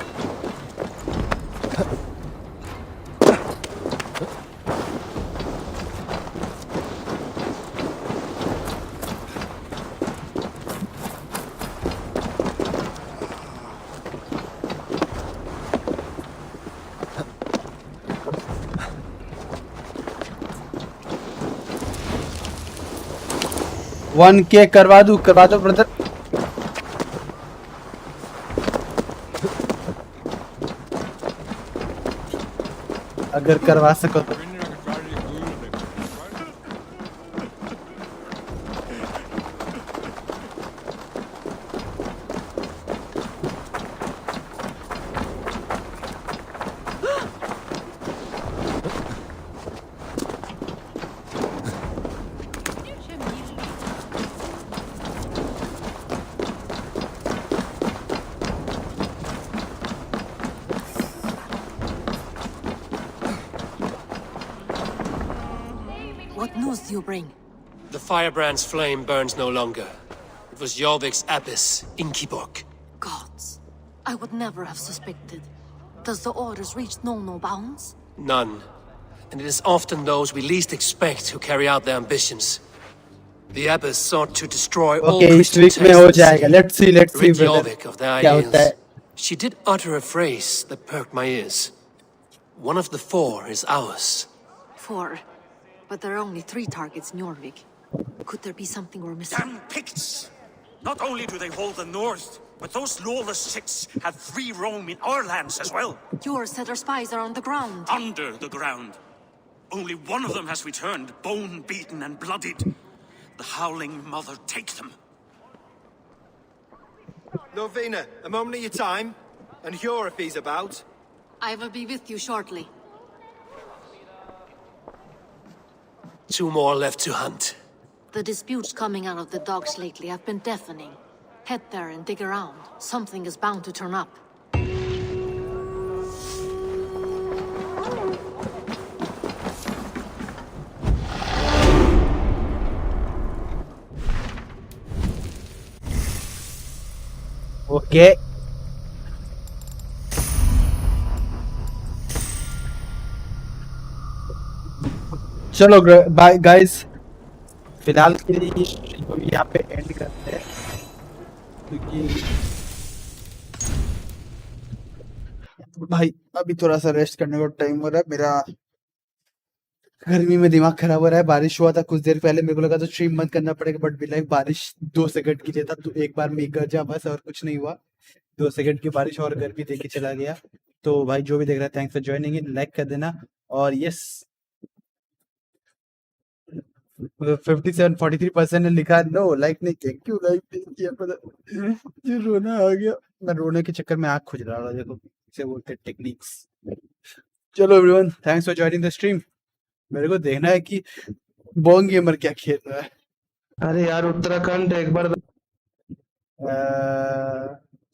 $1K करवा दो brother. अगर करवा सको तो। What news do you bring? The firebrand's flame burns no longer. It was Jorvik's abyss in Kiborg. Gods, I would never have suspected. Does the orders reach no bounds? None. And it is often those we least expect who carry out their ambitions. The abyss sought to destroy all Christian texts. Let's see. Rid Jorvik of their ideals. She did utter a phrase that perked my ears. One of the 4 is ours. 4? But there are only 3 targets in Jorvik. Could there be something we're missing? Damn Picts! Not only do they hold the north, but those lawless Siths have free roam in our lands as well. Yours said our spies are on the ground. Under the ground. Only one of them has returned, bone-beaten and bloodied. The Howling Mother take them. Lovina, a moment of your time. And Hjor if he's about. I will be with you shortly. 2 more left to hunt. The disputes coming out of the docks lately have been deafening. Head there and dig around. Something is bound to turn up. Okay. चलो bye guys, फिलहाल के लिए यहाँ पे and करते हैं क्योंकि भाई अभी थोड़ा सा रेस्ट करने का टाइम हो रहा है। मेरा गर्मी में दिमाग खराब हो रहा है। बारिश हुआ था कुछ देर पहले, मेरे को लगा तो स्ट्रीम बंद करना पड़ेगा, बट बिल्कुल बारिश 2 सेकंड की था तो एक बार में कर जा बस, और कुछ नहीं हुआ। 2 सेकंड की बारिश और गर्मी देख के चला गया। तो भाई जो भी देख रहा है, thanks for joining in, like कर देना। और यस 43% ने लिखा नो लाइक नहीं किया, क्यों लाइक नहीं किया पता ये रोना आ गया। मैं रोने के चक्कर में आँख खुज रहा था, देखो इसे बोलते टेक्निक्स। चलो everyone, thanks for joining the stream. मेरे को देखना है कि बोंग गेमर क्या खेल रहा है। अरे यार उत्तराखंड एक बार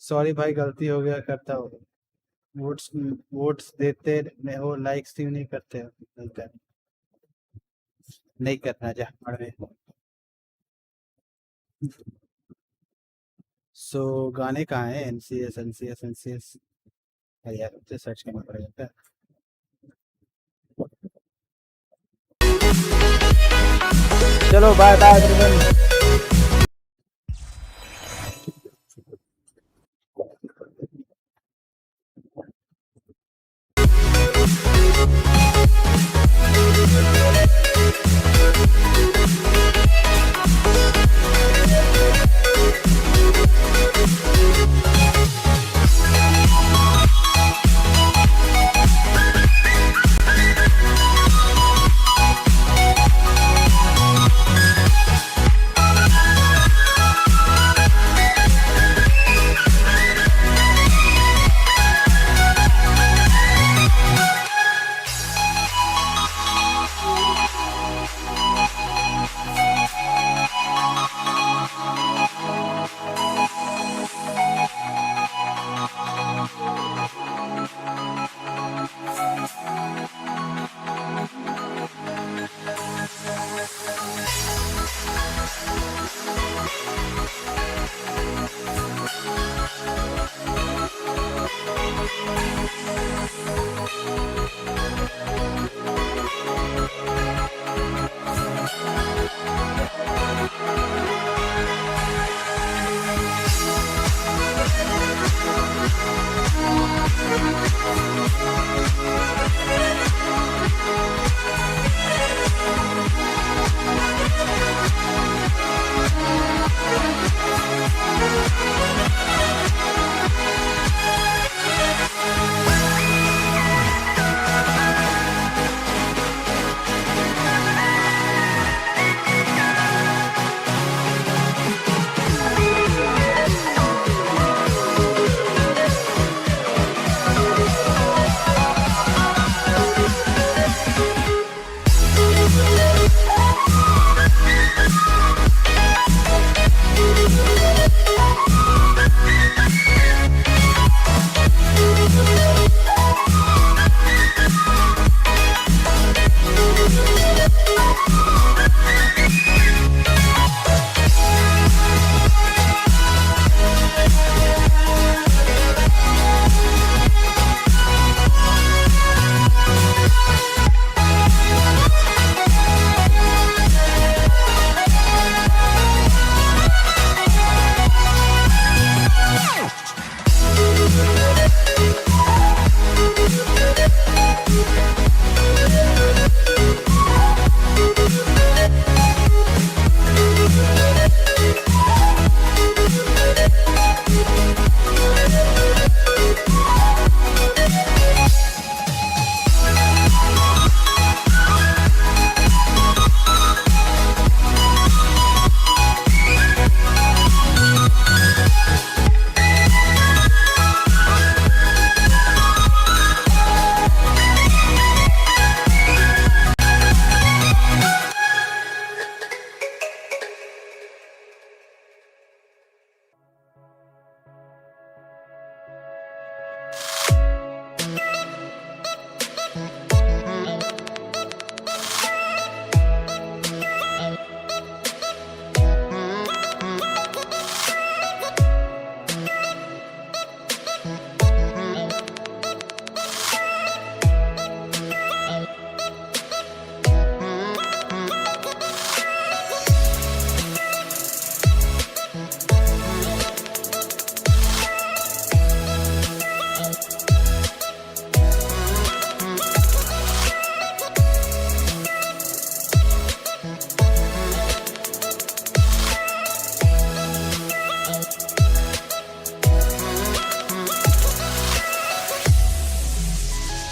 सॉरी भाई, गलती हो गया, करता हो। वोट्स देते हो, लाइक्स क्यों नहीं करते हो? नहीं करना जा अरे। सो गाने कहाँ हैं? एनसीएस अरे यार मुझे सर्च करना पड़ेगा क्या? चलो बाय बाय एवरीवन।